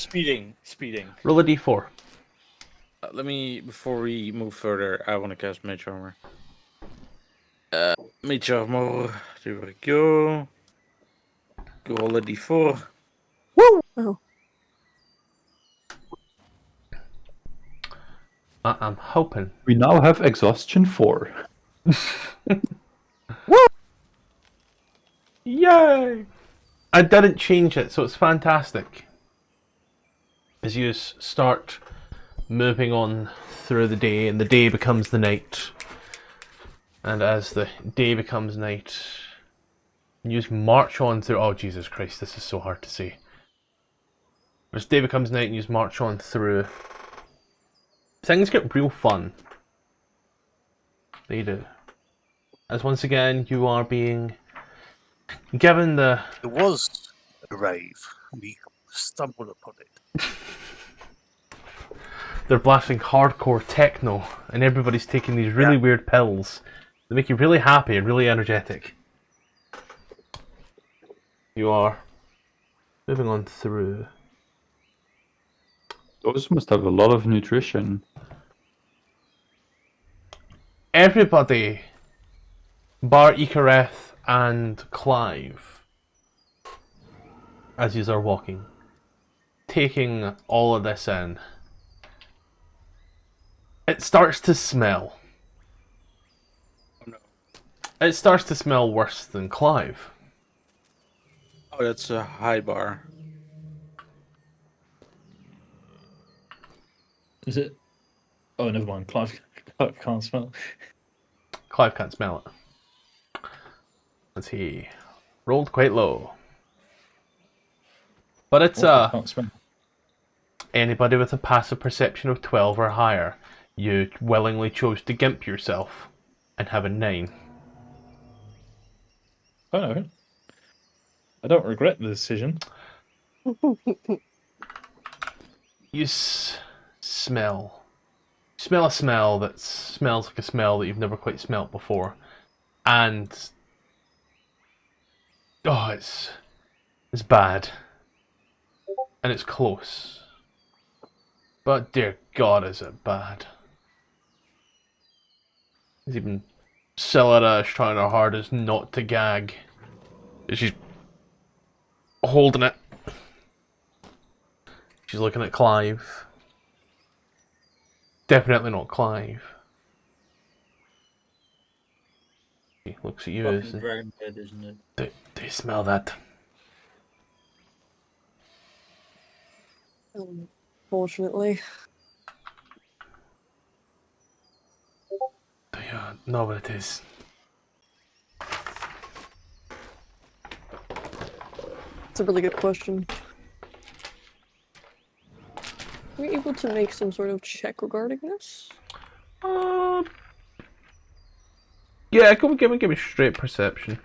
Speeding. Roll a d4. Let me, before we move further, I want to cast Mage Armor. Mage Armor, there we go. Go roll a d4. Oh. I'm hoping. We now have exhaustion 4. Yay! I didn't change it, so it's fantastic. As you start moving on through the day, and the day becomes the night. And as the day becomes night, you just march on through. Oh, Jesus Christ, this is so hard to say. As day becomes night, and you just march on through. Things get real fun. They do. As once again, you are being given the. There was a rave. We stumbled upon it. They're blasting hardcore techno, and everybody's taking these really weird pills. They make you really happy and really energetic. You are moving on through. Those must have a lot of nutrition. Everybody, bar Icareth and Clive, as you are walking, taking all of this in. It starts to smell. Oh, no. It starts to smell worse than Clive. Oh, that's a high bar. Is it? Oh, never mind. Clive can't smell. Clive can't smell it. As he rolled quite low. But it's Can't smell. anybody with a passive perception of 12 or higher. You willingly chose to gimp yourself and have a 9. Oh no. I don't regret the decision. You smell a smell that smells like a smell that you've never quite smelt before, and it's bad, and it's close, but dear God, is it bad. Even Scylla is trying her hardest not to gag. She's holding it. She's looking at Clive. Definitely not Clive. He looks at you as... Dragon head, isn't it? Do you smell that? Fortunately. Do you know what it is? It's a really good question. Are we able to make some sort of check regarding this? Yeah, give me straight perception.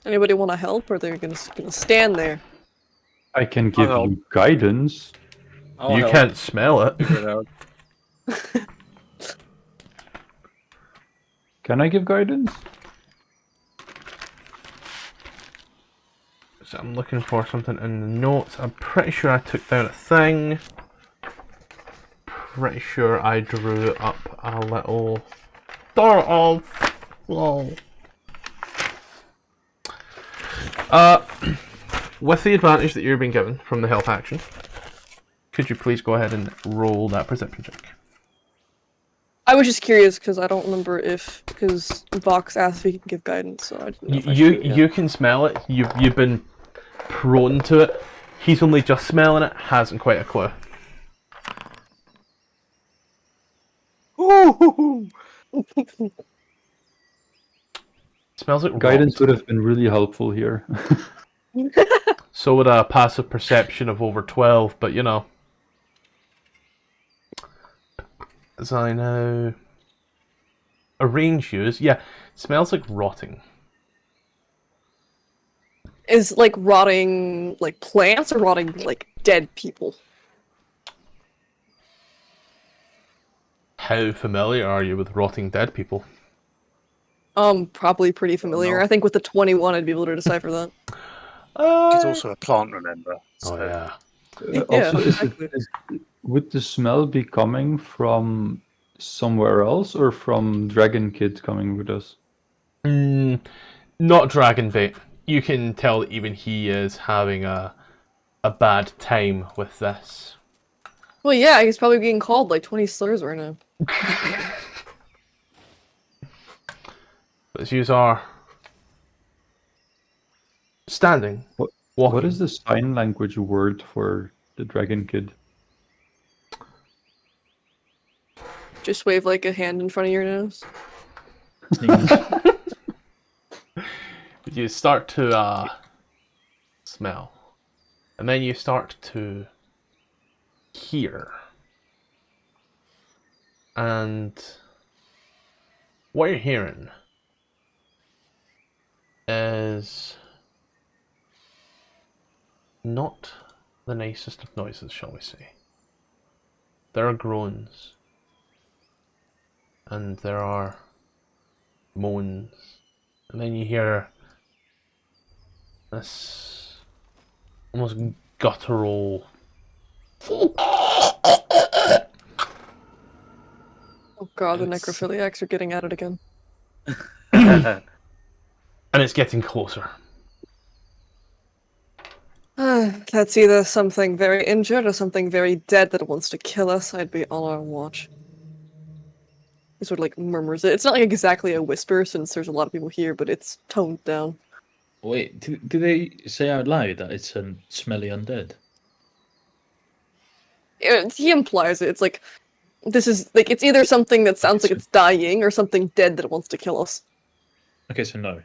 Anybody want to help, or they're gonna stand there? I can give help. you guidance. I'll You help can't smell it. figure it out. Can I give guidance? So I'm looking for something in the notes. I'm pretty sure I took down a thing. Pretty sure I drew up a little sort of. Well, with the advantage that you're being given from the help action, could you please go ahead and roll that perception check? I was just curious because I don't remember because Vox asked if he can give guidance, so I didn't know if I should do it. You can smell it. You've been prone to it. He's only just smelling it. Hasn't quite a clue. Smells like Guidance rot. would have been really helpful here. So would a passive perception of over 12, but you know. As I know. Arrange use. Yeah, smells like rotting. Is like rotting like plants or rotting like dead people? How familiar are you with rotting dead people? Probably pretty familiar. I think with the 21, I'd be able to decipher that. He's also a plant, remember? Oh So yeah. Yeah, Also, exactly. would the smell be coming from somewhere else or from Dragon Kid coming with us? Not dragon bait. You can tell that even he is having a bad time with this. Well, yeah, he's probably being called like 20 slurs right now. But you are standing. What Walking. is the sign language word for the Dragon Kid? Just wave like a hand in front of your nose. You start to smell, and then you start to hear, and what you're hearing is not the nicest of noises, shall we say. There are groans, and there are moans, and then you hear this almost guttural. Oh god, the necrophiliacs are getting at it again. And it's getting closer. That's either something very injured or something very dead that wants to kill us. I'd be on our watch. He sort of like murmurs it. It's not like exactly a whisper since there's a lot of people here, but it's toned down. Wait, do they say out loud that it's a smelly undead? He implies it. It's like, this is like, it's either something that sounds like it's dying or something dead that wants to kill us. Okay, so no.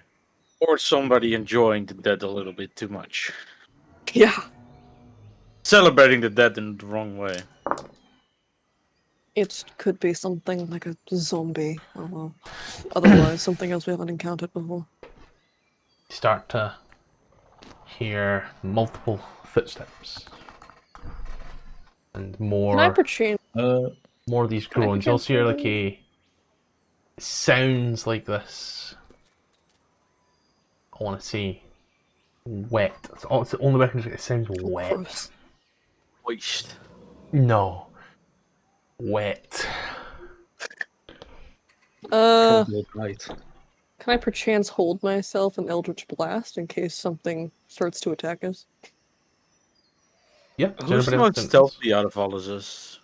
Or somebody enjoying the dead a little bit too much. Yeah. Celebrating the dead in the wrong way. It could be something like a zombie. Otherwise, something else we haven't encountered before. You start to hear multiple footsteps. And more. Can I perchance? More of these Can I groans. You'll hear like perchance- sounds like this. I want to say wet. It's the only way I can describe it. It sounds wet. Gross. Moist. No. Wet. Probably right. Can I perchance hold myself an Eldritch Blast in case something starts to attack us? Yeah. Who's the most stealthy out of all of us?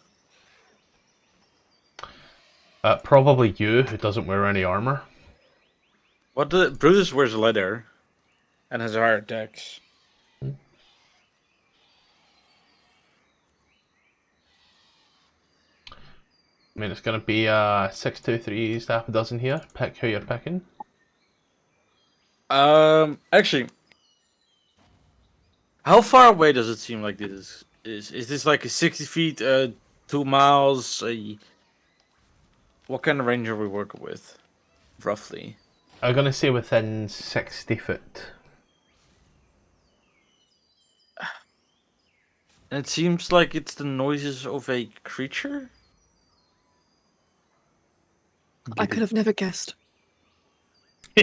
Probably you, who doesn't wear any armor. What the Brutus wears leather and has higher attacks. I mean, it's going to be 6, 2, 3, half a dozen here. Pick who you're picking. Actually, how far away does it seem like this is? Is this like a 60 feet, 2 miles? What kind of range are we working with, roughly? I'm gonna say within 60 foot. It seems like it's the noises of a creature. I could have never guessed.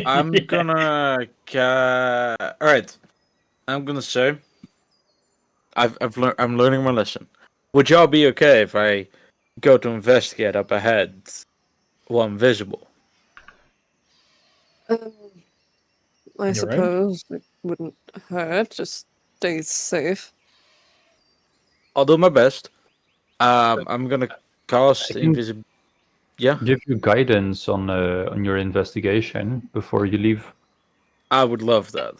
I'm gonna. Alright. I'm gonna say. I'm learning my lesson. Would y'all be okay if I go to investigate up ahead while I'm visible? I On your own? suppose it wouldn't hurt. Just stay safe. I'll do my best. I'm gonna cast I can- invisibility. Yeah, Give you guidance on your investigation before you leave. I would love that.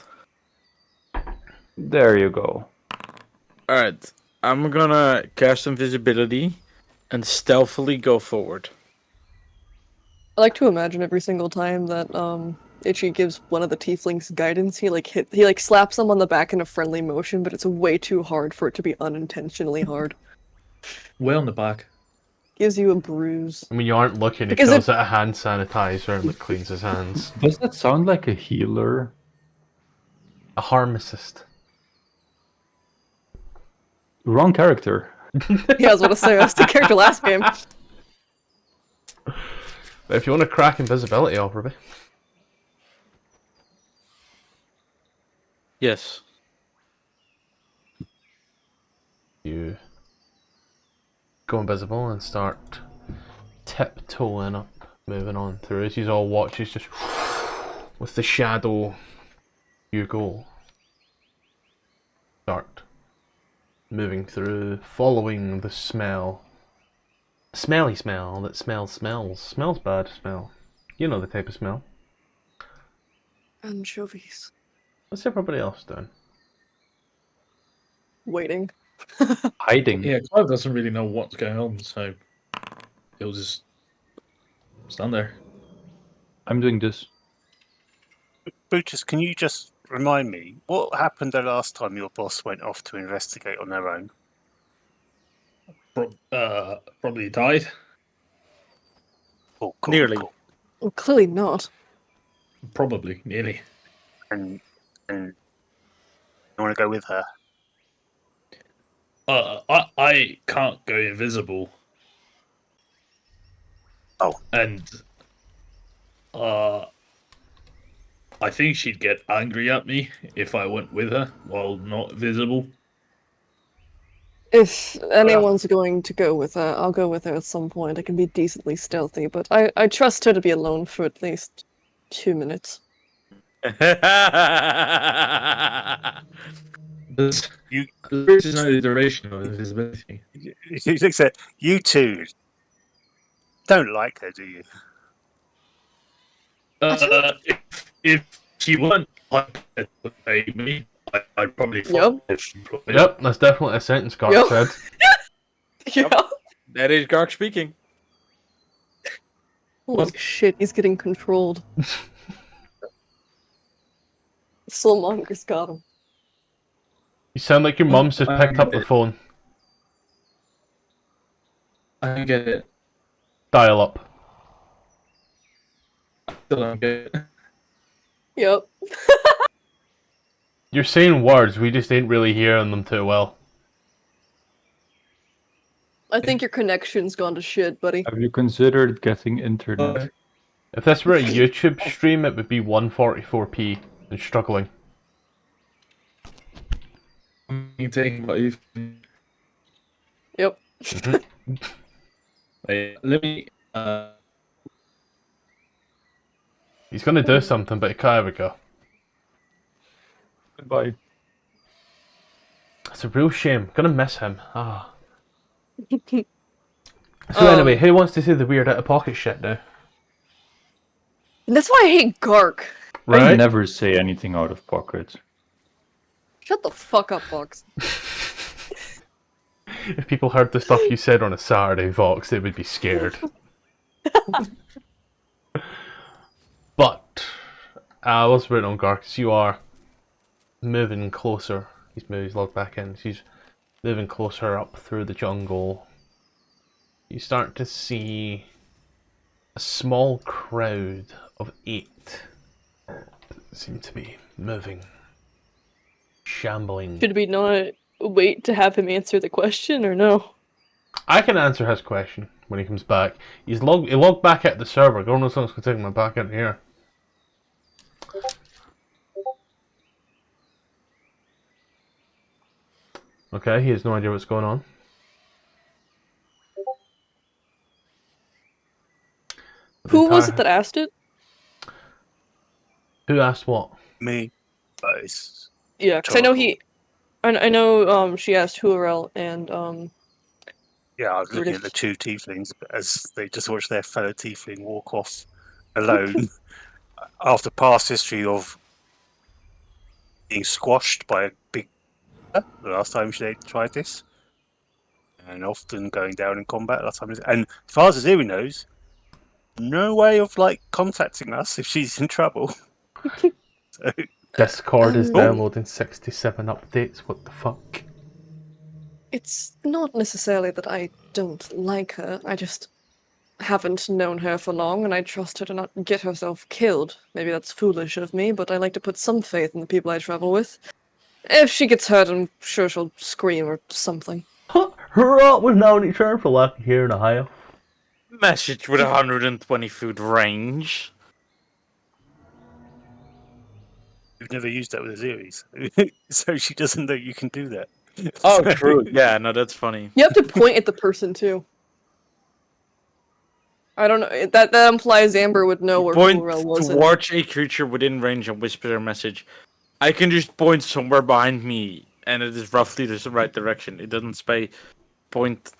There you go. Alright, I'm gonna cast invisibility and stealthily go forward. I like to imagine every single time that Itchy gives one of the tieflings guidance, he slaps them on the back in a friendly motion, but it's way too hard for it to be unintentionally hard. Way on the back. Gives you a bruise. I mean, you aren't looking. He Because pulls out a hand sanitizer and cleans his hands. Does that sound like a healer? A harm assist. Wrong character. Yeah, I was gonna say, that's the character last game. But if you want to crack invisibility off, Ruby. Yes. You go invisible and start tiptoeing up, moving on through. As you all watch, it's just with the shadow. You go. Start moving through, following the smell. Smelly smell that smells. Smells bad smell. You know the type of smell. Anchovies. What's everybody else doing? Waiting. Hiding. Yeah, Clive doesn't really know what's going on, so he'll just stand there. I'm doing this. Brutus, can you just remind me what happened the last time your boss went off to investigate on their own? Probably died. Oh, cool, Nearly. cool. Well, clearly not. Probably, nearly. And you want to go with her? I can't go invisible. Oh. And I think she'd get angry at me if I went with her while not visible. If anyone's going to go with her, I'll go with her at some point. I can be decently stealthy, but I trust her to be alone for at least 2 minutes. There's You- there's no duration of invisibility. He looks at you two. Don't like her, do you? If she weren't like to pay me, I'd probably Yep. follow this employer. Yep, that's definitely a sentence Garth Yep. said. Yeah. That is Gark speaking. Holy shit, he's getting controlled. Soulmonger's got him. You sound like your mum's just picked up the phone. I don't get it. Dial up. Still don't get it. Yep. You're saying words, we just ain't really hearing them too well. I think your connection's gone to shit, buddy. Have you considered getting internet? If this were a YouTube stream, it would be 144p and struggling. You taking what you've. Yep. Wait, let me. He's gonna do something, but there we go. Goodbye. It's a real shame. Gonna miss him. Ah. So anyway, who wants to see the weird out of pocket shit now? And that's why I hate Gark. I Right? never say anything out of pocket. Shut the fuck up, Fox. If people heard the stuff you said on a Saturday, Vox, they would be scared. But let's put it on Gark, 'cause you are moving closer. He's logged back in. She's moving closer up through the jungle. You start to see a small crowd of 8 Seem to be moving. Shambling. Should we not wait to have him answer the question, or no? I can answer his question when he comes back. He logged back at the server. God knows what's going to take him back in here. Okay, he has no idea what's going on. Who was it that asked it? Who asked what? Me. But it's Yeah, because I know he. I know. She asked Hurel and yeah, I was looking at the two tieflings as they just watched their fellow tiefling walk off alone after past history of being squashed by a big the last time they tried this, and often going down in combat last time. And as far as Aziri knows, no way of like contacting us if she's in trouble. So, Discord is downloading 67 updates. What the fuck? it's not necessarily that I don't like her. I just haven't known her for long, and I trust her to not get herself killed. Maybe that's foolish of me, but I like to put some faith in the people I travel with. If she gets hurt, I'm sure she'll scream or something. Hurrah! We've known each other for like a year and a half. Message with 120 foot range. we've never used that with Aziri, so she doesn't know you can do that. Oh, true. Yeah, no, that's funny. You have to point at the person too. I don't know. That implies Amber would know where Point Hurel was. towards a creature within range and whisper their message. I can just point somewhere behind me, and it is roughly the right direction. It doesn't say point.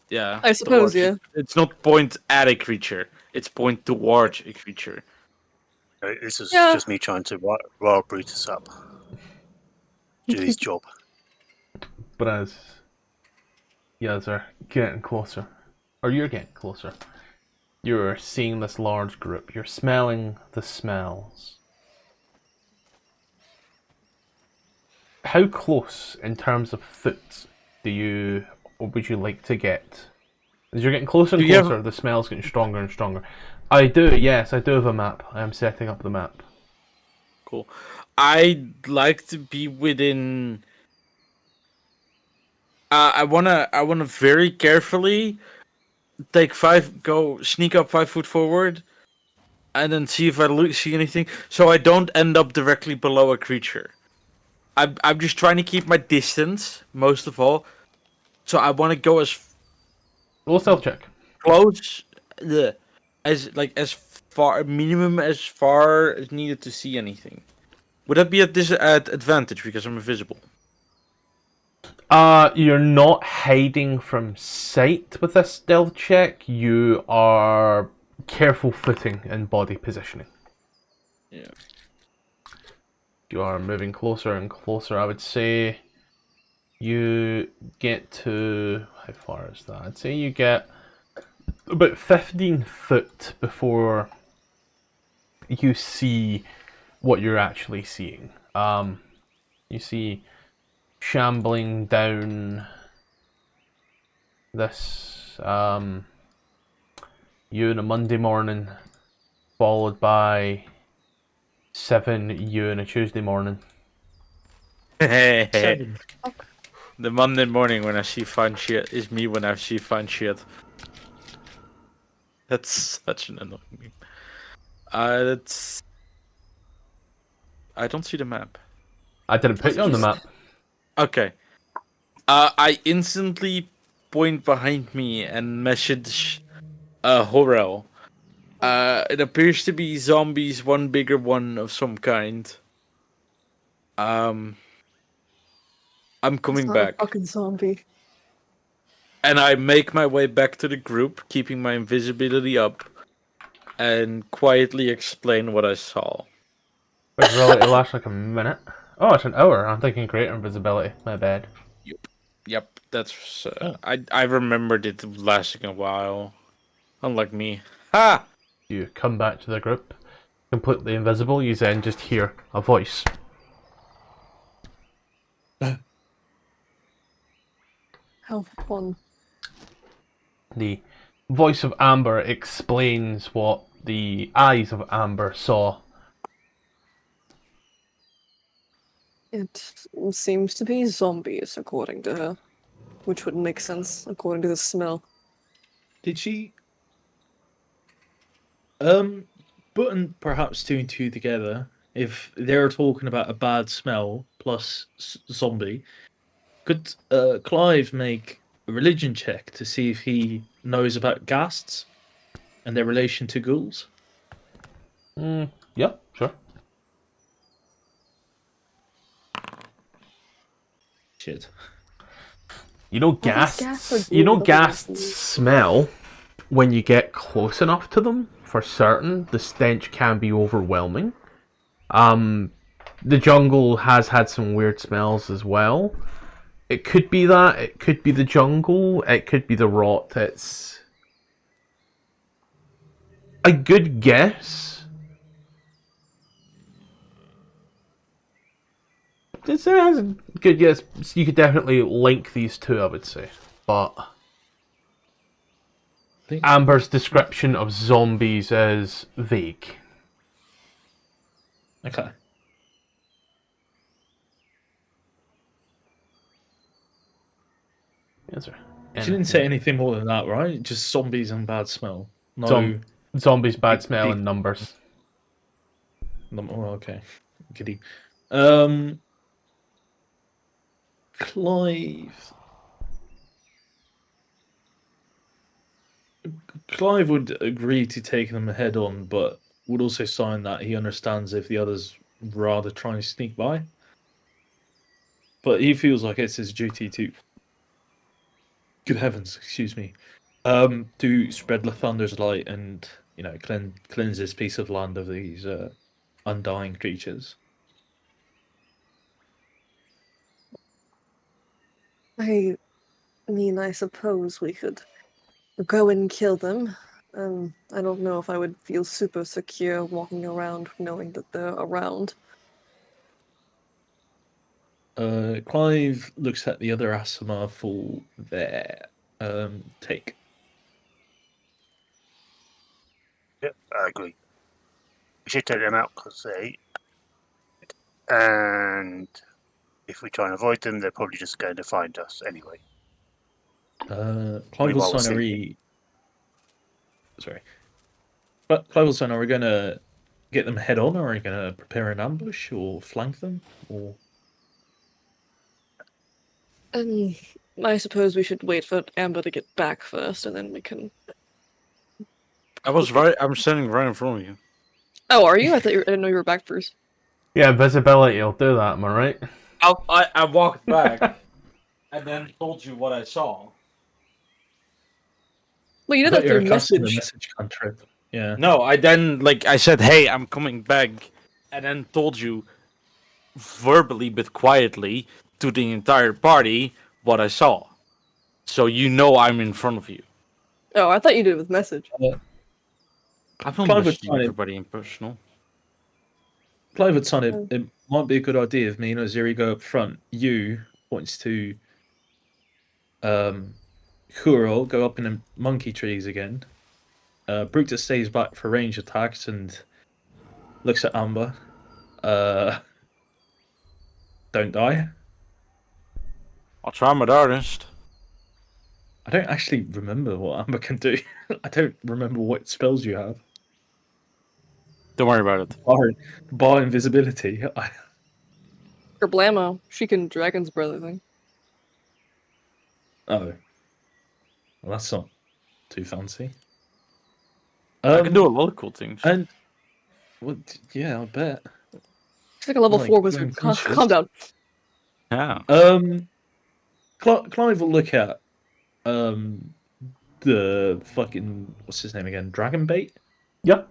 Yeah. I suppose, towards yeah. it. It's not point at a creature. It's point towards a creature. This is Yeah. just me trying to rile Brutus up. Do his job. But as you guys are getting closer, or you're getting closer, you're seeing this large group. You're smelling the smells. How close, in terms of foot, would you like to get? As you're getting closer and Do you have- closer, the smell's getting stronger and stronger. I do, yes, I do have a map. I am setting up the map. Cool. I'd like to be within. I wanna very carefully sneak up 5 foot forward, and then see if I see anything, so I don't end up directly below a creature. I'm just trying to keep my distance most of all, so I want to go as Roll a stealth check. close, as far as needed to see anything. Would that be at advantage because I'm invisible? You're not hiding from sight with this stealth check. You are careful footing and body positioning. Yeah. You are moving closer and closer. I would say you get to... How far is that? I'd say you get about 15 foot before you see what you're actually seeing. You see shambling down this you on a Monday morning, followed by 7 you on a Tuesday morning. The Monday morning when I see fun shit is me when I see fun shit. That's such an annoying meme. That's... I don't see the map. I didn't put you on the map. Okay. I instantly point behind me and message Horrel. It appears to be zombies, one bigger one of some kind. I'm coming It's not a back. fucking zombie. And I make my way back to the group, keeping my invisibility up, and quietly explain what I saw. Visibility lasts like a minute. Oh, it's an hour. I'm thinking greater invisibility. My bad. Yep, that's... I remembered it lasting a while. Unlike me. Ha! You come back to the group, completely invisible. You then just hear a voice. How fun. The voice of Amber explains what the eyes of Amber saw It seems to be zombies, according to her. Which would make sense, according to the smell. Did she putting perhaps two and two together, if they're talking about a bad smell plus zombie, could Clive make a religion check to see if he knows about ghasts and their relation to ghouls? Yeah, sure. Shit. You know, Well, these ghasts are ghasts beautiful. smell when you get close enough to them. For certain, the stench can be overwhelming. The jungle has had some weird smells as well. It could be that. It could be the jungle. It could be the rot. It's a good guess. It's a good guess. You could definitely link these two, I would say. But Amber's description of zombies is vague. Okay. Is there She didn't say anything more than that, right? Just zombies and bad smell. No. Zombies, bad smell, big- and numbers. Oh, okay. Giddy. Clive. Clive would agree to take them head on, but would also sign that he understands if the others rather try and sneak by. But he feels like it's his duty to. Good heavens, excuse me. To spread Lathander's light and cleanse this piece of land of these undying creatures. I mean, I suppose we could go and kill them. I don't know if I would feel super secure walking around knowing that they're around. Clive looks at the other Asima for their take. Yep, I agree. We should take them out because and if we try and avoid them, they're probably just going to find us anyway. Clive While will we're sign sleeping. Sorry. But Clive will sign, are we going to get them head on, or are we going to prepare an ambush, or flank them, or... I suppose we should wait for Amber to get back first, and then we can... I'm standing right in front of you. Oh, are you? I didn't know you were back first. Yeah, visibility will do that, am I right? I walked back and then told you what I saw. Well, you did I that thought you were through casting message. the message cantrip. Yeah. No, I said, hey, I'm coming back, and then told you verbally but quietly to the entire party what I saw. So you know I'm in front of you. Oh, I thought you did it with message. I've not Clive would messaged sign it. everybody in personal. Clive would sign it. It might be a good idea if me and Oziri go up front. You points to Huro, go up in the monkey trees again. Brutus stays back for range attacks and looks at Amber. Don't die. I'll try my darndest. I don't actually remember what Amber can do. I don't remember what spells you have. Don't worry about it. Bar invisibility. Or Blammo. She can Dragon's Breath, I think. Oh. Well, that's not too fancy. I can do a lot of cool things. And well, yeah, I bet. She's like a level Like, 4 wizard. unconscious. Calm down. Yeah. Clive will look at the fucking what's his name again? Dragonbait? Yep.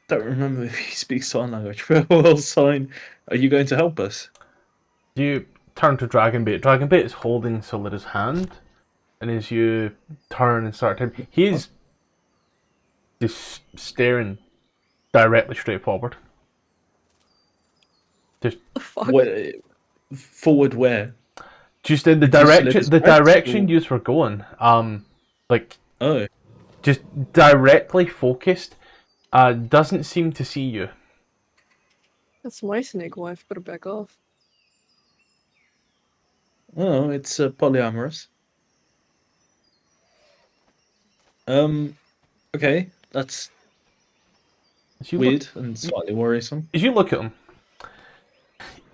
Don't remember if he speaks sign language, but we'll sign. Are you going to help us? You turn to Dragonbait. Dragonbait is holding Solida's hand, and as you turn and start to, he's just staring directly straight forward. The fuck? Where, forward where? Just in the Did you select direction, his the text, direction or- you were going. Like Oh, just directly focused. Doesn't seem to see you. That's my snake wife. Better back off. Oh, it's polyamorous. Okay, that's As you weird and slightly worrisome. as you look at him,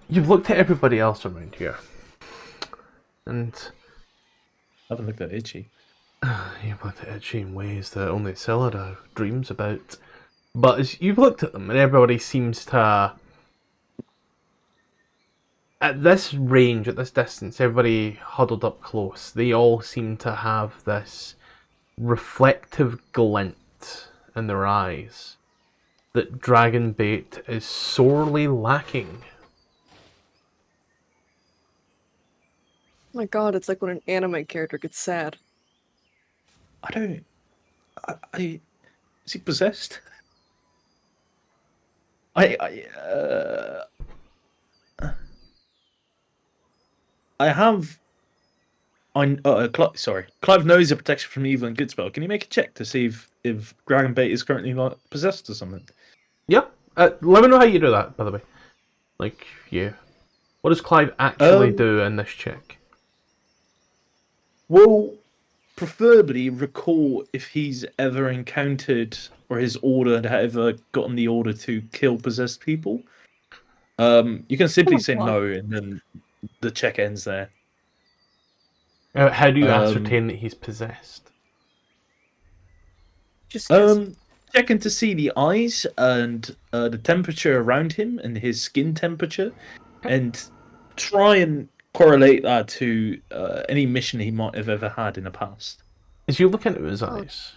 you've looked at everybody else around here, and I haven't looked at Itchy. you've looked at Itchy in ways that only Celera dreams about. But as you've looked at them, and everybody seems to, at this range, at this distance, everybody huddled up close, they all seem to have this reflective glint in their eyes that dragon bait is sorely lacking. Oh my god, it's like when an anime character gets sad. I don't. I is he possessed? I have. Sorry. Clive knows a protection from evil and good spell. Can you make a check to see if Dragon Bait is currently not possessed or something? Yeah, let me know how you do that, by the way. Like, yeah. What does Clive actually do in this check? Well, preferably recall if he's ever encountered or his order had ever gotten the order to kill possessed people. You can simply say no, and then the check ends there. How do you ascertain that he's possessed? Just guess. Checking to see the eyes and the temperature around him and his skin temperature, and try and correlate that to any mission he might have ever had in the past. As you look into his eyes,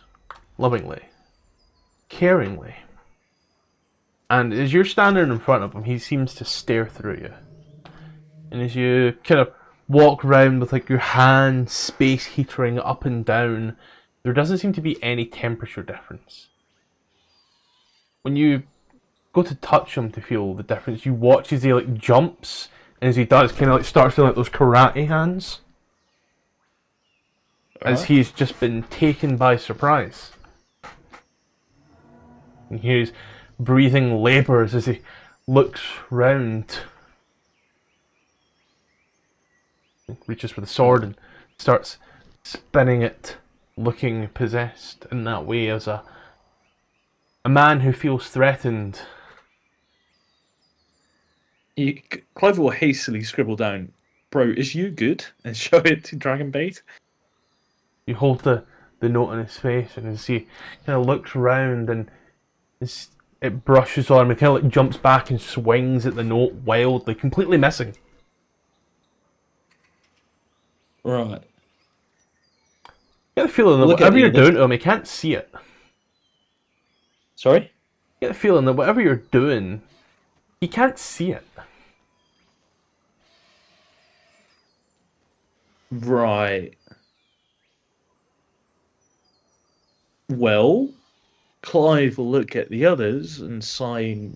lovingly, caringly, and as you're standing in front of him, he seems to stare through you. And as you kind of walk around with like your hand space heatering up and down, there doesn't seem to be any temperature difference. When you go to touch him to feel the difference, you watch as he like jumps, and as he does, kind of like starts doing like those karate hands. As he's just been taken by surprise. And he's breathing labours as he looks round. Reaches for the sword and starts spinning it, looking possessed in that way as a man who feels threatened. Clive will hastily scribble down, "Bro, is you good?" and show it to Dragon Bait. You hold the note in his face, and as he kind of looks round and it brushes on him, he kind of like jumps back and swings at the note wildly, completely missing. Right. You get the feeling that whatever you're doing to him, he can't see it. Sorry? You get the feeling that whatever you're doing, he can't see it. Right. Well, Clive will look at the others and say,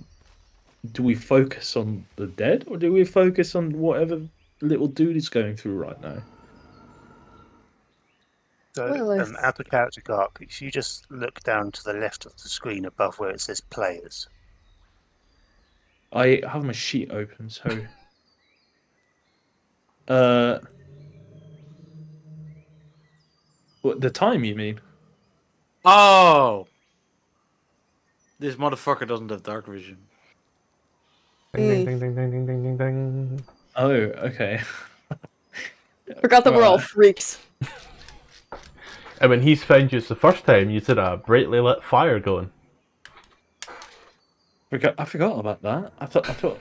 do we focus on the dead, or do we focus on whatever little dude is going through right now? So, at the character arc, if you just look down to the left of the screen above where it says players. I have my sheet open, so... What, the time, you mean? Oh! This motherfucker doesn't have dark vision. Ding, ding, ding, ding, ding, ding, ding, ding. Oh, okay. Forgot that we're all freaks. And when he's found you the first time, you did a brightly lit fire going. I forgot about that. I thought...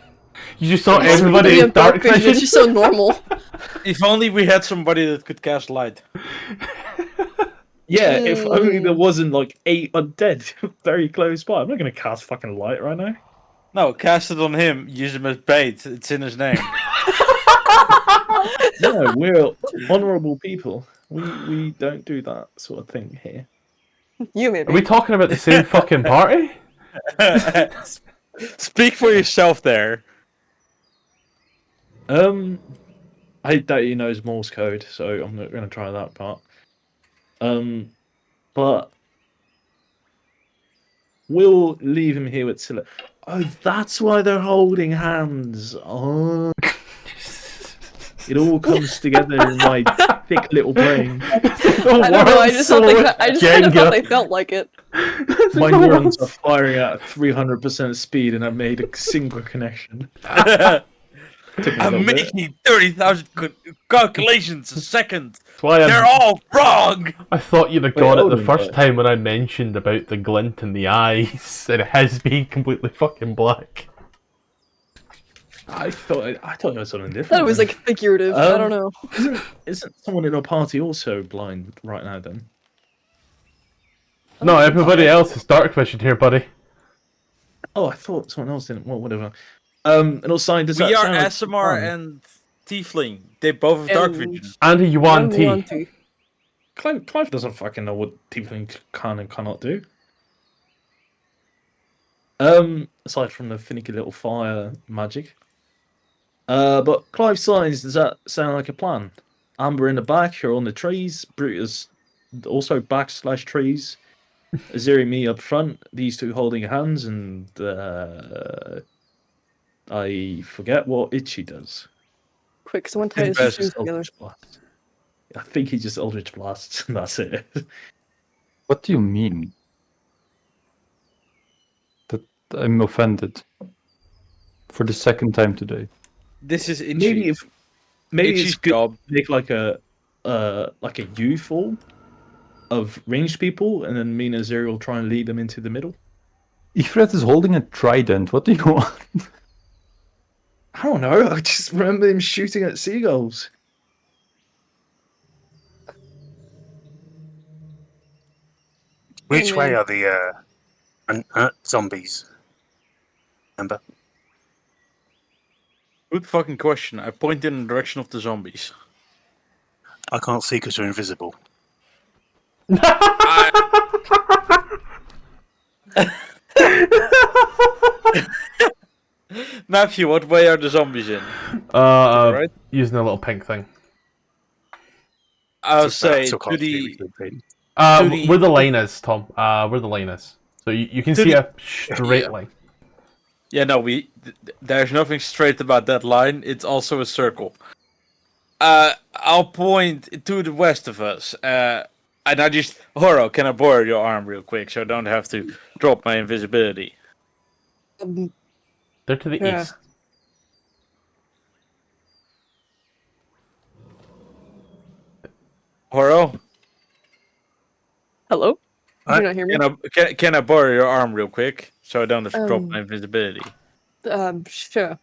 You just saw everybody in dark vision. It's just so normal. If only we had somebody that could cast light. Yeah, if only there wasn't like 8 undead very close by. I'm not going to cast fucking light right now. No, cast it on him. Use him as bait. It's in his name. No, we're honourable people. We don't do that sort of thing here. You maybe. Are we talking about the same fucking party? Speak for yourself there. I doubt he knows Morse code, so I'm not going to try that part. But we'll leave him here with Scylla. Oh, that's why they're holding hands. Oh. It all comes together in my thick little brain. I don't know. I just kind of thought they felt like it. My neurons are firing at 300% speed, and I've made a single connection. Took me a little I'm bit. making 30,000 calculations a second. Why They're all wrong. I thought you'd have Wait, got it hold the on, first but- time when I mentioned about the glint in the eyes and his being completely fucking black. I thought it was something I different. thought it was then. like figurative. I don't know. Isn't someone in our party also blind right now? Then No, everybody else is dark vision here, buddy. oh, I thought someone else didn't. Well, whatever. And also, does that We are sound like SMR fun? and Tiefling. They both have dark And- vision. And a Yuan T. Wanty. Clive doesn't fucking know what Tiefling can and cannot do. Aside from the finicky little fire magic. But Clive signs, does that sound like a plan? Amber in the back, you're on the trees. Brutus also /trees. Aziri me up front, these two holding hands, and I forget what Itchy does. Quick, someone tie his Best shoes together. Eldritch Blast. I think he just Eldritch Blasts, and that's it. What do you mean? That I'm offended. For the second time today. This is itchy. Maybe Itchy's it's good job. to make like a U-fall of ranged people, and then me and Aziri will try and lead them into the middle. Ifrit is holding a trident. What do you want? I don't know. I just remember him shooting at seagulls. Which And way then- are the zombies? Amber? Good fucking question. I point in the direction of the zombies. I can't see because they're invisible. Matthew, what way are the zombies in? Right? Using a little pink thing. I'll So I say still to can't see the which way. To the- Where the line is, Tom. Where the line is. So you can To see the- a straight line. yeah. No, there's nothing straight about that line. It's also a circle. I'll point to the west of us. And I just Horo, can I borrow your arm real quick so I don't have to drop my invisibility? They're to the Yeah. east. Horo, Hello? Did I- you not hear me? can I borrow your arm real quick so I don't have to drop my invisibility? Sure.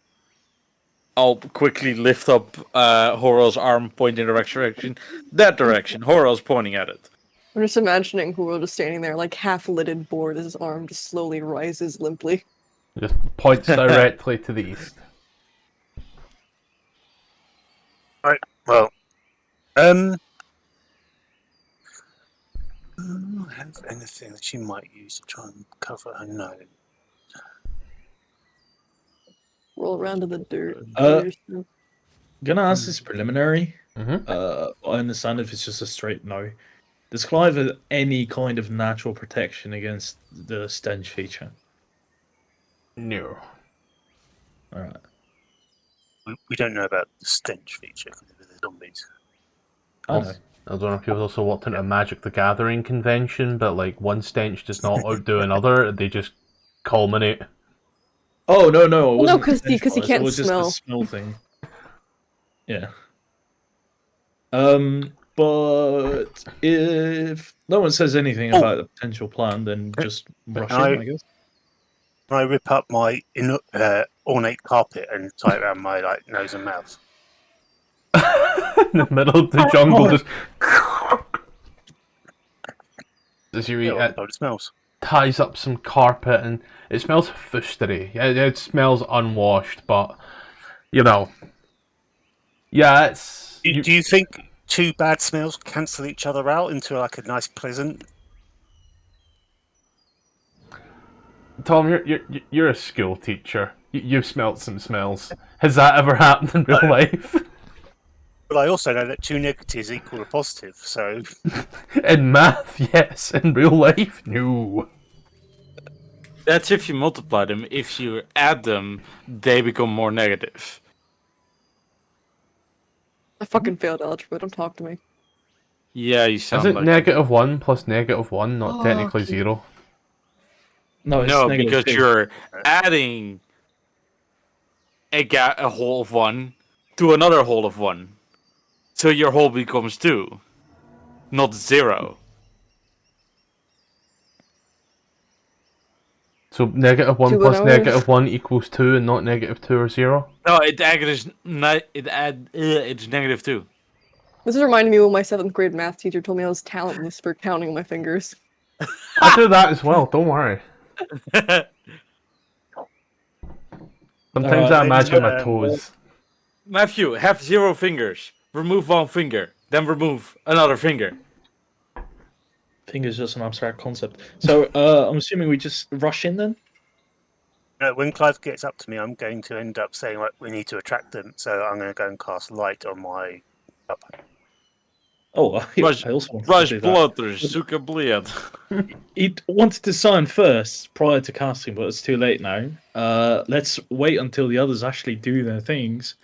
I'll quickly lift up Horo's arm, pointing in the direction. That direction. Horo's pointing at it. I'm just imagining Huro just standing there, like half-lidded, bored as his arm just slowly rises limply. Just points directly to the east. Well, do I have anything that she might use to try and cover her nose? Roll around to the dirt. Gonna ask this preliminary. Mhm. I understand if it's just a straight no. Does Clive have any kind of natural protection against the stench feature? No. Alright. We don't know about the stench feature because of the zombies. I know. I don't know if you've also walked into a Magic the Gathering convention, but like one stench does not outdo another, they just culminate. Oh no, no, it Well, no, wasn't 'cause he stench-wise, can't it was just smell. the smell thing. Yeah. But if no one says anything Oh. about the potential plan, then just rush in, I guess. Can I rip up my ornate carpet and tie it around my nose and mouth? In the middle of the jungle, just. As you Yeah, eat, well, it smells. ties up some carpet and it smells fustery. It smells unwashed, but you know, yeah, it's. Do you think two bad smells cancel each other out into like a nice pleasant? Tom, you're a school teacher. You've smelt some smells. Has that ever happened in real life? But I also know that two negatives equal a positive, so In math, yes. In real life, no. That's if you multiply them. If you add them, they become more negative. I fucking failed algebra. Don't talk to me. Yeah, you sound Isn't like -1 plus -1 not technically Okay. 0? No, it's no, negative because 2. you're adding a whole of 1 to another whole of 1. So your whole becomes 2, not 0. So -1 2 plus and oh. -1 equals 2 and not -2 or 0? No, it's negative 2. This is reminding me when my 7th grade math teacher told me I was talentless for counting my fingers. I do that as well, don't worry. Sometimes I Alright, imagine my ladies, toes. Matthew, have 0 fingers. Remove 1 finger, then remove another finger. Think is just an abstract concept. So I'm assuming we just rush in then. No, when Clive gets up to me, I'm going to end up saying, like, we need to attract them. So I'm going to go and cast light on my. Oh, I Rush- also wanted Rush to do that. blotter, zoek een bleed. He wanted to sign first prior to casting, but it's too late now. Let's wait until the others actually do their things.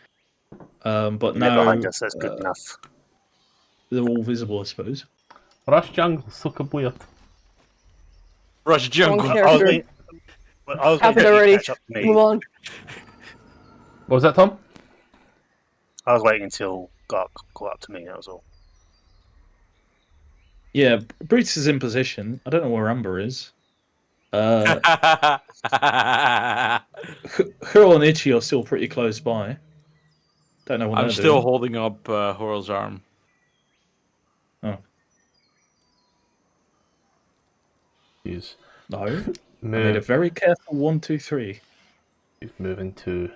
But They're now behind us, that's good enough. they're all visible, I suppose. Rush jungle, suck a weird. Rush jungle. Wrong I was character. waiting, I was Happened waiting for you to already. catch up to me. Move on. What was that, Tom? I was waiting until Gark caught up to me, that was all. Yeah, Brutus is in position. I don't know where Amber is. Hurl and Itchy are still pretty close by. Don't know what I'm they're still doing. holding up Horal's arm. He's No, I made a move, very careful 1, 2, 3. he's moving to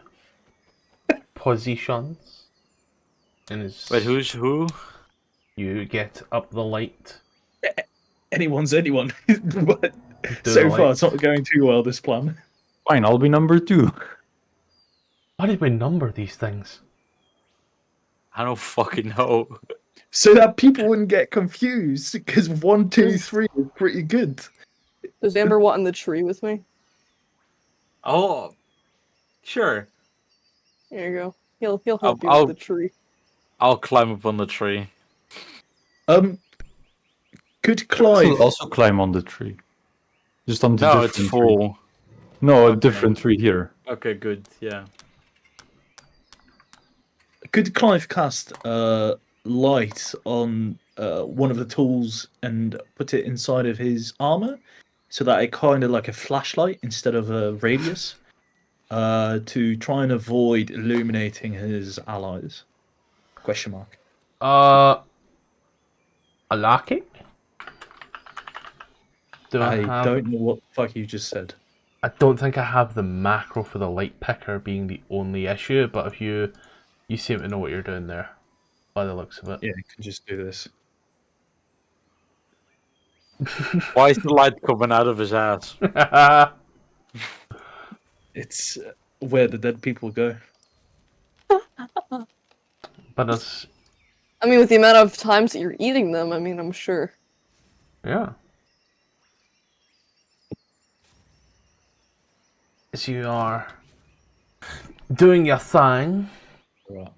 positions. And as Wait, who's who? you get up the light, Anyone's anyone. But Do so the far, light. it's not going too well, this plan. Fine, I'll be number 2. why did we number these things? I don't fucking know. So that people wouldn't get confused, because 1, 2, 3 is pretty good. Does Amber want in the tree with me? Oh, sure. There you go. He'll help you I'll- with the tree. I'll climb up on the tree. Could Clive... Also climb on the tree. Just on the No, different it's tree. full. No, a different tree here. Okay, good. Yeah. Could Clive cast light on one of the tools and put it inside of his armor, so that it kind of like a flashlight instead of a radius, to try and avoid illuminating his allies? Question mark. I like it. I don't know what the fuck you just said. I don't think I have the macro for the light picker being the only issue, but if you seem to know what you're doing there, by the looks of it. Yeah, you can just do this. Why is the light coming out of his ass? It's where the dead people go. But it's I mean, with the amount of times that you're eating them, I mean, I'm sure. yeah. As you are doing your thing, Right.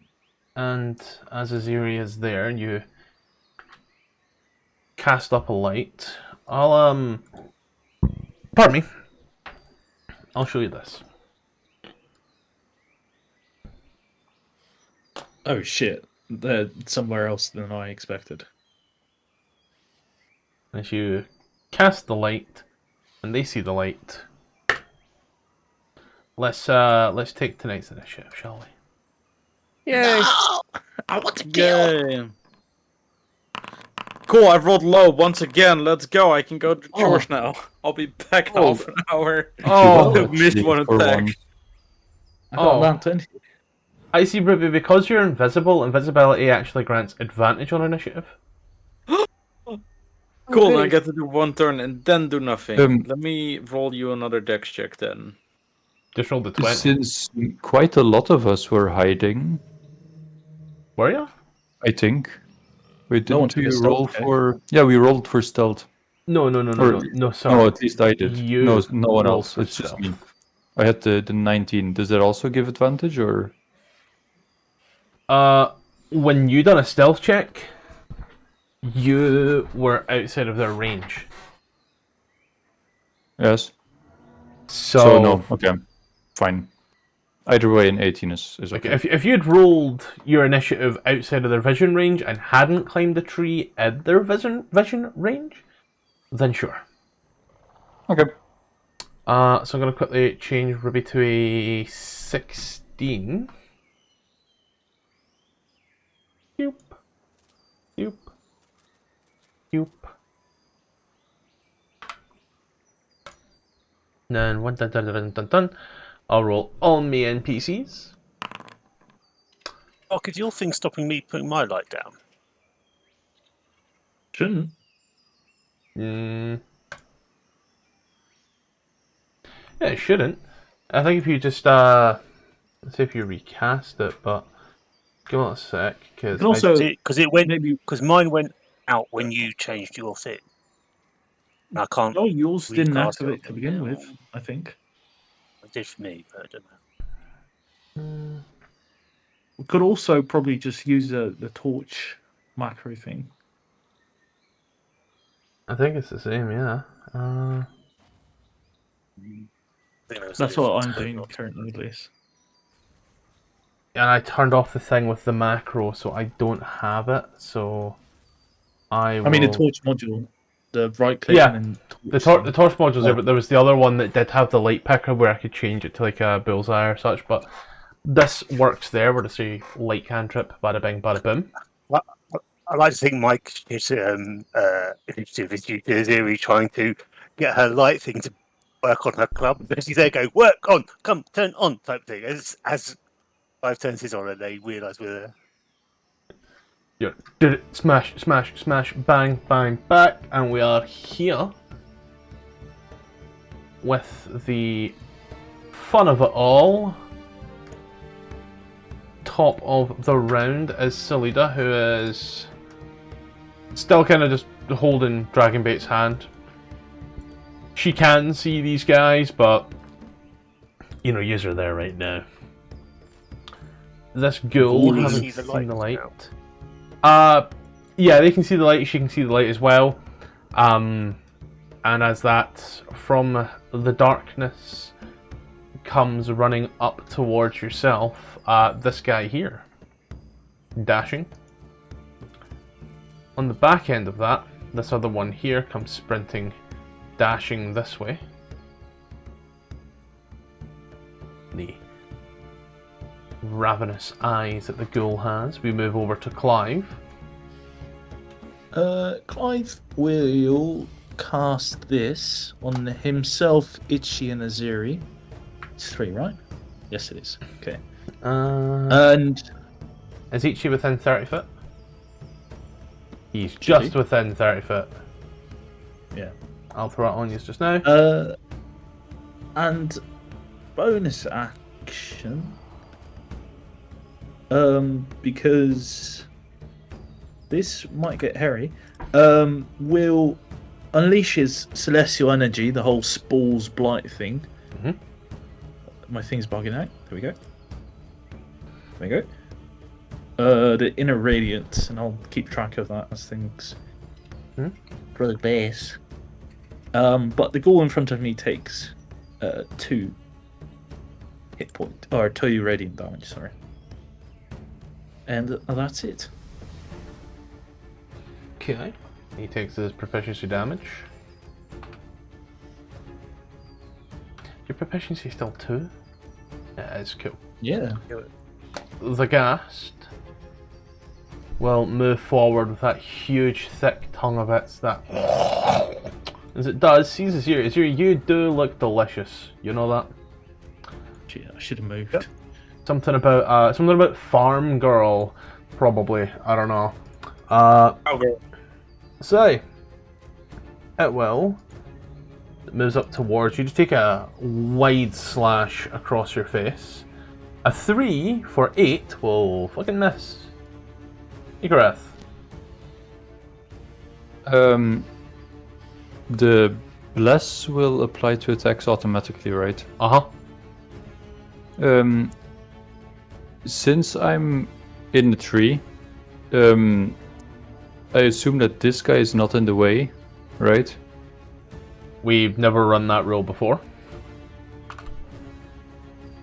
and as Aziri is there, you cast up a light. Pardon me. I'll show you this. Oh shit! They're somewhere else than I expected. As you cast the light, and they see the light. Let's take tonight's initiative, shall we? Yay! I want to kill. Yay. Cool, I've rolled low once again. Let's go. I can go to chores now. I'll be back in half an hour. Oh, Missed one for attack. once. I got Oh. that 20. I see, Ruby, because you're invisible, invisibility actually grants advantage on initiative. Cool, Okay. I get to do one turn and then do nothing. Let me roll you another dex check then. Just roll the 20. Since quite a lot of us were hiding, Were you? I think. Wait, No one didn't took we a roll stealth check. for... Yeah, we rolled for stealth. No, sorry. No, at least I did. You No one rolled else. for It's just stealth. me. I had the 19. Does that also give advantage, or? When you done a stealth check, you were outside of their range. Yes. So No. Okay. Fine. Either way, an 18 is like okay. if you'd rolled your initiative outside of their vision range and hadn't climbed the tree in their vision range, then sure. Okay. So I'm gonna quickly change Ruby to a 16. Yoop. Yoop. Yoop. Then dun. I'll roll all my NPCs. Oh, is your thing stopping me putting my light down? Shouldn't. Yeah, it shouldn't. I think if you just let's see if you recast it, but give it a sec because And also, Because it went. maybe. Because mine went out when you changed your thing. And I can't. Oh, yours didn't recast it activate to again begin now. with, I think. It did for me, but I don't know. We could also probably just use the torch macro thing. I think it's the same, yeah. I think there was That's a what I'm difference. doing currently, at least. And I turned off the thing with the macro, so I don't have it. So I I mean, the will- torch module, the right click Yeah, and then the torch. torch module's there, but there was the other one that did have the light picker where I could change it to like a bullseye or such. But this works there, where to say light cantrip, bada bing, bada boom. I like to think Mike's initiative is due to Zeri trying to get her light thing to work on her club. But she's there going, work on, come, turn on, type thing. As 5 turns his on and they realise we're there. Yeah, did it, smash, smash, smash, bang, bang, back, and we are here with the fun of it all. Top of the round is Salida, who is still kind of just holding Dragonbait's hand. She can see these guys, but you know, yous are there right now. This ghoul Can you hasn't see the seen the light light. Yeah, they can see the light. She can see the light as well. And as that from the darkness comes running up towards yourself, this guy here, dashing. On the back end of that, this other one here comes sprinting, dashing this way. The ravenous eyes that the ghoul has. We move over to Clive. Clive will cast this on himself, Itchy, and Azuri. It's 3, right? Yes, it is. Okay. And Is Ichi within 30 foot? He's just within 30 foot. yeah. I'll throw it on you just now. And bonus action. Because this might get hairy. Will unleash his celestial energy, the whole Spall's Blight thing. Mhm. My thing's bugging out. There we go. There we go. The inner radiance, and I'll keep track of that as things for the base. But the ghoul in front of me takes 2 hit point, or 2 radiant damage. Sorry, and that's it. Okay. He takes his proficiency damage. Your proficiency is still 2? Yeah, it's cool. Yeah. The ghast will move forward with that huge, thick tongue of its that. As it does, sees Azuri. You do look delicious. You know that? Gee, I should have moved. Yep. Something about farm girl, probably. I don't know. Okay. So, it will. It moves up towards you. Just take a wide slash across your face. A 3 for 8 will fucking miss. Icareth. The bless will apply to attacks automatically, right? Uh-huh. Since I'm in the tree, I assume that this guy is not in the way, right? We've never run that rule before.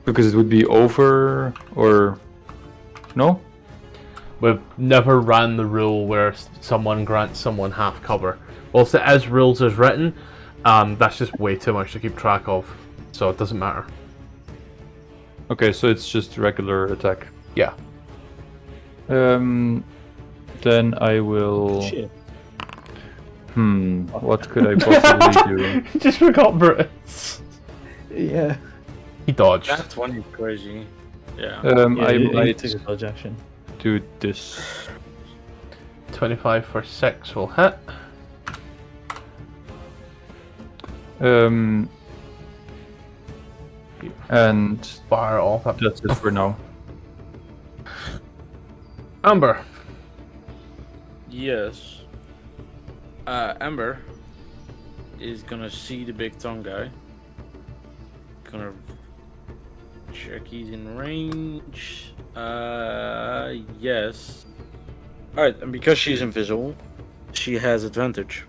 Because it would be over, or... No? We've never ran the rule where someone grants someone half cover. Whilst it is rules as written, that's just way too much to keep track of, so it doesn't matter. Okay, so it's just regular attack. Yeah. Then I will... Shit. What could I possibly do? Just forgot Brutus. Yeah. He dodged. That one is crazy. Yeah. I He might took a dodge action. do this. 25 for 6 will hit. And Fire off. that's it for now. Amber. Yes. Amber is gonna see the big tongue guy. Gonna check he's in range. Yes. Alright, and because she's invisible, she has advantage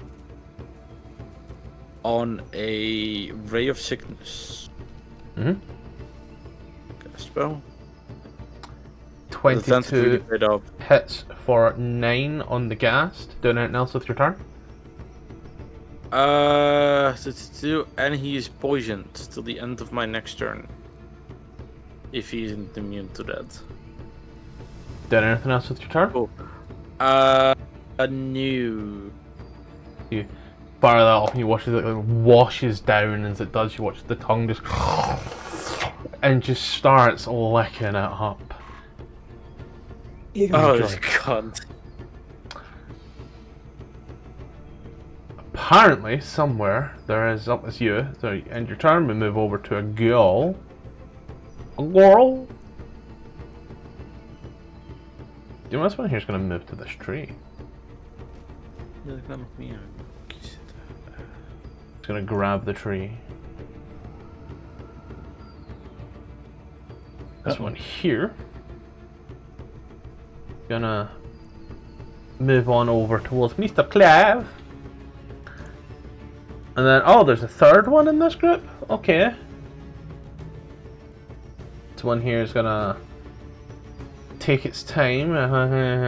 on a Ray of Sickness. Mm-hmm. Cast spell. 22 hits for 9 on the ghast. Doing anything else with your turn? And he is poisoned till the end of my next turn. If he isn't immune to that. Doing anything else with your turn? Cool. A new. You fire that off and you watch it like washes down, and as it does, you watch the tongue just and just starts licking it up. Oh Enjoy. god. Apparently, somewhere there is up as you. So you end your turn. We move over to a ghoul. A ghoul. Do you know this one here's going to move to this tree? It's going to grab the tree. This one here gonna move on over towards Mr. Clive. And then, oh, there's a third one in this group? Okay. This one here is gonna take its time.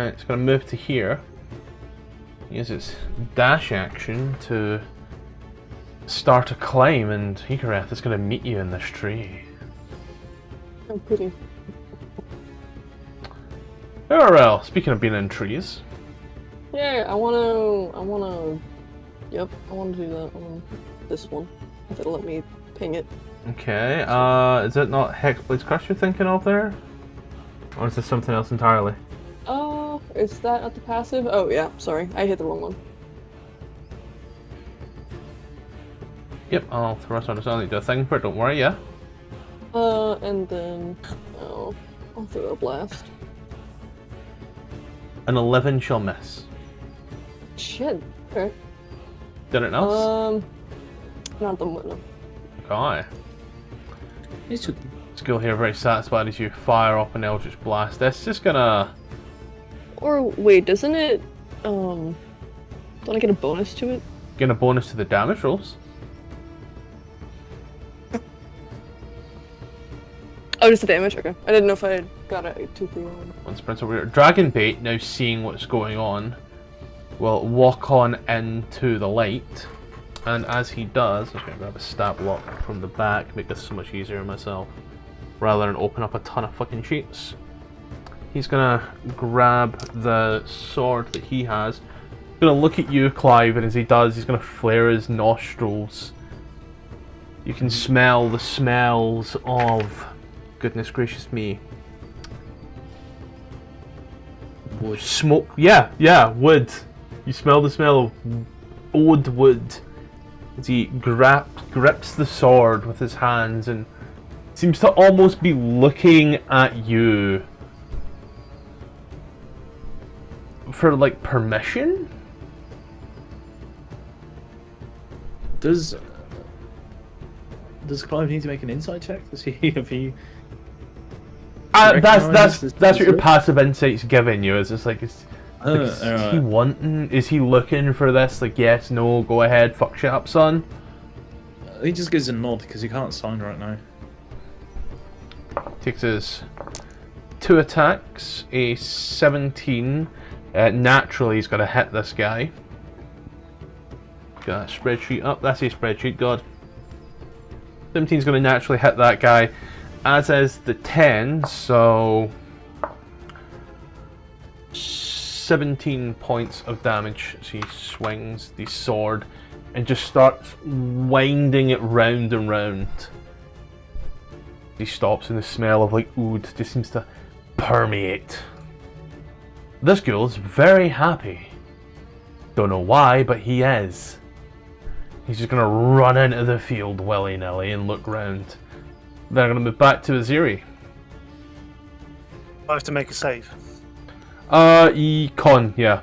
It's gonna move to here. Use its dash action to start a climb, and Ikareth is gonna meet you in this tree. Oh, pretty. Well, speaking of being in trees, Yeah, I wanna do that one. This one. If it'll let me ping it. okay, is it not Hexblade's Curse you're thinking of there? Or is this something else entirely? Is that at the passive? Oh yeah, sorry, I hit the wrong one. Yep, I'll throw us on this. I'll need to do a thing for it, don't worry, yeah? And then, I'll throw a blast. An 11 shall miss. Shit. Okay. Did it else? Not the one. Okay. Skill here very satisfied as you fire off an Eldritch Blast. That's just gonna... Or wait, doesn't it? Don't I get a bonus to it? Get a bonus to the damage rolls. Oh, just the damage. Okay. I didn't know if I had got a 2-3 on. One sprints over here. Dragonbait, now seeing what's going on, will walk on into the light. And as he does, I'm just going to grab a stab block from the back, make this so much easier on myself, rather than open up a ton of fucking sheets. He's going to grab the sword that he has. He's going to look at you, Clive, and as he does, he's going to flare his nostrils. You can smell the smells of... Goodness gracious me. Wood. Smoke. Yeah, wood. You smell the smell of old wood. As he grips the sword with his hands and seems to almost be looking at you for like permission. Does Clive need to make an insight check to see if he? That's recognises what your this? passive insight's giving you. Is just like, is he alright. wanting? Is he looking for this? Like, yes, no, go ahead, fuck shit up, son. He just gives a nod because he can't sign right now. Takes his 2 attacks, a 17. Naturally, he's got to hit this guy. Got that spreadsheet up. That's a spreadsheet, God. 17's going to naturally hit that guy, as is the 10, so 17 points of damage. So he swings the sword and just starts winding it round and round. He stops and the smell of like oud just seems to permeate. This ghoul is very happy. Don't know why, but he is. He's just gonna run into the field willy-nilly and look round. They're gonna move back to Aziri. I have to make a save. Con, yeah.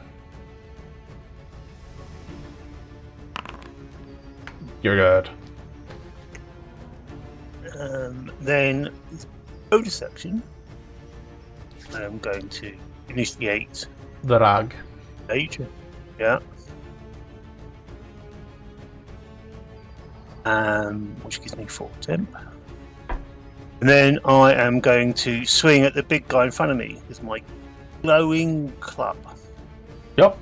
You're good. Then, bonus section. I'm going to initiate The rag. rage. Yeah. Which gives me 4 temp. And then I am going to swing at the big guy in front of me with my glowing club. Yup.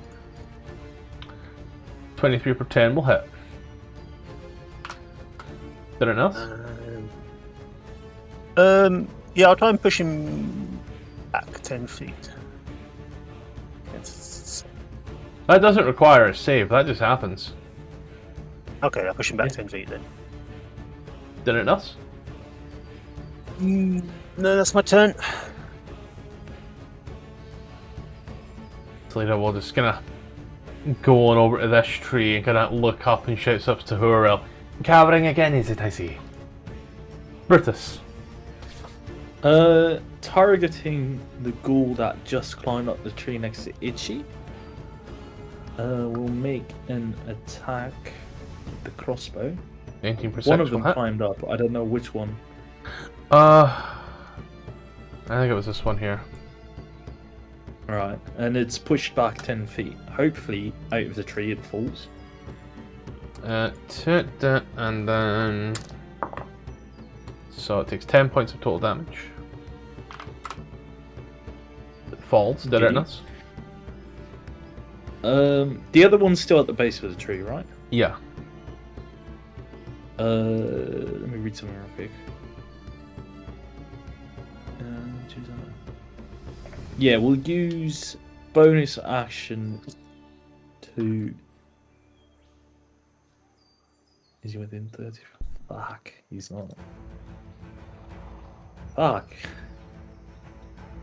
23 per 10 will hit. Did it enough? Yeah, I'll try and push him back 10 feet. Yes. That doesn't require a save, that just happens. Okay, I'll push him back 10 feet then. Did it enough? No, that's my turn. So later we'll just gonna go on over to this tree and kinda look up and shouts up to Hurrell. Cowering again, is it, I see? Brutus. Targeting the ghoul that just climbed up the tree next to Itchy. Will make an attack with the crossbow. 19%. One of them will hit. climbed up. I don't know which one. I think it was this one here. Right, and it's pushed back 10 feet. Hopefully, out of the tree it falls. And then... So it takes 10 points of total damage. It falls, did it Giddy. enough? The other one's still at the base of the tree, right? Yeah. Let me read something real quick. Choose that. Yeah, we'll use bonus action to. Is he within 30? Fuck, he's not. Fuck.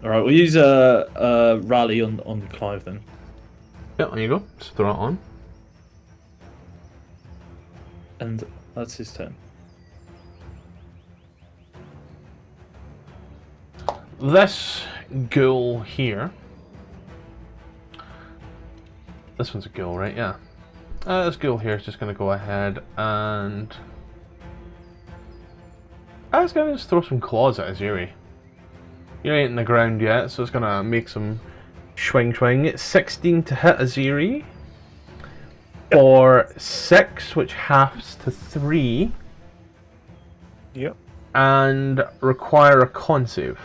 Alright, we'll use a rally on Clive then. Yeah, there you go. Just throw it on. And that's his turn. This ghoul here. This one's a ghoul, right? Yeah. This ghoul here is just going to go ahead and... I was going to just throw some claws at Aziri. You ain't in the ground yet, so it's going to make some swing. It's 16 to hit Aziri. For 6, which halves to 3. Yep. And require a con save.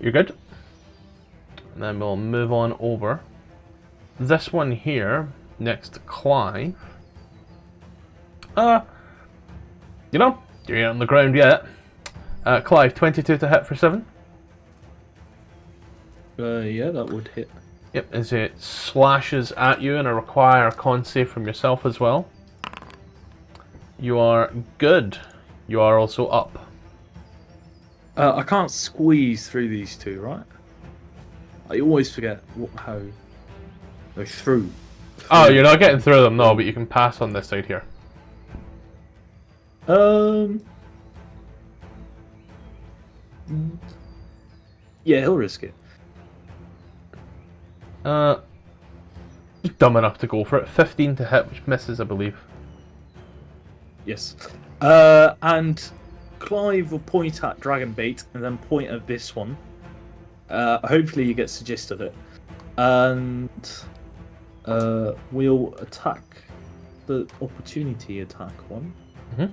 You're good. And then we'll move on over. This one here, next to Clive. You know, you're not on the ground yet. Clive, 22 to hit for 7. Yeah, that would hit. Yep, as it slashes at you and I require a con save from yourself as well. You are good. You are also up. I can't squeeze through these two, right? I always forget how go through. Oh, you're not getting through them, no, but you can pass on this side here. Yeah, he'll risk it. dumb enough to go for it. 15 to hit, which misses, I believe. Yes. And Clive will point at Dragonbait and then point at this one. Hopefully he gets the gist of it. And we'll attack the opportunity attack one. Mhm.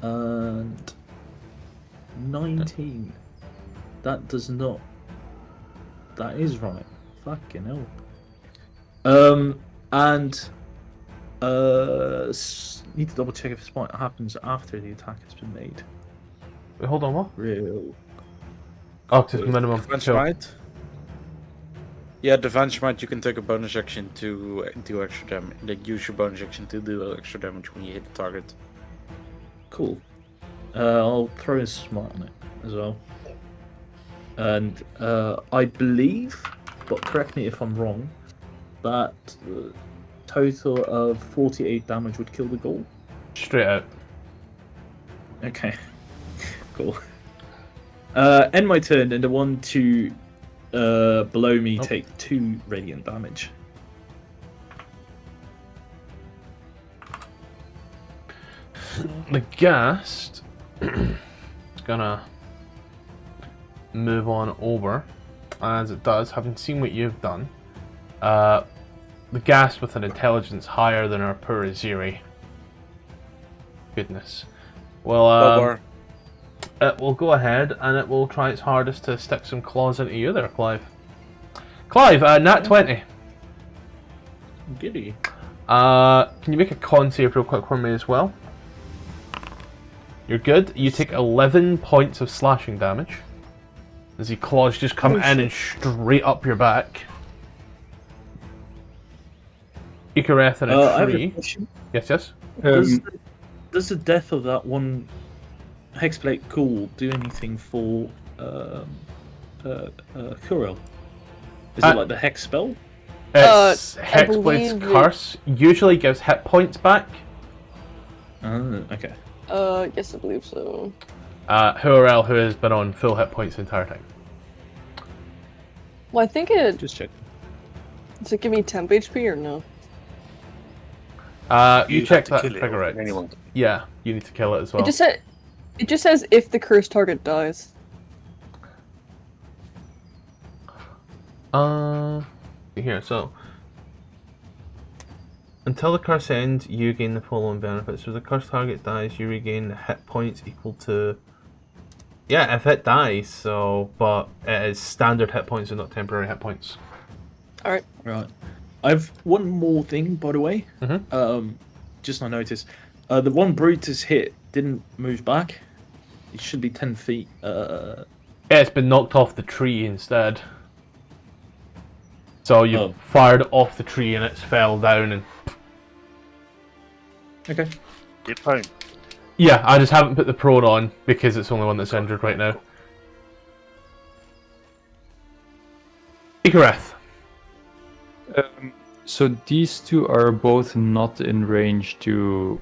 And 19. That does not. That is right. Fucking hell. And need to double check if this point happens after the attack has been made. Wait, hold on, what? Real. Oh, it's minimum. Defense Sure. might. Yeah, defense might. You can take a bonus action to do extra damage. Like use your bonus action to do extra damage when you hit the target. Cool. I'll throw a smart on it as well. And I believe, but correct me if I'm wrong, that total of 48 damage would kill the goal. Straight out. Okay. Cool. End my turn, and the one to below me take 2 radiant damage. The ghast is gonna move on over, as it does, having seen what you've done. The ghast with an intelligence higher than our poor Aziri. Goodness. Well, it will go ahead and it will try its hardest to stick some claws into you there, Clive. Clive, nat 20. Giddy. Can you make a con save real quick for me as well? You're good. You take 11 points of slashing damage as the claws just come in and straight up your back. Ikareth and I have a a tree. question. Yes. Does the death of that one hexblade ghoul do anything for Kuril? Is it like the hex spell? It's I Hexblade's believe curse. Usually gives hit points back. Okay. Yes, I believe so. Hurel, who has been on full hit points the entire time. Well, I think it. Just check. Does it give me temp HP or no? You have check to that kill it, figure or out. anyone. Yeah, you need to kill it as well. It just says if the cursed target dies. Here, so until the curse ends, you gain the following benefits. So the cursed target dies, you regain hit points equal to. Yeah, if it dies, so but it is standard hit points and not temporary hit points. Alright. Right. I've one more thing, by the way. Mhm. Just I noticed. The one Brutus hit didn't move back. It should be 10 feet. Yeah, it's been knocked off the tree instead. So you fired it off the tree and it fell down and. Okay. Get prone. Yeah, I just haven't put the prone on because it's the only one that's injured right now. Ikareth. So these two are both not in range to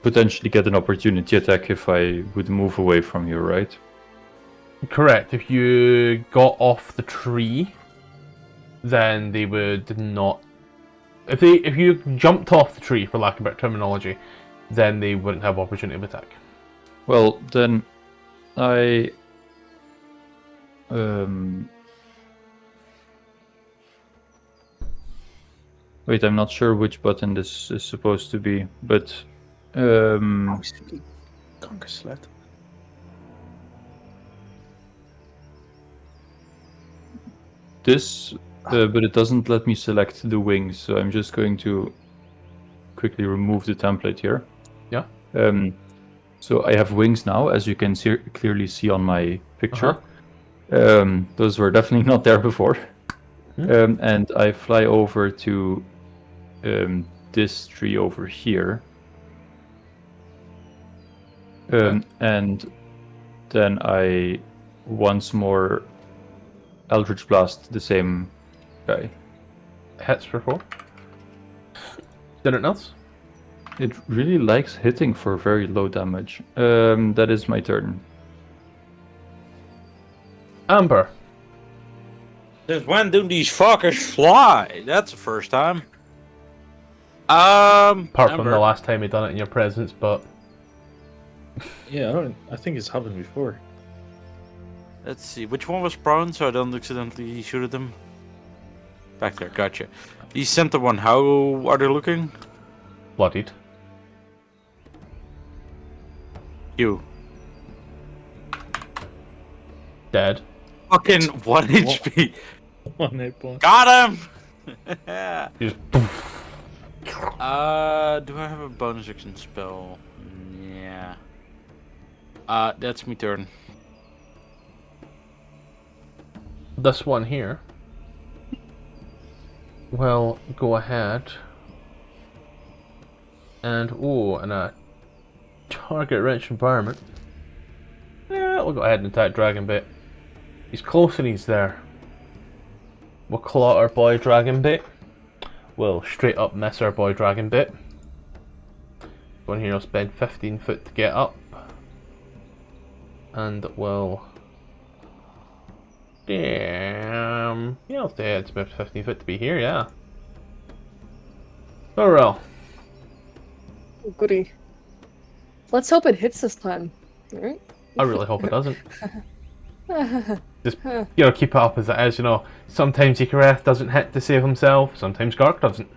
potentially get an opportunity attack if I would move away from you, right? Correct. If you got off the tree, then they would not. If you jumped off the tree, for lack of better terminology, then they wouldn't have opportunity of attack. Well, then I wait, I'm not sure which button this is supposed to be, but Conquer sled. this, but it doesn't let me select the wings, so I'm just going to quickly remove the template here. Yeah. So I have wings now, as you can clearly see on my picture. Those were definitely not there before. And I fly over to this tree over here. And then I once more Eldritch Blast the same guy. Hits for 4. Anything else? It really likes hitting for very low damage. That is my turn. Amber. Since when do these fuckers fly? That's the first time. Apart from Amber. the last time he done it in your presence, but Yeah, I think it's happened before. Let's see, which one was prone so I don't accidentally shoot at them? Back there, gotcha. The center one, how are they looking? bloodied. You. Dead. Fucking 1 HP. 1 hit point. Got him! You just Do I have a bonus action spell? Yeah. That's me turn. this one here will go ahead and in a target-rich environment. Yeah, we'll go ahead and attack Dragon Bait. He's close and he's there. We'll claw our boy Dragon Bait. We'll straight up miss our boy Dragon Bait. One here will spend 15 foot to get up. And we'll... Damn. Yeah, I'll stay it's about 15 foot to be here, yeah. Oh well. Oh, goody. Let's hope it hits this time. Alright? I really hope it doesn't. Just, keep it up as it is, Sometimes Icareth doesn't hit to save himself, sometimes Gark doesn't.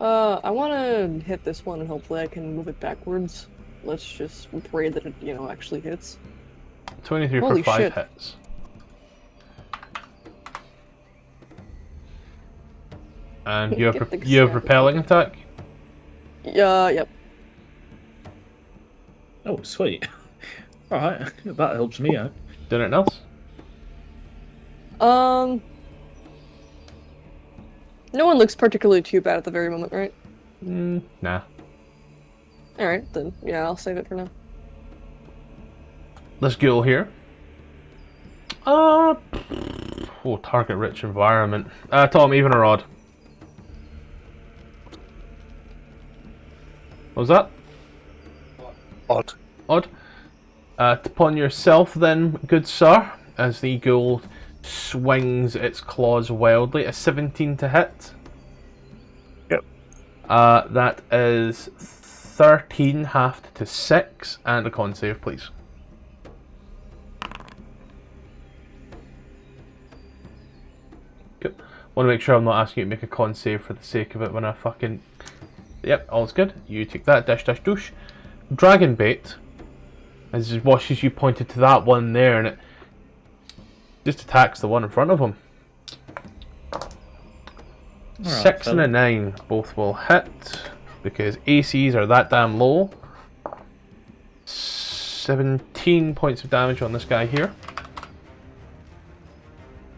I want to hit this one and hopefully I can move it backwards. Let's just pray that it, actually hits. 23 Holy for 5 shit. hits. And you have, Get the you have snap. repelling attack? Yeah, yep. Oh, sweet. Alright, that helps me out. Doing anything else? No one looks particularly too bad at the very moment, right? Nah. Alright, then, yeah, I'll save it for now. This ghoul here. Target rich environment. Tom, even or odd? What was that? Odd. Odd. Upon yourself then, good sir, as the ghoul swings its claws wildly. A 17 to hit. Yep. That is 13 halved to 6, and a con save, please. Good. Want to make sure I'm not asking you to make a con save for the sake of it when I fucking... Yep, all's good. You take that, dash dash douche. Dragon Bait, as it watches you pointed to that one there, and it just attacks the one in front of him. Alright, 6 and fella. a 9, both will hit, because ACs are that damn low. 17 points of damage on this guy here.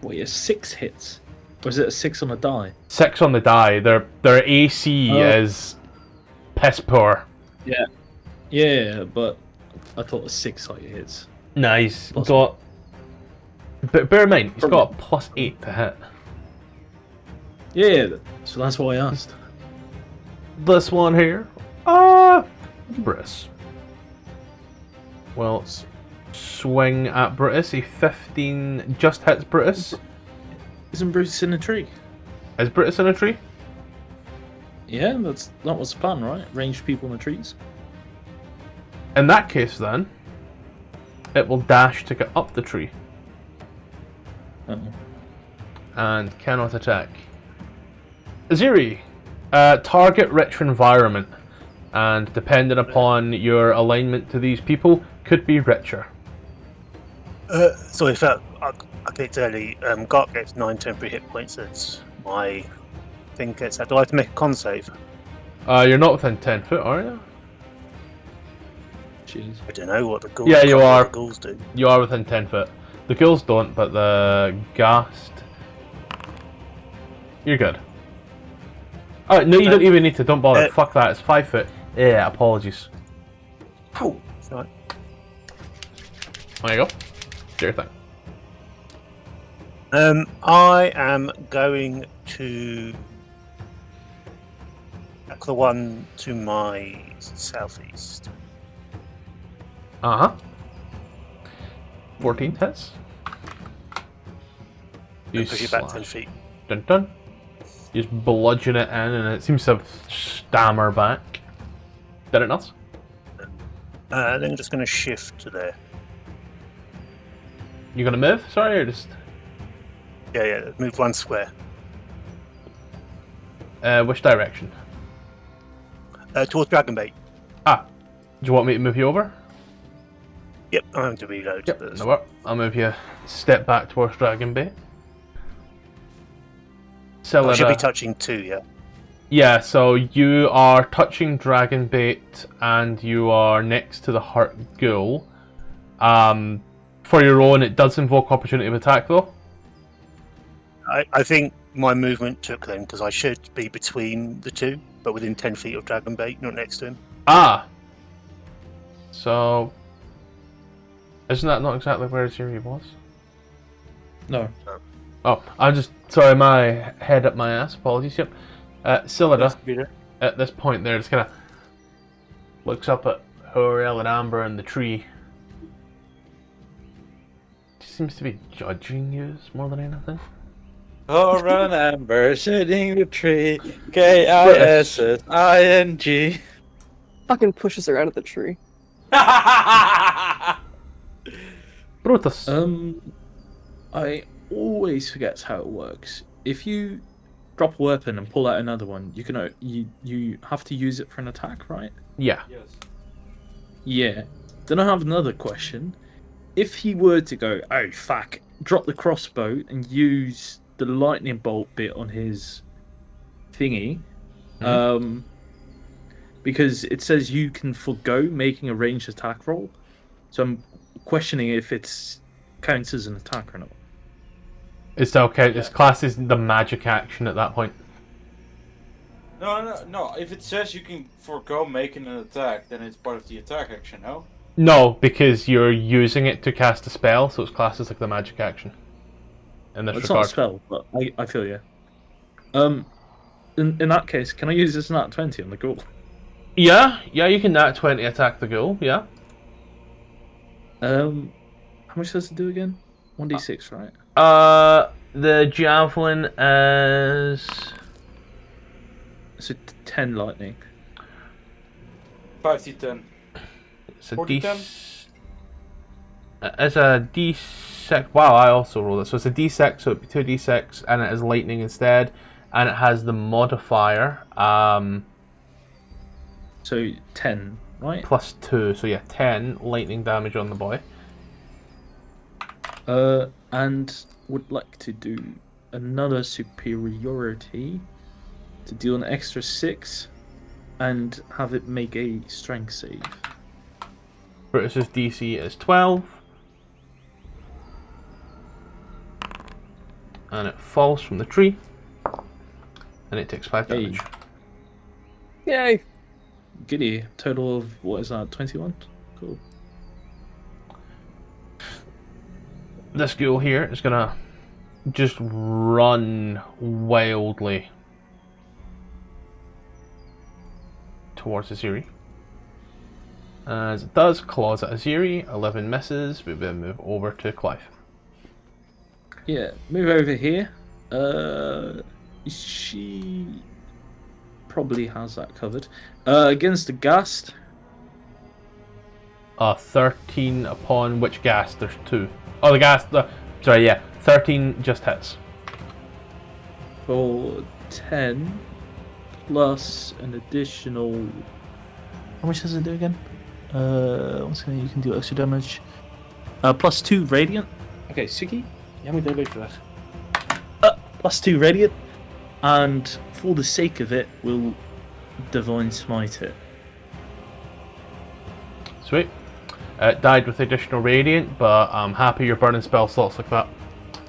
What, you 6 hits? Or is it a 6 on a die? 6 on the die. Their AC is piss poor. Yeah. Yeah, but I thought a 6 like hits. Nice. Plus Got. But bear in mind, he's got a +8 to hit. Yeah, so that's why I asked. This one here, Britus. Well, swing at Britus. A 15 just hits Britus. Isn't Bruce in a tree? Is Britus in a tree? Yeah, that was the plan, right? Range people in the trees. In that case, then, it will dash to get up the tree Uh-oh. and cannot attack. Aziri, target rich environment, and depending upon your alignment to these people, could be richer. So if I clicked early, Gark gets 9 temporary hit points. That's my thing gets that. Do I have to make a con save? You're not within 10 foot, are you? Jeez. I don't know what the ghouls, Yeah, you what are. the ghouls do. You are within 10 foot. The ghouls don't, but the ghast... You're good. Alright, no, you don't even need to. Don't bother. Fuck that, it's 5 foot. Yeah, apologies. Oh, right. There you go. Do your thing. I am going to attack the one to my southeast. Uh-huh. 14 hits. You Push it back 10 slash. feet. Dun dun. You just bludgeon it in, and it seems to stammer back. Did it not? Then I'm just going to shift to there. You gonna move? Sorry, or just Yeah, move 1 square. which direction? Towards Dragonbait. Ah, do you want me to move you over? Yep, I'm going to reload. Yep. but- No work. I'll move you a step back towards Dragon Bait. I should be Celera. touching 2, yeah. Yeah, so you are touching Dragon Bait and you are next to the Hurt Ghoul. For your own, it does invoke opportunity of attack though. I think my movement took them because I should be between the two, but within 10 feet of Dragonbait, not next to him. Ah! So... Isn't that not exactly where Ziri was? No. Oh, I'm just... Sorry, my head up my ass. Apologies, yep. Scyllida, at this point there, just kind of looks up at Horiel and Amber in the tree. She seems to be judging you more than anything. Oh, run Amber, shading the tree. K-I-S-S-I-N-G. Fucking pushes her out of the tree. Brutus. I always forget how it works. If you drop a weapon and pull out another one, you can you have to use it for an attack, right? Yeah. Yeah. Then I have another question. If he were to go, oh fuck, drop the crossbow and use the lightning bolt bit on his thingy, because it says you can forgo making a ranged attack roll, so I'm questioning if it's counts as an attack or not. It's okay. This class is the magic action at that point. No. If it says you can forego making an attack, then it's part of the attack action, no? No, because you're using it to cast a spell, so it's classed as like the magic action. In this It's not a regard. spell, but I feel you. In that case, can I use this nat 20 on the ghoul? Yeah, you can nat 20 attack the ghoul, yeah. How much does it do again? 1d6, right? The javelin is... So 10 lightning. 5d10. It's a 40-10? It's a d6. Wow, I also rolled it. So it's a d6, so it'd be 2d6, and it is lightning instead. And it has the modifier, So 10, right? plus 2. So yeah, 10 lightning damage on the boy. And would like to do another superiority to deal an extra 6 and have it make a strength save. Brutus's DC is 12. And it falls from the tree. And it takes 5 Hey. damage. Yay! Giddy. Total of, what is that, 21? Cool. This ghoul here is gonna just run wildly towards Aziri. As it does, claws at Aziri, 11 misses, we then move over to Clive. Yeah, move over here. She probably has that covered. Against the ghast. 13 upon which ghast? There's 2. Oh, the ghast, sorry, yeah, 13 just hits. For 10 plus an additional. How much does it do again? What's gonna, you can do extra damage. Plus 2 radiant. Okay, Suki, how many damage for that? Plus 2 radiant, and for the sake of it, we'll divine smite it. Sweet. It died with additional radiant, but I'm happy you're burning spell slots like that.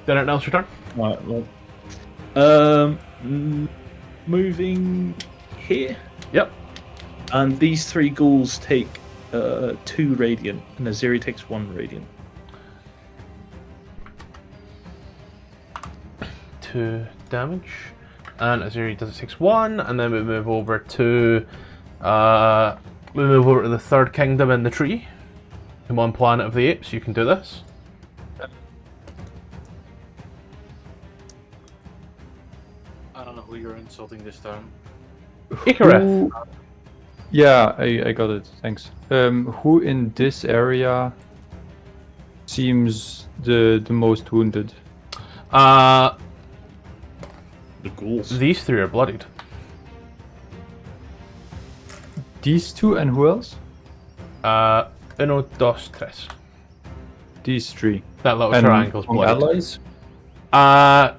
Did it else your turn? Right. Well, moving here. Yep. And these 3 ghouls take 2 radiant, and Aziri takes 1 radiant. 2 damage. And Aziri does it takes 1, and then we move over to the third kingdom in the tree. Come on, Planet of the Apes, you can do this. people you're insulting this time. Icareth. Who... Yeah, I got it. Thanks. Who in this area seems the most wounded? The ghouls. These three are bloodied. These two and who else? Uno, dos, tres. These three. That little And triangle's among bloodied. allies?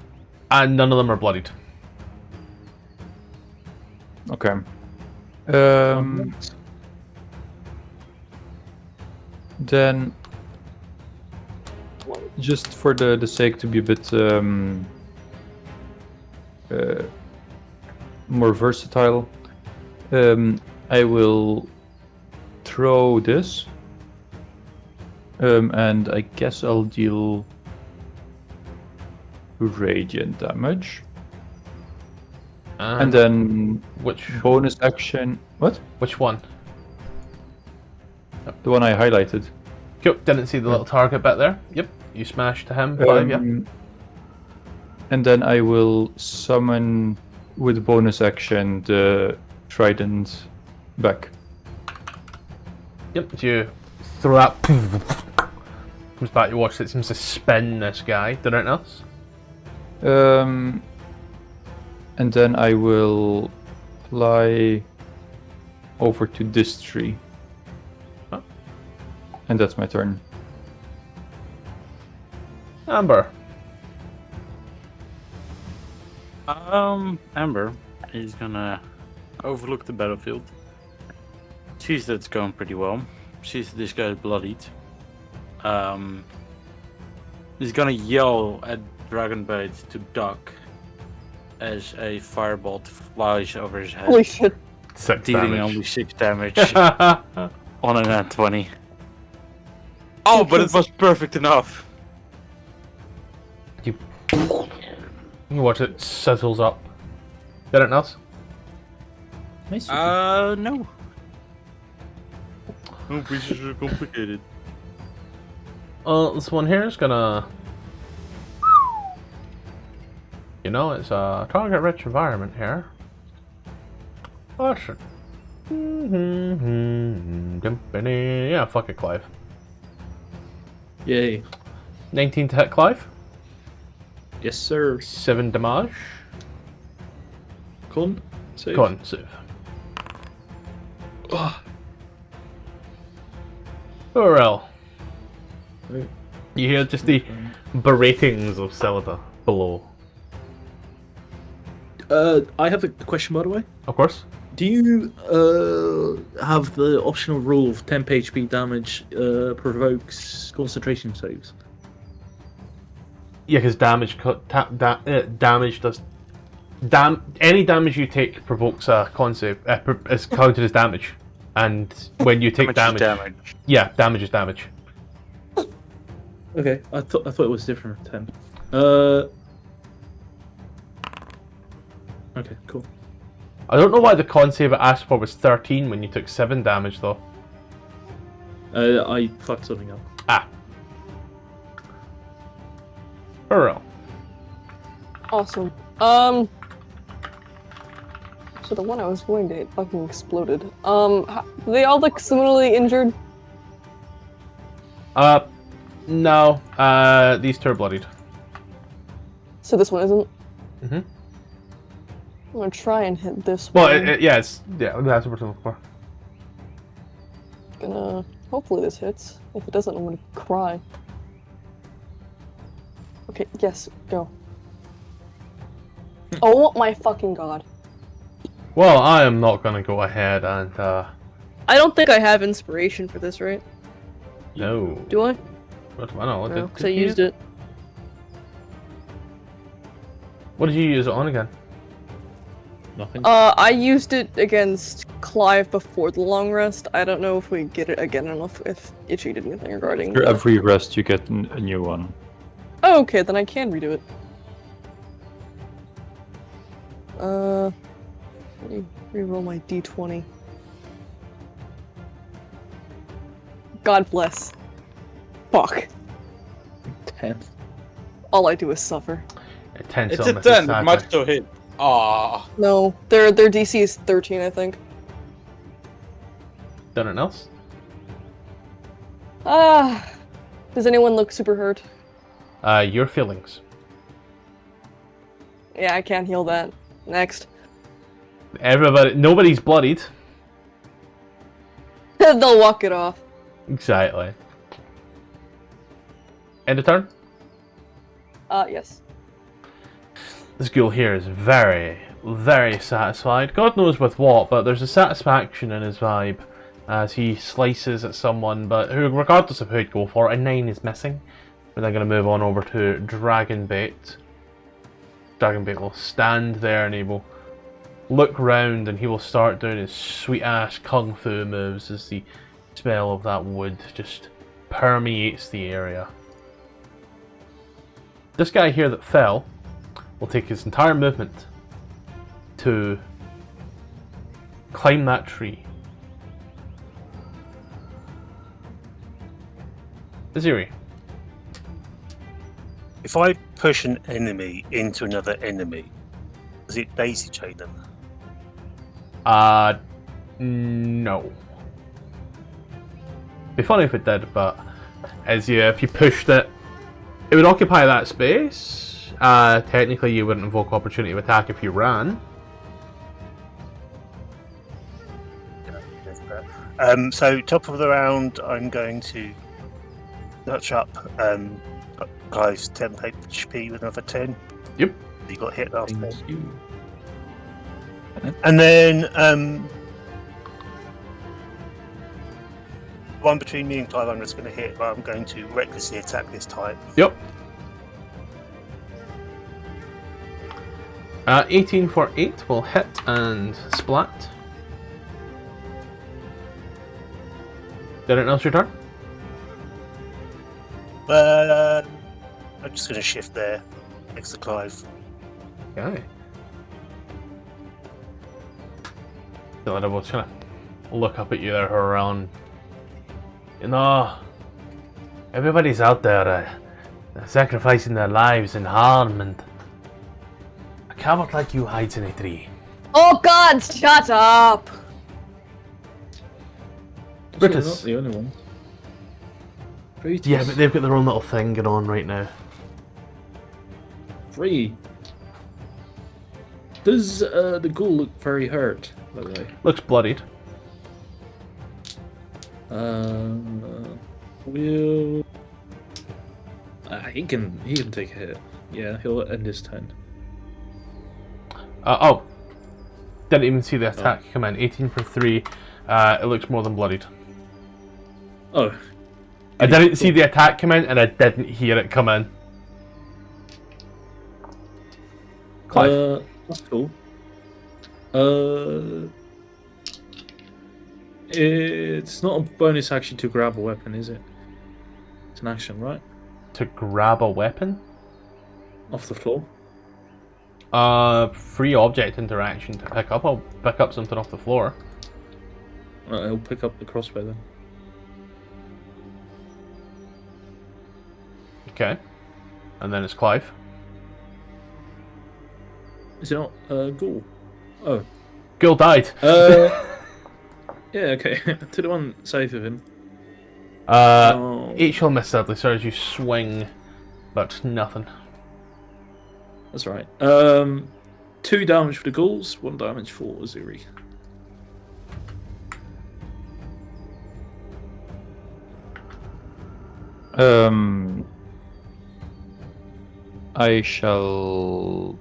And none of them are bloodied. Okay. Then, just for the sake to be a bit more versatile, I will throw this, and I guess I'll deal radiant damage, and then which bonus action. What? which one? The one I highlighted. Cool. Didn't see the little target bit there. Yep. You smashed him. 5, yeah. And then I will summon with bonus action the trident back. Yep. So you throw that. Comes back. You watch it. Seems to spin this guy. Did anything else? And then I will fly over to this tree. Huh? And that's my turn. Amber. Amber is gonna overlook the battlefield. Sees that it's going pretty well. Sees that this guy's bloodied. He's gonna yell at Dragonbait to duck as a firebolt flies over his head, Holy shit. 6 dealing damage. only 6 damage on an nat 20. Oh, but it was perfect enough. You watch it sizzles up. Did anything else? No. Oh, pieces are complicated. This one here is gonna. You know, it's a target-rich environment here. Oh shit. Yeah, fuck it, Clive. Yay. 19 to hit Clive. Yes, sir. 7 damage. Con. Save. Con save. Oh, Urel. Right. You hear just the beratings of Celida below. I have a question, by the way. Of course. Do you have the optional rule of temp HP damage provokes concentration saves? Yeah, because damage damage does any damage you take provokes a con save. Is counted as damage, and when you take damage, yeah, damage is damage. Okay, I thought it was different from temp. Okay, cool. I don't know why the con save it asked for was 13 when you took 7 damage though. I fucked something up. Ah. Urel. Awesome. So the one I was going to hit fucking exploded. They all look similarly injured? No. These two are bloodied. So this one isn't? Mm-hmm. I'm gonna try and hit this Well, one. yeah, that's what we're looking for. Gonna... Hopefully this hits. If it doesn't, I'm gonna cry. Okay, yes, go. Oh my fucking god. Well, I am not gonna go ahead and I don't think I have inspiration for this, right? no. Do I? What, I don't know. No, because I used it. What did you use it on again? Nothing. I used it against Clive before the long rest. I don't know if we get it again. I don't know if Itchy did anything regarding For every rest, you get a new one. Oh, okay, then I can redo it. Let me reroll my d20. God bless. Fuck. 10. All I do is suffer. A 10 It's a summon, 10, it sadly. might still hit. Ah, No, their DC is 13, I think. Anything else? Does anyone look super hurt? Your feelings. Yeah, I can't heal that. Next. Nobody's bloodied. They'll walk it off. Exactly. End of turn? Yes. This ghoul here is very, very satisfied. God knows with what, but there's a satisfaction in his vibe as he slices at someone, but who, regardless of who he'd go for, a 9 is missing. We're then going to move on over to Dragonbait. Dragonbait will stand there and he will look round and he will start doing his sweet ass kung fu moves as the smell of that wood just permeates the area. This guy here that fell will take his entire movement to climb that tree. Aziri. If I push an enemy into another enemy, does it daisy chain them? No. Be funny if it did, but if you pushed it, it would occupy that space. Technically, you wouldn't invoke opportunity of attack if you ran. So top of the round, I'm going to notch up Clive's temp HP with another 10. Yep. He got hit last time. Thank you. And then one between me and Clive, I'm just going to hit, but I'm going to recklessly attack this time. Yep. 18 for 8 will hit and splat. Anything else your turn? I'm just going to shift there next to Clive. Okay. So I was trying to look up at you there, around. You know, everybody's out there sacrificing their lives in harm, and a coward like you hides in a tree. Oh God! Shut up! Brutus. Not the only one. Brutus. Yeah, but they've got their own little thing going on right now. 3. Does the ghoul look very hurt, by the way? Looks bloodied. Will he can take a hit. Yeah, he'll end his turn. Oh, didn't even see the attack come in. 18 for 3. It looks more than bloodied. Oh, I didn't see the attack come in, and I didn't hear it come in. Clive. that's cool. It's not a bonus action to grab a weapon, is it? It's an action, right? To grab a weapon? Off the floor. Free object interaction to pick up. I'll pick up something off the floor. Right, he'll pick up the crossbow then. Okay. And then it's Clive. Is it not ghoul? Oh. Ghoul died. Yeah, okay. To the one south of him. 8 shall miss sadly, so as you swing, but nothing. That's right. 2 damage for the ghouls, 1 damage for Azuri. I shall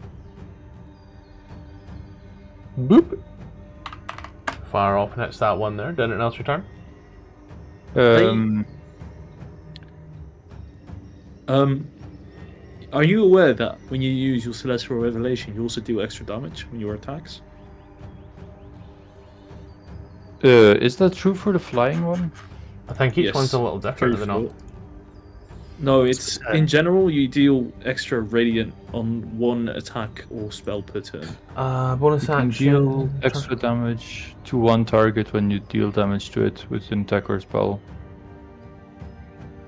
Boop. Fire off and hits that one there. Did anything else return? Are you aware that when you use your Celestial Revelation, you also do extra damage on your attacks? is that true for the flying one? I think each Yes. one's a little different, True is it not? for- No, it's in general you deal extra radiant on 1 attack or spell per turn. Bonus You can action. deal extra damage to one target when you deal damage to it with an attack or spell.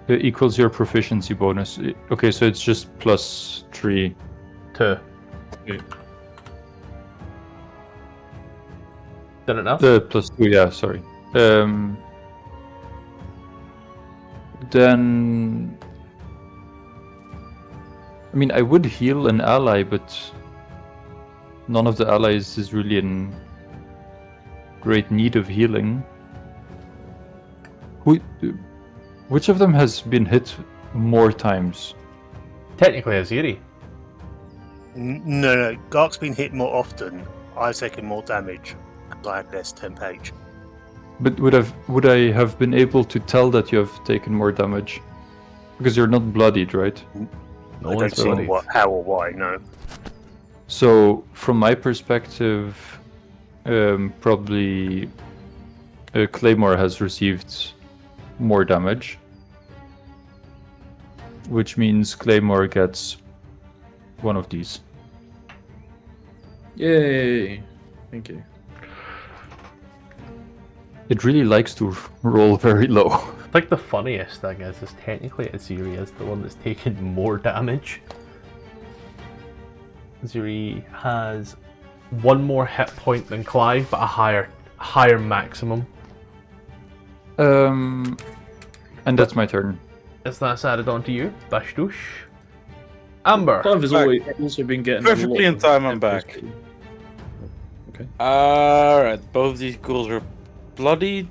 It equals your proficiency bonus. Okay, so it's just +3. 2. Did it now? +2, yeah, sorry. Then... I mean, I would heal an ally, but none of the allies is really in great need of healing. Which of them has been hit more times? Technically, Aziri. No. Gark's been hit more often. I've taken more damage because I had less temp H. But would I have been able to tell that you have taken more damage? Because you're not bloodied, right? No I one's don't see bloodied. how or why. No. So, from my perspective, probably Claymore has received more damage. Which means Claymore gets one of these. Yay! Thank you. It really likes to roll very low. I think the funniest thing is technically Aziri is the one that's taken more damage. Aziri has one more hit point than Clive, but a higher maximum. And that's my turn. Is that added on to you, Bashtush? Amber. Clive has Back. also been getting Perfectly a in lot time, of I'm back. Okay. Alright, both these ghouls are bloodied.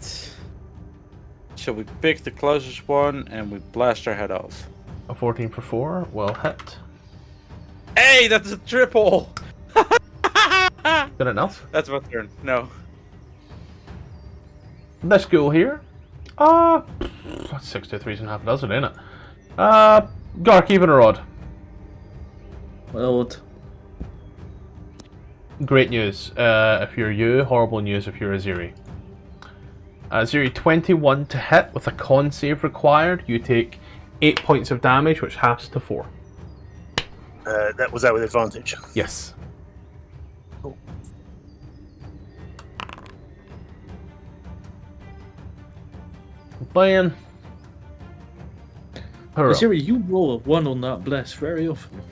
So we pick the closest one and we blast their head off. A 14 for 4 will hit. Hey, that's a triple! Did it else? That's my turn. No. This ghoul here. That's 6 to 3 and a half dozen, ain't it? Gark, even or odd? Well, Great news if you're you, horrible news if you're Aziri. Aziri, 21 to hit with a con save required. You take 8 points of damage, which halves to 4. That was that with advantage. Yes. Playing. Siri, you roll a 1 on that bless very often.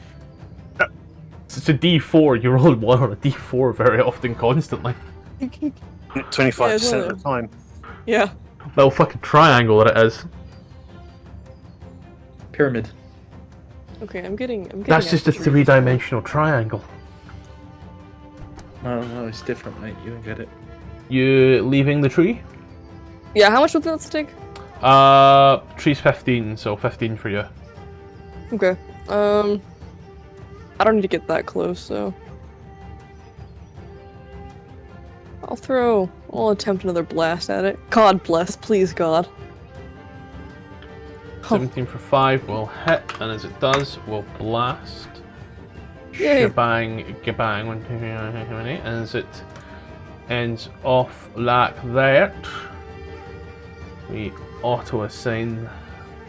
It's a D4. You roll 1 on a D4 very often, constantly. 25% of the time. Yeah. Little fucking triangle that it is. Pyramid. Okay, I'm getting. That's just a after 3-dimensional triangle. No, it's different, mate. You don't get it. You leaving the tree? Yeah, how much would that take? Tree's 15, so 15 for you. Okay. I don't need to get that close, so I'll attempt another blast at it. God bless, please God. 17 for 5 will hit, and as it does, will blast. Yay. Shebang, gabang, 1, 2, 3, 4, 5, 6, 7, 8, as it ends off like that. We auto-assign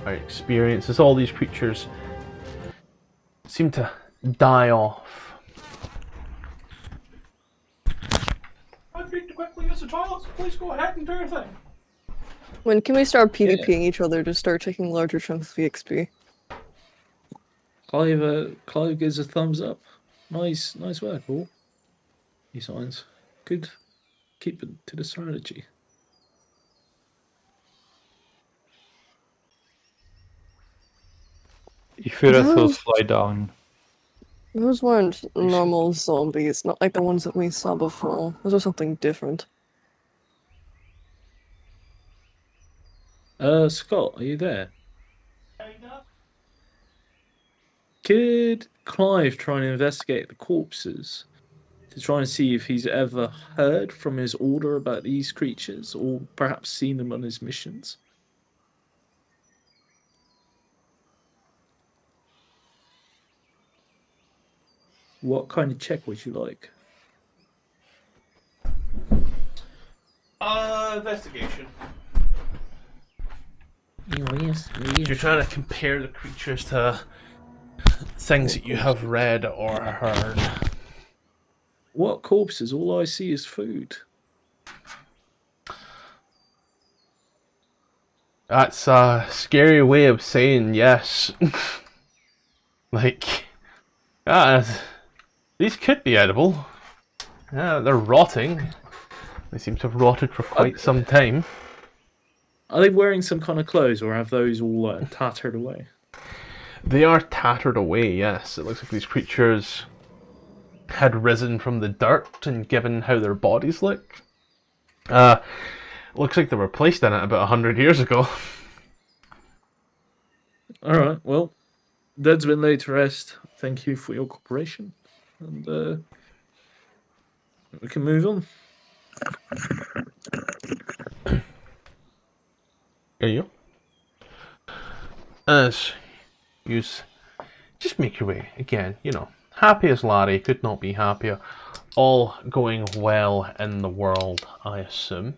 our experience as all these creatures seem to die off. I'd need to quickly use the toilets. Please go ahead and do your thing. When can we start PvPing each other to start taking larger chunks of EXP? Clive gives a thumbs up. Nice work, all. He signs. Good. Keep it to the strategy. Ifireth will fly down. Those weren't normal zombies, not like the ones that we saw before. Those are something different. Scott, are you there? Could Clive try and investigate the corpses to try and see if he's ever heard from his order about these creatures, or perhaps seen them on his missions? What kind of check would you like? Investigation. Yes. You're trying to compare the creatures to things that you have read or heard. What corpses? All I see is food. That's a scary way of saying yes. Like, these could be edible. Yeah, they're rotting. They seem to have rotted for quite some time. Are they wearing some kind of clothes, or have those all tattered away? They are tattered away, yes. It looks like these creatures had risen from the dirt, and given how their bodies look, looks like they were placed in it about 100 years ago. Alright, well, Dead's been laid to rest. Thank you for your cooperation. And we can move on. There you go. As you just make your way again, happy as Larry, could not be happier. All going well in the world, I assume.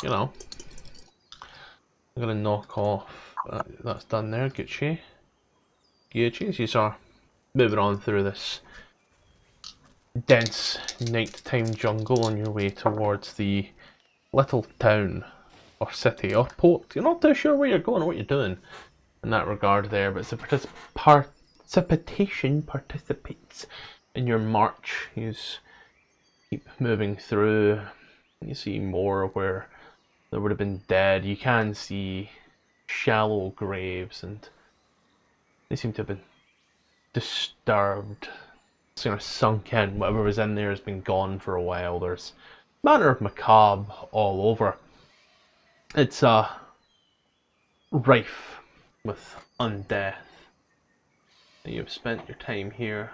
I'm gonna knock off. That's done there. Gucci. You are moving on through this dense nighttime jungle on your way towards the little town or city or port. You're not too sure where you're going or what you're doing in that regard there, but it's a participates in your march. You keep moving through. You see more where there would have been dead. You can see shallow graves, and they seem to have been disturbed. It's kind of sunk in. Whatever was in there has been gone for a while. There's manner of macabre all over. It's rife with undeath. You've spent your time here.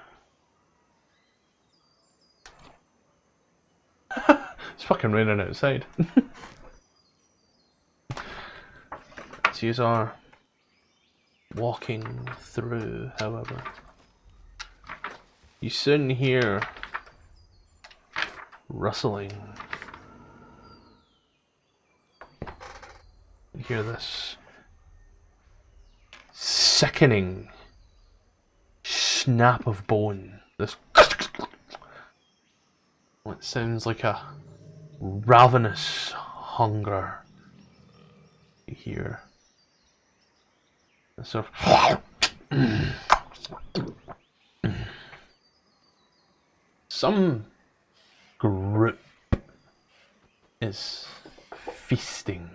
It's fucking raining outside. So you are walking through, however. You soon hear rustling. You hear this sickening snap of bone. This what sounds like a ravenous hunger. You hear a sort of some group is feasting.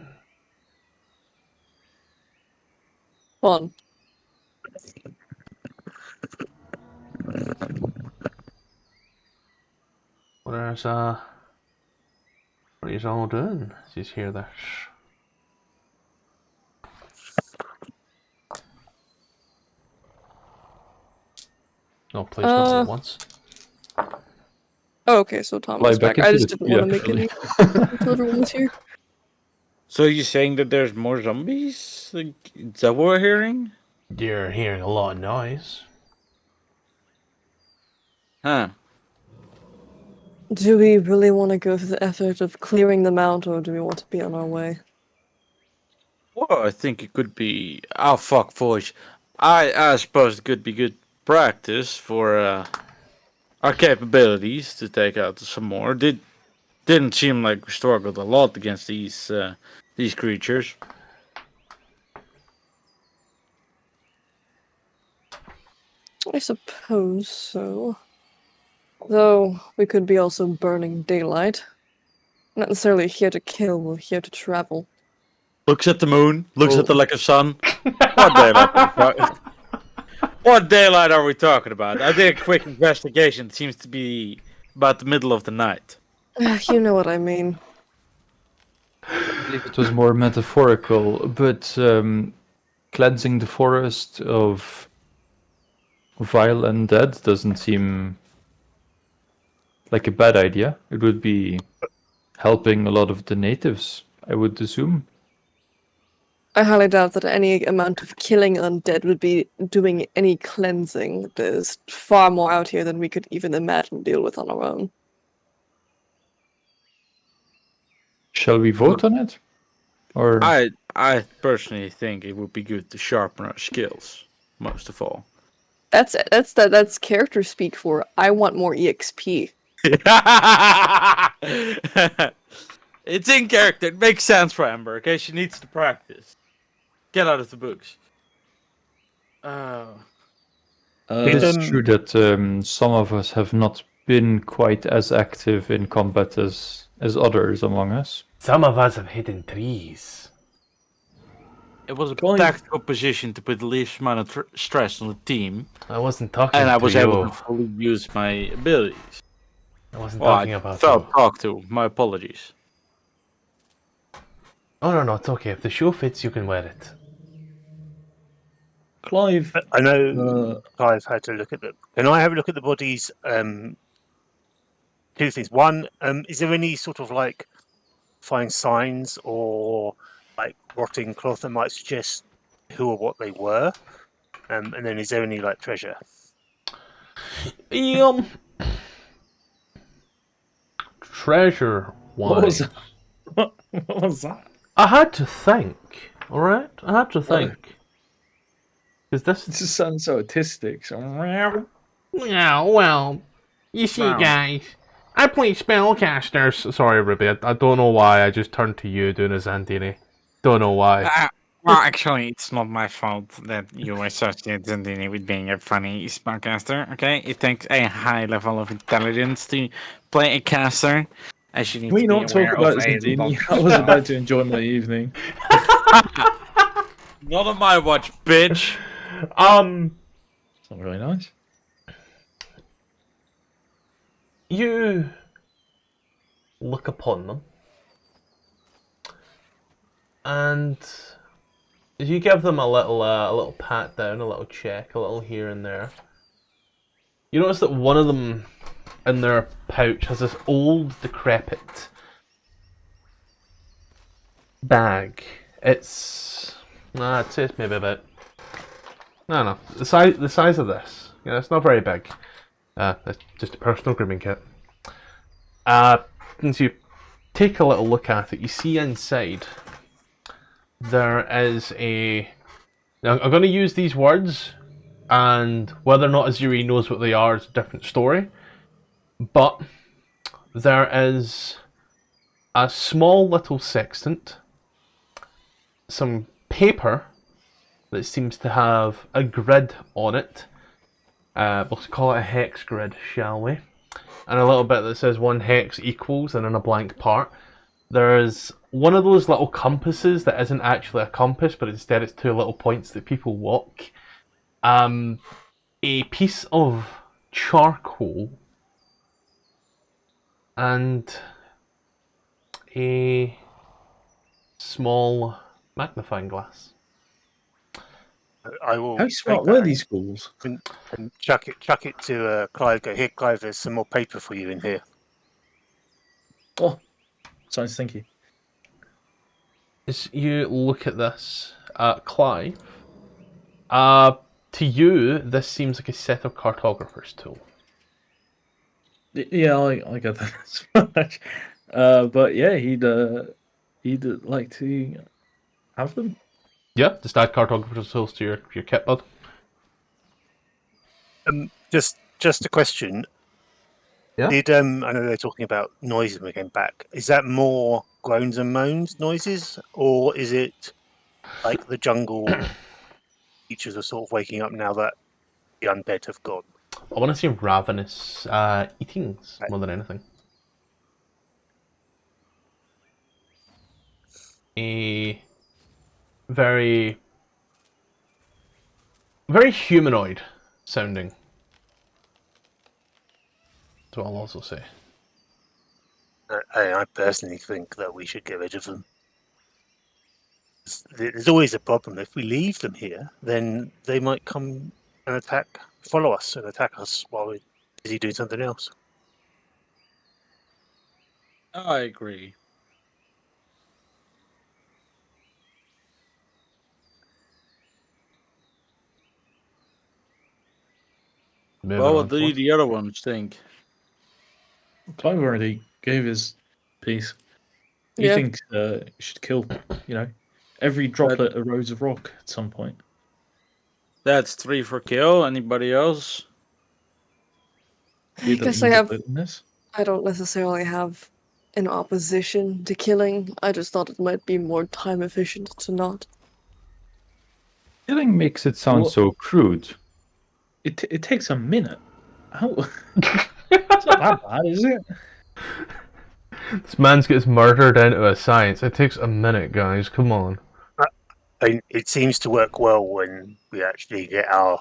Fun. What are you all doing? Did you hear this? No, please not at once. Oh, okay, so Tom Fly is back back. I into just the didn't tree, want to make actually. any until everyone was here. So you're saying that there's more zombies? Like, is that what we're hearing? You're hearing a lot of noise. Huh. Do we really want to go through the effort of clearing them out, or do we want to be on our way? Well, I think it could be. Oh, fuck, voice. I suppose it could be good practice for our capabilities to take out some more. Didn't seem like we struggled a lot against these creatures. I suppose so. Though we could be also burning daylight. Not necessarily here to kill, we're here to travel. Looks at the moon, looks at the like a sun. What daylight are we talking? What daylight are we talking about? I did a quick investigation. It seems to be about the middle of the night. You know what I mean. I believe it was more metaphorical, but cleansing the forest of vile undead doesn't seem like a bad idea. It would be helping a lot of the natives, I would assume. I highly doubt that any amount of killing undead would be doing any cleansing. There's far more out here than we could even imagine deal with on our own. Shall we vote on it? Or I personally think it would be good to sharpen our skills, most of all. That's character speak for I want more EXP. It's in character. It makes sense for Amber. Okay, she needs to practice. Get out of the books. it is true that some of us have not been quite as active in combat as others among us. Some of us have hidden trees. It was a Clive- tactical position to put the least amount of stress on the team, I wasn't talking and I to was you. able to fully use my abilities. I wasn't Well, talking I about felt you. talked to. My apologies. Oh, no, it's okay. If the shoe fits, you can wear it. Clive, I know Clive had to look at them. Can I have a look at the bodies? Two things. One, is there any sort of like find signs or like rotting cloth that might suggest who or what they were? And then is there any like treasure? Treasure what was wise. that? What was that? I had to think. All right, I had to think. Because It just sounds so autistic. So, Yeah, well, you see, Wow. guys, I play spellcasters. Sorry, Ruby, I don't know why. I just turned to you doing a Zandini. Don't know why. Well, actually, it's not my fault that you associate Zendini with being a funny spellcaster, okay? It takes a high level of intelligence to play a caster, as you need can we to be not aware talk about of a Zendini? lot- I was about to enjoy my evening. Not on my watch, bitch! It's not very nice. You look upon them, and you give them a little pat down, a little check, a little here and there. You notice that one of them in their pouch has this old, decrepit bag. I'd say it's maybe about, I don't know, the size of this. Yeah, it's not very big. It's just a personal grooming kit. As you take a little look at it, you see inside there is a. Now, I'm going to use these words, and whether or not Azuri knows what they are is a different story. But there is a small little sextant, some paper that seems to have a grid on it. We'll call it a hex grid, shall we? And a little bit that says 1 hex equals, and then a blank part. There's one of those little compasses that isn't actually a compass, but instead it's 2 little points that people walk. A piece of charcoal and a small magnifying glass. I will. How take smart that were and- these schools? And chuck it to Clive. Go here, Clive. There's some more paper for you in here. Oh, sounds stinky. As you look at this, Clive, to you, this seems like a set of cartographer's tool. Yeah, I get that as much. But yeah, he'd like to have them. Yeah, just add cartographer's tools to your kit, bud. Just a question. Yeah? Did I know they're talking about noises when we came back. Is that more groans and moans noises, or is it like the jungle creatures are sort of waking up now that the undead have gone? I want to say ravenous eatings more than anything. A very humanoid sounding. That's what I'll also say. I personally think that we should get rid of them. There's always a problem. If we leave them here, then they might come and follow us and attack us while we're busy doing something else. I agree. Moving Well, on what do forward. the other ones think? Clive already gave his piece. He Yeah. thinks you should kill, every droplet a rose of rock at some point. That's 3 for kill. Anybody else? Be the guess I leader have- in this. I don't necessarily have an opposition to killing. I just thought it might be more time efficient to not. Killing makes it sound Well- so crude. It takes a minute. How? It's not that bad, is it? This man's gets murdered into a science. It takes a minute, guys. Come on. And it seems to work well when we actually get our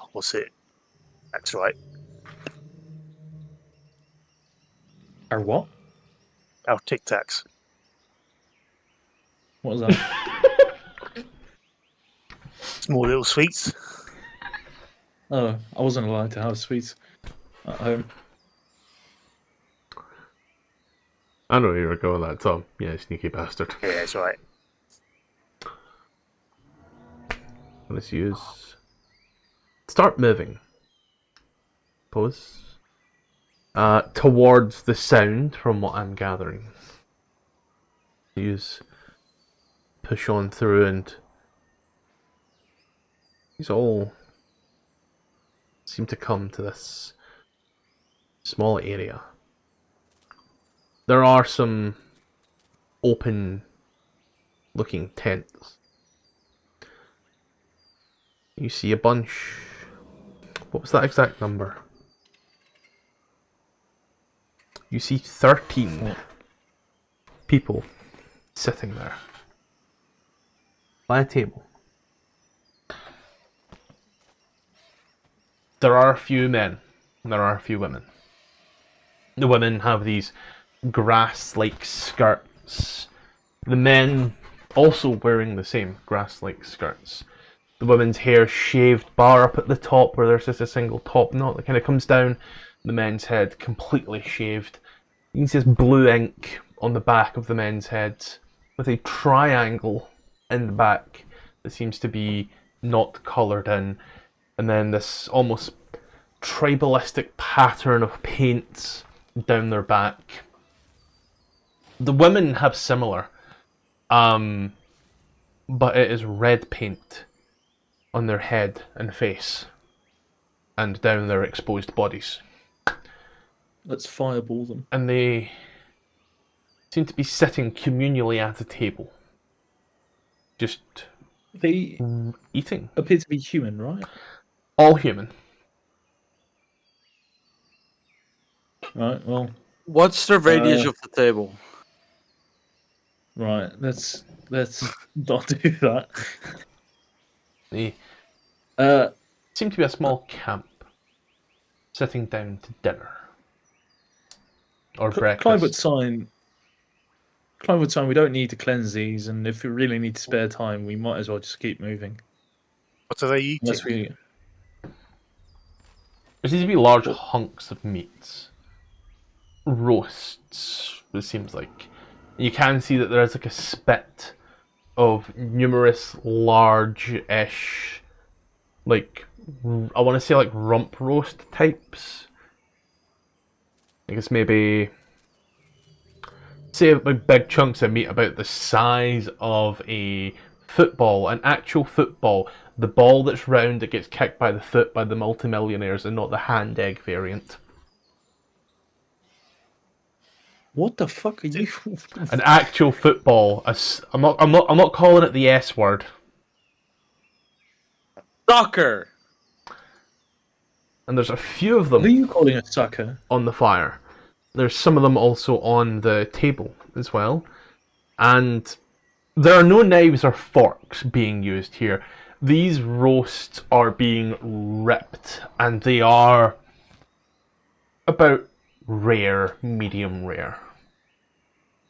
that's right. Or what? Our Tic Tacs. What was that? Small little sweets. Oh, I wasn't allowed to have sweets at home. I know where you were going with that, Tom. Yeah, sneaky bastard. Yeah, that's right. Let's use... Start moving. Pause. Towards the sound, from what I'm gathering. Use... Push on through and... These all... seem to come to this... small area. There are some... open... looking tents. You see a bunch... What was that exact number? You see 13 people sitting there. By a table. There are a few men, and there are a few women. The women have these grass-like skirts. The men also wearing the same grass-like skirts. The women's hair shaved bar up at the top where there's just a single top knot that kind of comes down. The men's head completely shaved. You can see this blue ink on the back of the men's heads with a triangle in the back that seems to be not coloured in. And then this almost tribalistic pattern of paint down their back. The women have similar, but it is red paint on their head and face and down their exposed bodies. Let's fireball them. And they seem to be sitting communally at a table. Just They eating. appear to be human, right? All human. Right, well, What's the radius of the table? right, let's not do that. They Uh, seem to be a small camp sitting down to dinner. Or breakfast. Clive would sign, we don't need to cleanse these, and if we really need to spare time, we might as well just keep moving. What are they eating? Unless we... There seems to be large hunks of meats. Roasts, it seems like. You can see that there's like a spit of numerous large-ish, like, I want to say like rump roast types. I guess maybe, say like big chunks of meat about the size of a football, an actual football. The ball that's round that gets kicked by the foot by the multimillionaires and not the hand egg variant. What the fuck are you? An actual football. I'm not calling it the S word. Soccer! And there's a few of What are them you calling a sucker? on the fire. There's some of them also on the table as well. And there are no knives or forks being used here. These roasts are being ripped, and they are about rare, medium rare.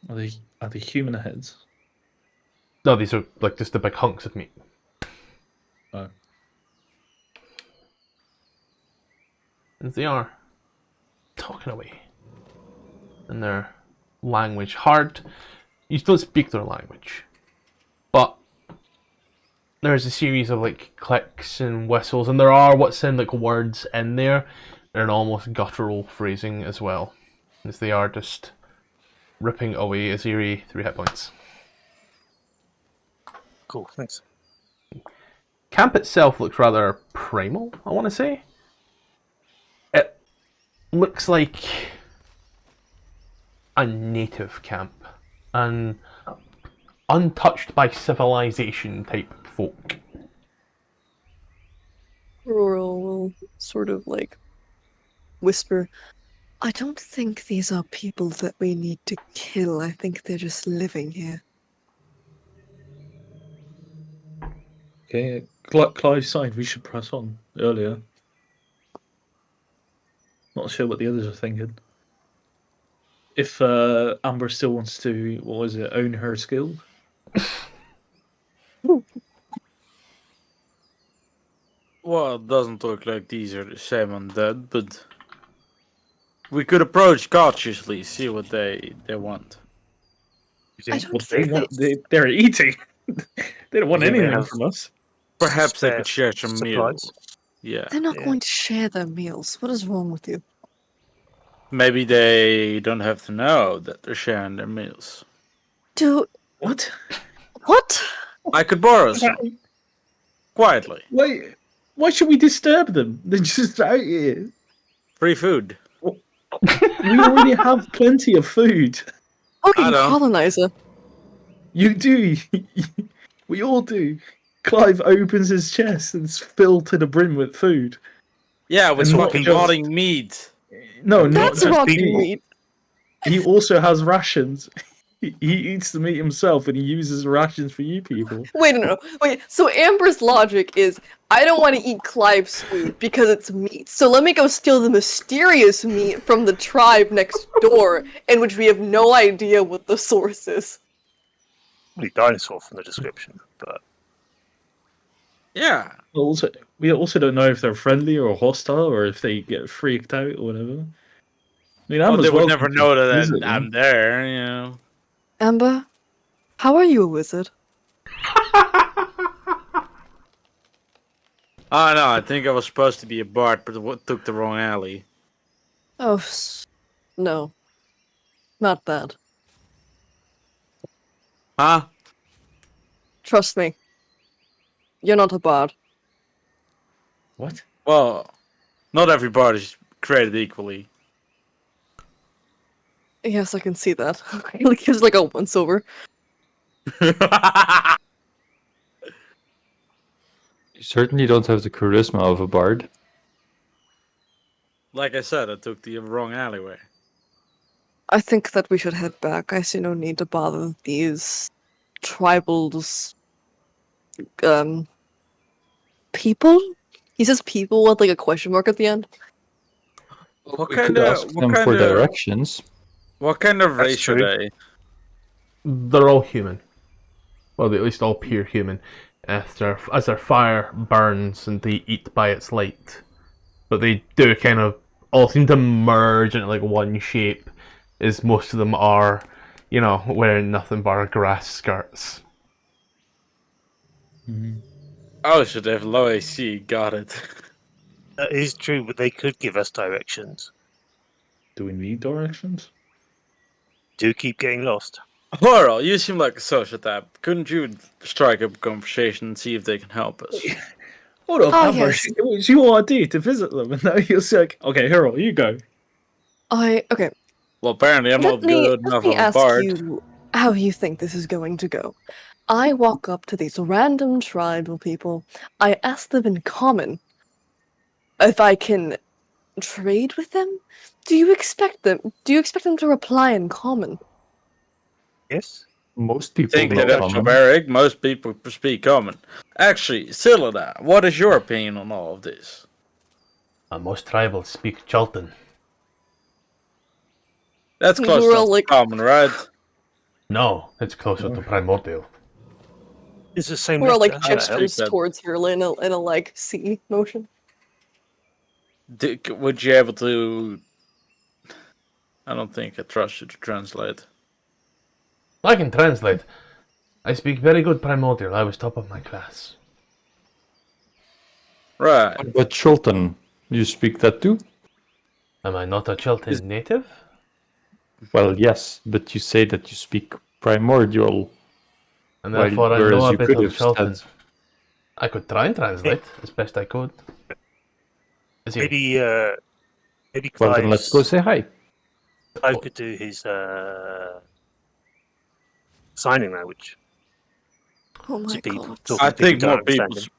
Are they human heads? No, these are like just the big hunks of meat. Oh. And they are talking away in their language. Hard. You don't speak their language. But there's a series of like clicks and whistles, and there are what sound like words in there. They're an almost guttural phrasing as well, as they are just ripping away Aziri 3 hit points. Cool, thanks. Camp itself looks rather primal, I want to say. It looks like a native camp, an untouched by civilization type folk. Rural will sort of like whisper, I don't think these are people that we need to kill. I think they're just living here. Okay, Clive said we should press on earlier. Not sure what the others are thinking. If Amber still wants to, what was it, own her skill? Well, it doesn't look like these are the same undead, but we could approach cautiously, see what they want. You I think don't They think want, they're eating. They don't want You think they anything have from us. Perhaps they spare could share some supplies? meals. Yeah. they're not Yeah. going to share their meals. What is wrong with you? Maybe they don't have to know that they're sharing their meals. Do What? what? I could borrow some. Quietly. Why should we disturb them? They're just out here. Free food. We already have plenty of food. Oh, I you don't. colonizer. You do. We all do. Clive opens his chest and it's filled to the brim with food. Yeah, with And what fucking else? rotting meat. No, not That's just rotting meat. meat. He also has rations. He eats the meat himself and he uses rations for you people. Wait, no. Wait, so Amber's logic is, I don't want to eat Clive's food because it's meat. So let me go steal the mysterious meat from the tribe next door, in which we have no idea what the source is. Probably dinosaur from the description, but Yeah. We also don't know if they're friendly or hostile or if they get freaked out or whatever. I mean, Well, Amber's they would welcome never to know that visit I'm them. there, you know. Amber, how are you a wizard? Oh no, I think I was supposed to be a bard, but took the wrong alley. Oh, no. Not that. Huh? Trust me. You're not a bard. What? Well, not every bard is created equally. Yes, I can see that. He gives like a once over. You certainly don't have the charisma of a bard. Like I said, I took the wrong alleyway. I think that we should head back. I see no need to bother these tribals. People? He says people with like a question mark at the end. What We kind could of ask them for directions. what kind of That's race are true. they? They're all human. Well, they at least all appear human. As their fire burns and they eat by its light. But they do kind of all seem to merge into like one shape, as most of them are, wearing nothing but grass skirts. Oh, so they have low AC. Got it. that is true. But they could give us directions. Do we need directions? Do keep getting lost. Laurel, you seem like a social type. Couldn't you strike up a conversation and see if they can help us? Hold up, Oh, Amber. yes. It was your idea to visit them, and now you're like, okay, Hero, you go. Okay. Well, apparently I'm not good enough let me of a ask bard. you how you think this is going to go. I walk up to these random tribal people. I ask them in common if I can trade with them. Do you expect them to reply in common? Yes. Most people Think know that that's common. barbaric. Most people speak common. Actually, Silada, what is your opinion on all of this? Most tribals speak Chultan. That's close We're enough all to like- common, right? No, it's closer to primordial. It's the same. We're all like letter. gestures that. towards Hurla in a like C motion. Would you able to? I don't think I trust you to translate. I can translate. I speak very good primordial. I was top of my class. Right. But Chultan, you speak that too? Am I not a Chultan native? Well, yes, but you say that you speak primordial. And Well, therefore I whereas know a you bit could of have Chultan. said- I could try and translate as best I could. Is he- Maybe maybe Well, then let's go say hi. Clive could do his signing language. Oh my To people, god. talking I to people think who more don't people understand him.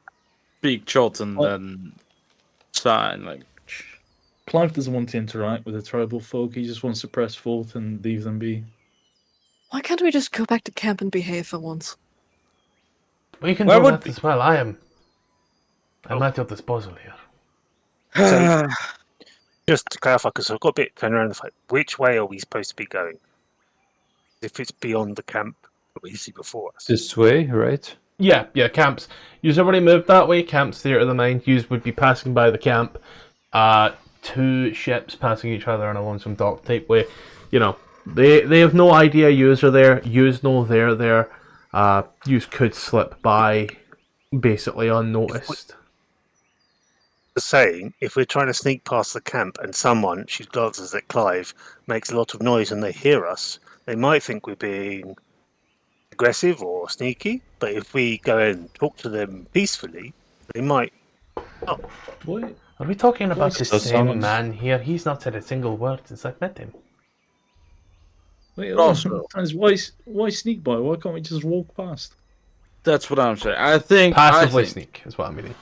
speak Chultan than sign language. Clive doesn't want to interact with the tribal folk. He just wants to press forth and leave them be. Why can't we just go back to camp and behave for once? We can Where do would that we- as well. I'm at your disposal here. So, just to clarify, because I've got a bit turned around the fact, which way are we supposed to be going? If it's beyond the camp that we see before us. This way, right? Yeah, camps. You've already moved that way. Camp's theatre of the mind. You would be passing by the camp. Two ships passing each other in a lonesome dock type way. You know, they have no idea yous are there. Yous know they're there. Yous could slip by basically unnoticed. Saying, if we're trying to sneak past the camp and someone, she glances at Clive, makes a lot of noise and they hear us, they might think we're being aggressive or sneaky. But if we go and talk to them peacefully, they might. Oh, What? Are we talking about the Does same sound- man here? He's not said a single word since I've met him. Wait, Also- sometimes why sneak by? Why can't we just walk past? That's what I'm saying. I think Passively sneak is what I'm meaning.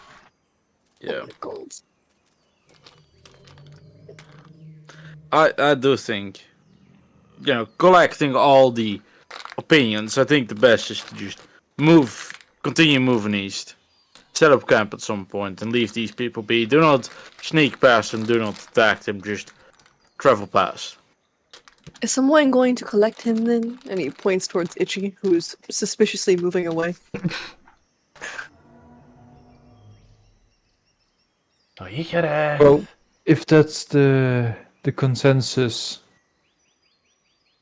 Yeah, Goals. I do think, collecting all the opinions, I think the best is to just continue moving east, set up camp at some point, and leave these people be. Do not sneak past them. Do not attack them. Just travel past. Is someone going to collect him then? And he points towards Itchy, who's suspiciously moving away. Oh, you could Well, if that's the consensus,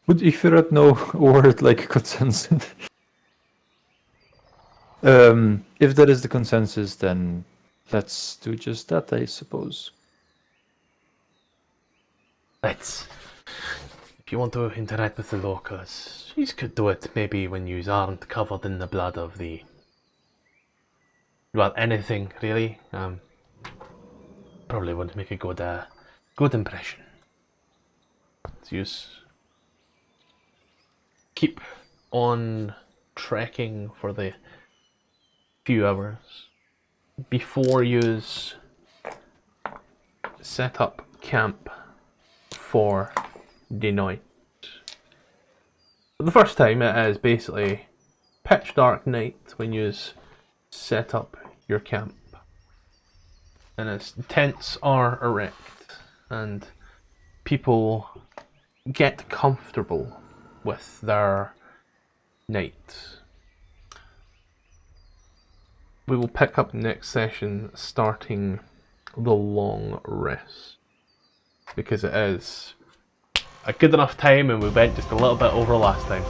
would Ifrit know a word like consensus? If that is the consensus, then let's do just that, I suppose. Let's. If you want to interact with the locals, you could do it maybe when you aren't covered in the blood of the. Well, anything really. Probably wouldn't make a good impression. So you keep on trekking for the few hours before you set up camp for the night. For the first time, it is basically pitch dark night when you set up your camp. And its tents are erect, and people get comfortable with their night. We will pick up next session starting the long rest, because it is a good enough time and we went just a little bit over last time.